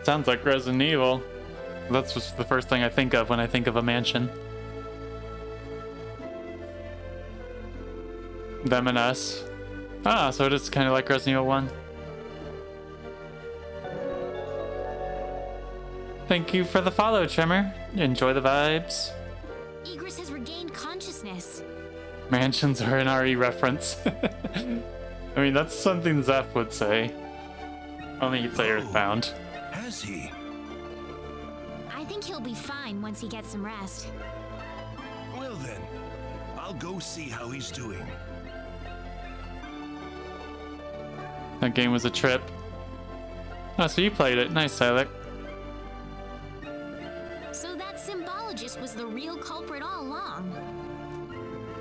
Sounds like Resident Evil. That's just the first thing I think of when I think of a mansion. Them and Us. Ah, so it is kind of like Resident Evil 1. Thank you for the follow, Trimmer. Enjoy the vibes. Egress has regained consciousness. Mansions are an RE reference. I mean, that's something Zeph would say. Only he'd say Earthbound. Has he? I think he'll be fine once he gets some rest. Well then, I'll go see how he's doing. That game was a trip. Oh, so you played it. Nice, Alec. So that symbologist was the real culprit all along.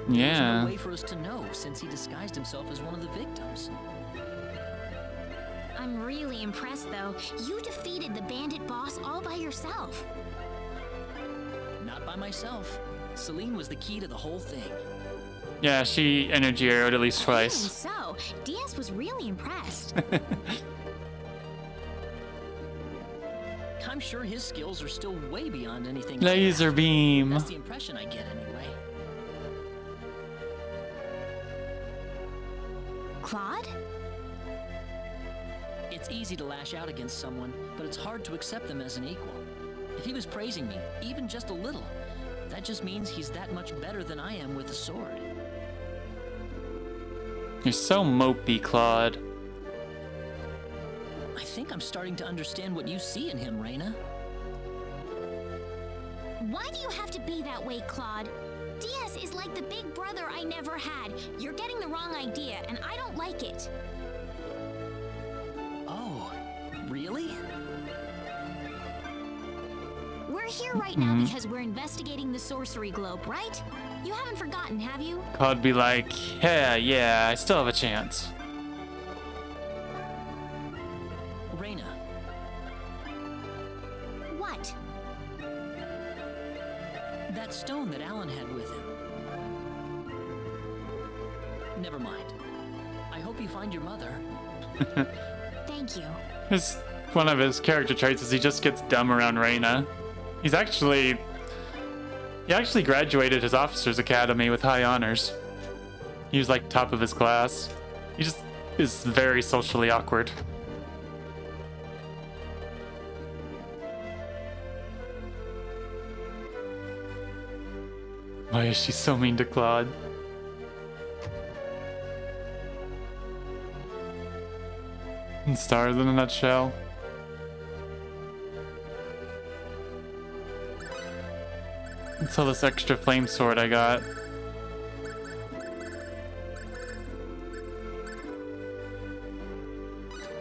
Yeah. There's no way for us to know since he disguised himself as one of the victims. I'm really impressed, though. You defeated the bandit boss all by yourself. Not by myself. Celine was the key to the whole thing. Yeah, she energy arrowed at least Even twice. so, Diaz was really impressed. I'm sure his skills are still way beyond anything. Laser beam. That's the impression I get anyway. Claude? It's easy to lash out against someone, but it's hard to accept them as an equal. If he was praising me, even just a little, that just means he's that much better than I am with a sword. You're so mopey, Claude. I think I'm starting to understand what you see in him, Reina. Why do you have to be that way, Claude? Diaz is like the big brother I never had. You're getting the wrong idea, and I don't like it. Oh, really? We're here right now because we're investigating the sorcery globe, right? You haven't forgotten, have you? Claude be like, yeah, I still have a chance. Reina. What? That stone that Alan had with him. Never mind. I hope you find your mother. Thank you. One of his character traits is he just gets dumb around Reina. He actually graduated his officer's academy with high honors. He was like top of his class. He just is very socially awkward. Why is she so mean to Claude? And stars in a nutshell. Let's sell this extra flame sword I got.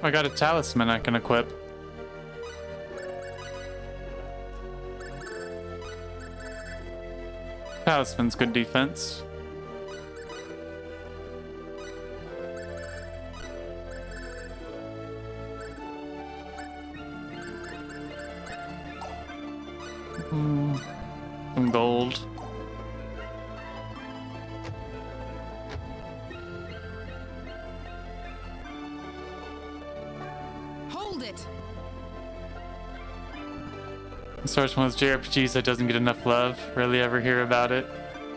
I got a talisman I can equip. Talisman's good defense. Some gold. Hold it! So it's one of those JRPGs that doesn't get enough love. Rarely ever hear about it.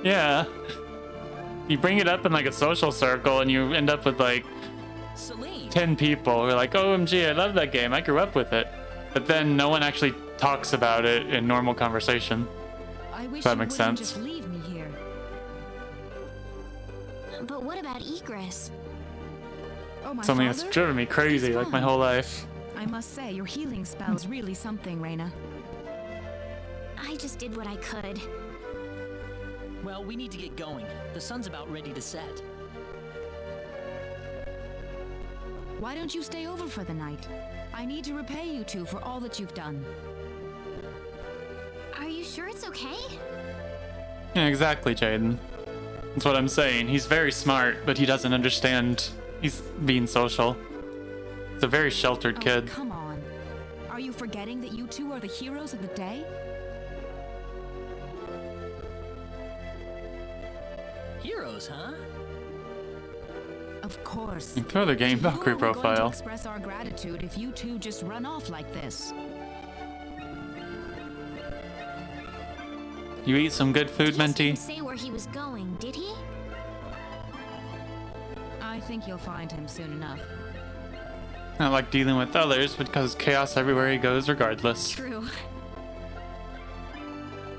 Yeah. You bring it up in like a social circle and you end up with like Celine. 10 people who are like, OMG, I love that game. I grew up with it. But then no one actually talks about it in normal conversation. I wish If that you makes wouldn't sense. just leave me here. But what about Egress? Oh, my Something that's father? driven me crazy He's like my fine. whole life. I must say, your healing spell is really something, Reina. I just did what I could. Well, we need to get going. The sun's about ready to set. Why don't you stay over for the night? I need to repay you two for all that you've done. Are you sure it's okay? Yeah, exactly, Jaden. That's what I'm saying. He's very smart, but he doesn't understand He's being social. He's a very sheltered kid. Come on. Are you forgetting that you two are the heroes of the day? Heroes, huh? Of course. You can throw the game Valkyrie Who are we going to profile. express our gratitude if you two just run off like this? You eat some good food, Menti? Didn't say where he was going, did he? I think you'll find him soon enough. Not like dealing with others, because chaos everywhere he goes regardless. True.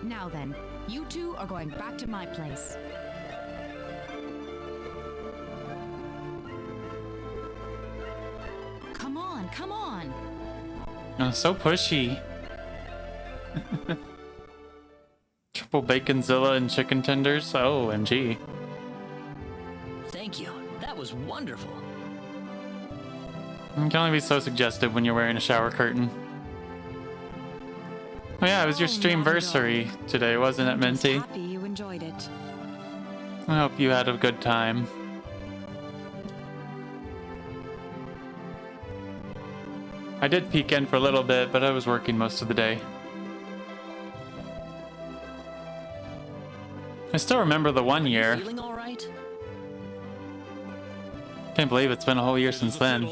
Now then, you two are going back to my place. Come on, come on. Oh, so pushy. Triple baconzilla and chicken tenders. Oh, MG. Thank you. That was wonderful. You can only be so suggestive when you're wearing a shower curtain. Oh yeah, it was your streamversary today, wasn't it, Menti? Happy you enjoyed it. I hope you had a good time. I did peek in for a little bit, but I was working most of the day. I still remember the one year. Feeling all right? Can't believe it's been a whole year since then.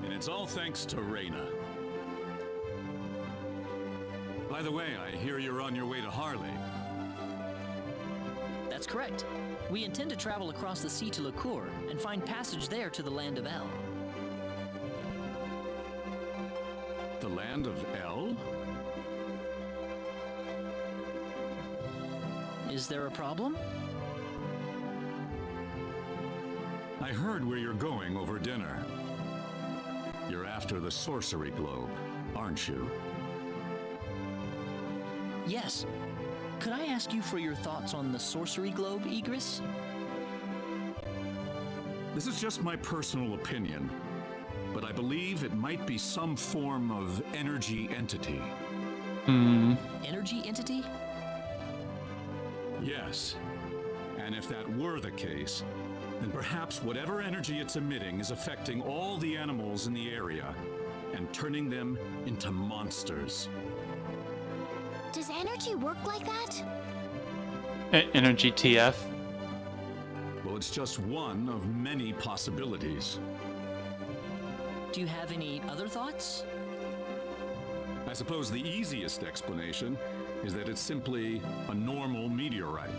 And it's all thanks to Reyna. By the way, I hear you're on your way to Harley. That's correct. We intend to travel across the sea to Licour and find passage there to the land of El. The land of El? Is there a problem? I heard where you're going over dinner. You're after the sorcery globe, aren't you? Yes. Could I ask you for your thoughts on the sorcery globe, Igris? This is just my personal opinion, but I believe it might be some form of energy entity. Energy entity? Yes. And if that were the case, then perhaps whatever energy it's emitting is affecting all the animals in the area and turning them into monsters. Does energy work like that? Energy TF. Well, it's just one of many possibilities. Do you have any other thoughts? I suppose the easiest explanation is that it's simply a normal meteorite.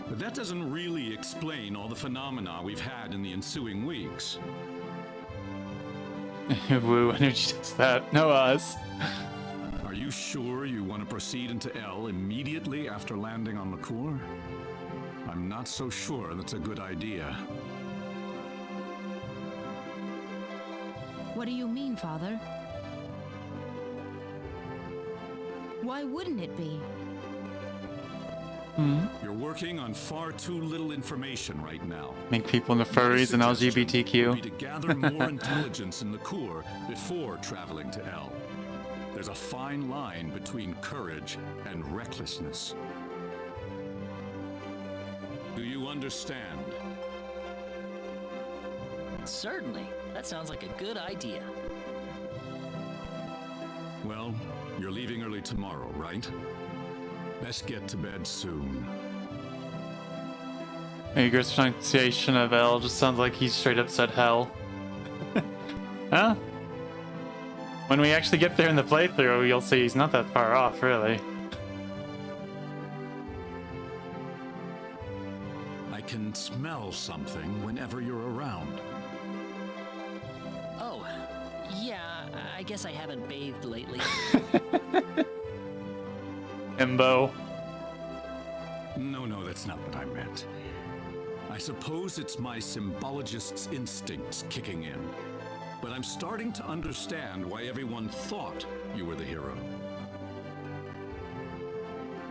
But that doesn't really explain all the phenomena we've had in the ensuing weeks. Woo, energy does that. No us. Are you sure you want to proceed into El immediately after landing on Licour? I'm not so sure that's a good idea. What do you mean, Father? Why wouldn't it be? You're working on far too little information right now. Make people into furries and Would be LGBTQ. to gather more intelligence in Licour before traveling to El. There's a fine line between courage and recklessness. Do you understand? Certainly. That sounds like a good idea. Well, you're leaving early tomorrow, right? Best get to bed soon. Igor's pronunciation of L just sounds like he straight up said hell. Huh? When we actually get there in the playthrough, you'll see he's not that far off, really. I can smell something whenever you're around. Oh, yeah, I guess I haven't bathed lately. Embo. No, that's not what I meant. I suppose it's my symbologist's instincts kicking in. But I'm starting to understand why everyone thought you were the hero.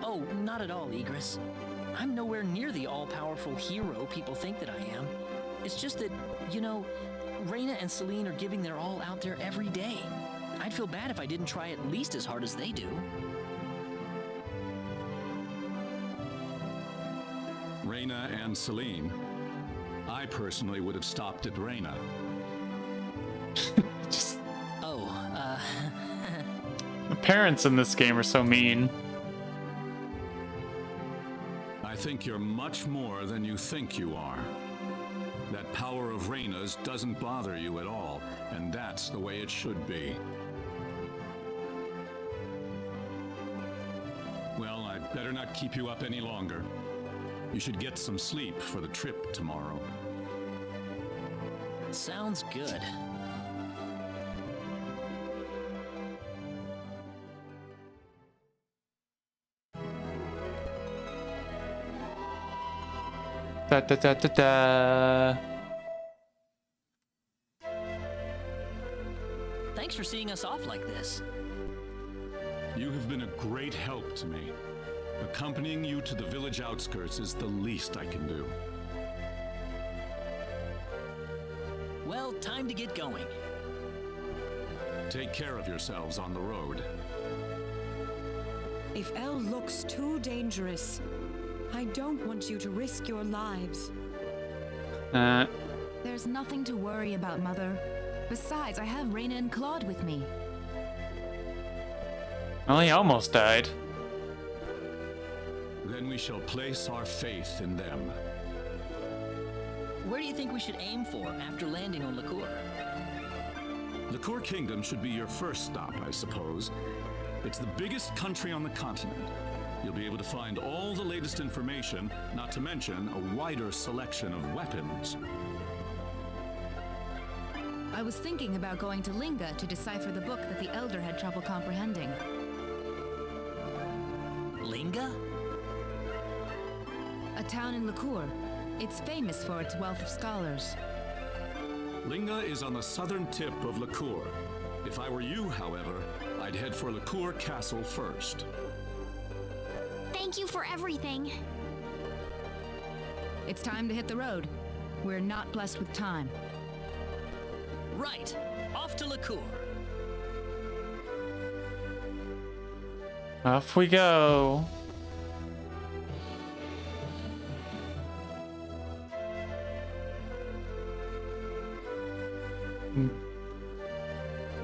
Oh, not at all, Igris. I'm nowhere near the all-powerful hero people think that I am. It's just that, you know, Reyna and Celine are giving their all out there every day. I'd feel bad if I didn't try at least as hard as they do. Reyna and Celine. I personally would have stopped at Reyna. The parents in this game are so mean. I think you're much more than you think you are. That power of Reyna's doesn't bother you at all, and that's the way it should be. Well, I'd better not keep you up any longer. You should get some sleep for the trip tomorrow. Sounds good. Da da da da da. Thanks for seeing us off like this. You have been a great help to me. Accompanying you to the village outskirts is the least I can do. Well, time to get going. Take care of yourselves on the road. If Elle looks too dangerous, I don't want you to risk your lives. There's nothing to worry about, Mother. Besides, I have Reyna and Claude with me. Well, he almost died. Then we shall place our faith in them. Where do you think we should aim for after landing on Liqueur? Liqueur Kingdom should be your first stop, I suppose. It's the biggest country on the continent. You'll be able to find all the latest information, not to mention a wider selection of weapons. I was thinking about going to Linga to decipher the book that the Elder had trouble comprehending. Linga? A town in Liqueur. It's famous for its wealth of scholars. Linga is on the southern tip of Liqueur. If I were you, however, I'd head for Liqueur Castle first. Thank you for everything. It's time to hit the road. We're not blessed with time. Right. Off to Liqueur. Off we go.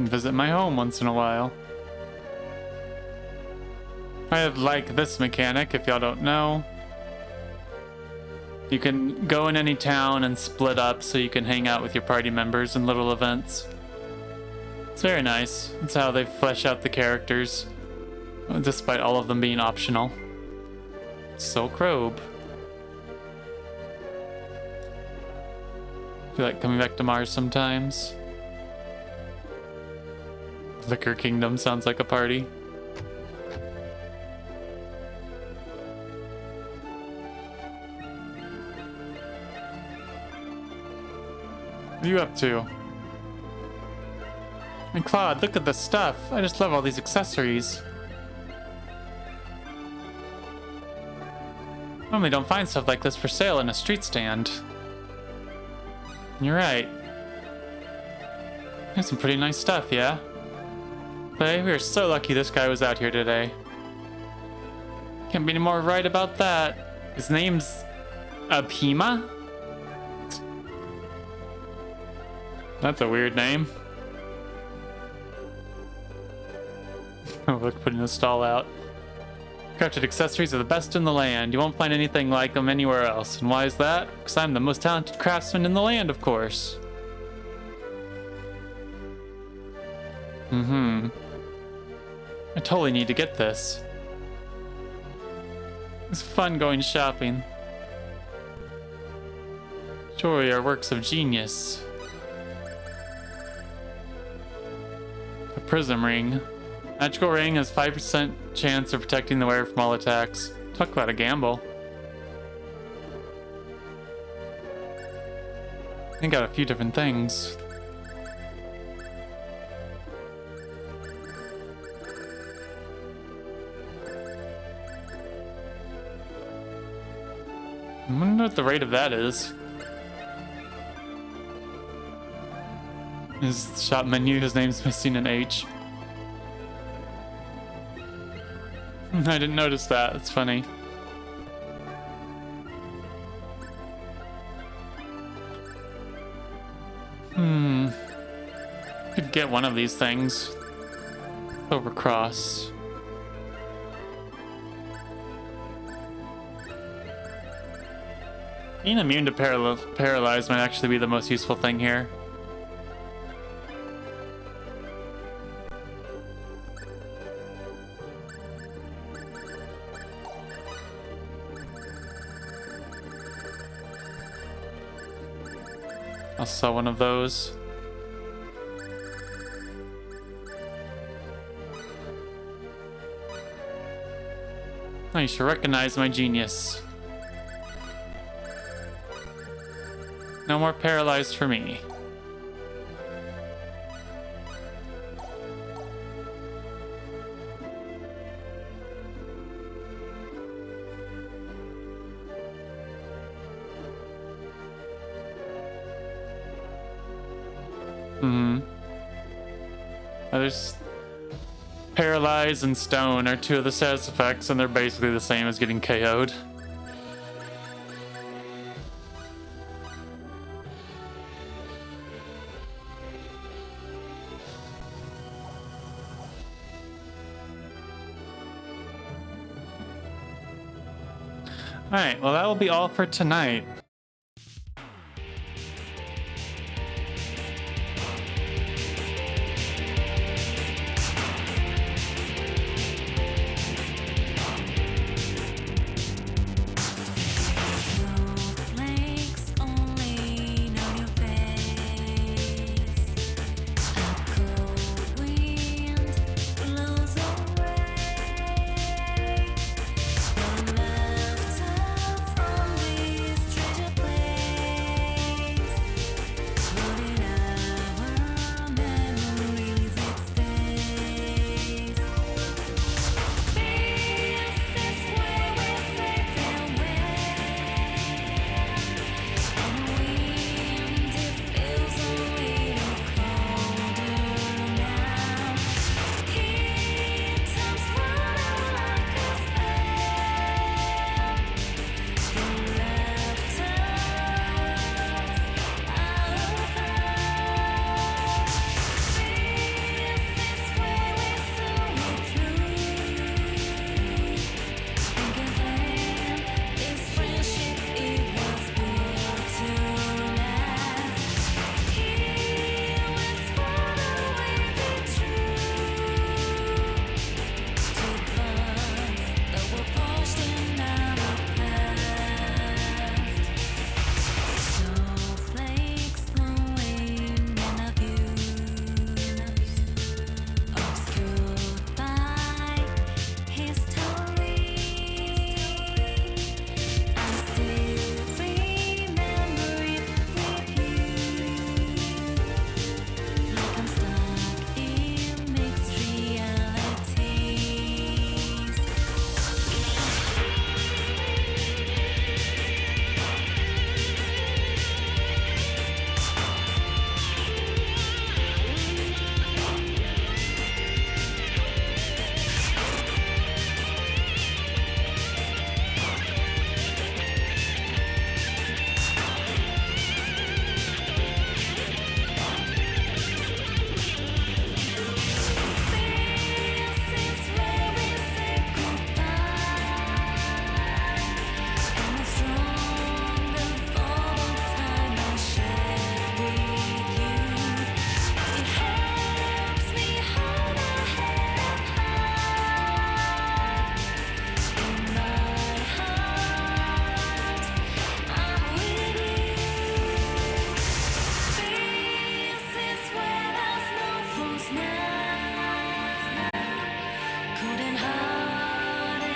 Visit my home once in a while. I like this mechanic, if y'all don't know. You can go in any town and split up so you can hang out with your party members in little events. It's very nice. It's how they flesh out the characters, despite all of them being optional. Silk Robe. I feel like coming back to Mars sometimes. Liquor Kingdom sounds like a party. What are you up to? And Claude, look at the stuff. I just love all these accessories. Normally don't find stuff like this for sale in a street stand. You're right. There's some pretty nice stuff, yeah? But we are so lucky this guy was out here today. Can't be any more right about that. His name's Abhima? That's a weird name. Oh, look, putting the stall out. Crafted accessories are the best in the land. You won't find anything like them anywhere else. And why is that? Because I'm the most talented craftsman in the land, of course. I totally need to get this. It's fun going shopping. Surely are works of genius. A prism ring. Magical ring has 5% chance of protecting the wearer from all attacks. Talk about a gamble. I got a few different things. I wonder what the rate of that is. His shop menu, his name's missing an H. I didn't notice that. It's funny. Could get one of these things. Overcross. Being immune to paralyzed might actually be the most useful thing here. I'll sell one of those. Oh, you should recognize my genius. No more paralyzed for me. There's paralyze and stone are two of the status effects, and they're basically the same as getting KO'd. Alright, well that will be all for tonight.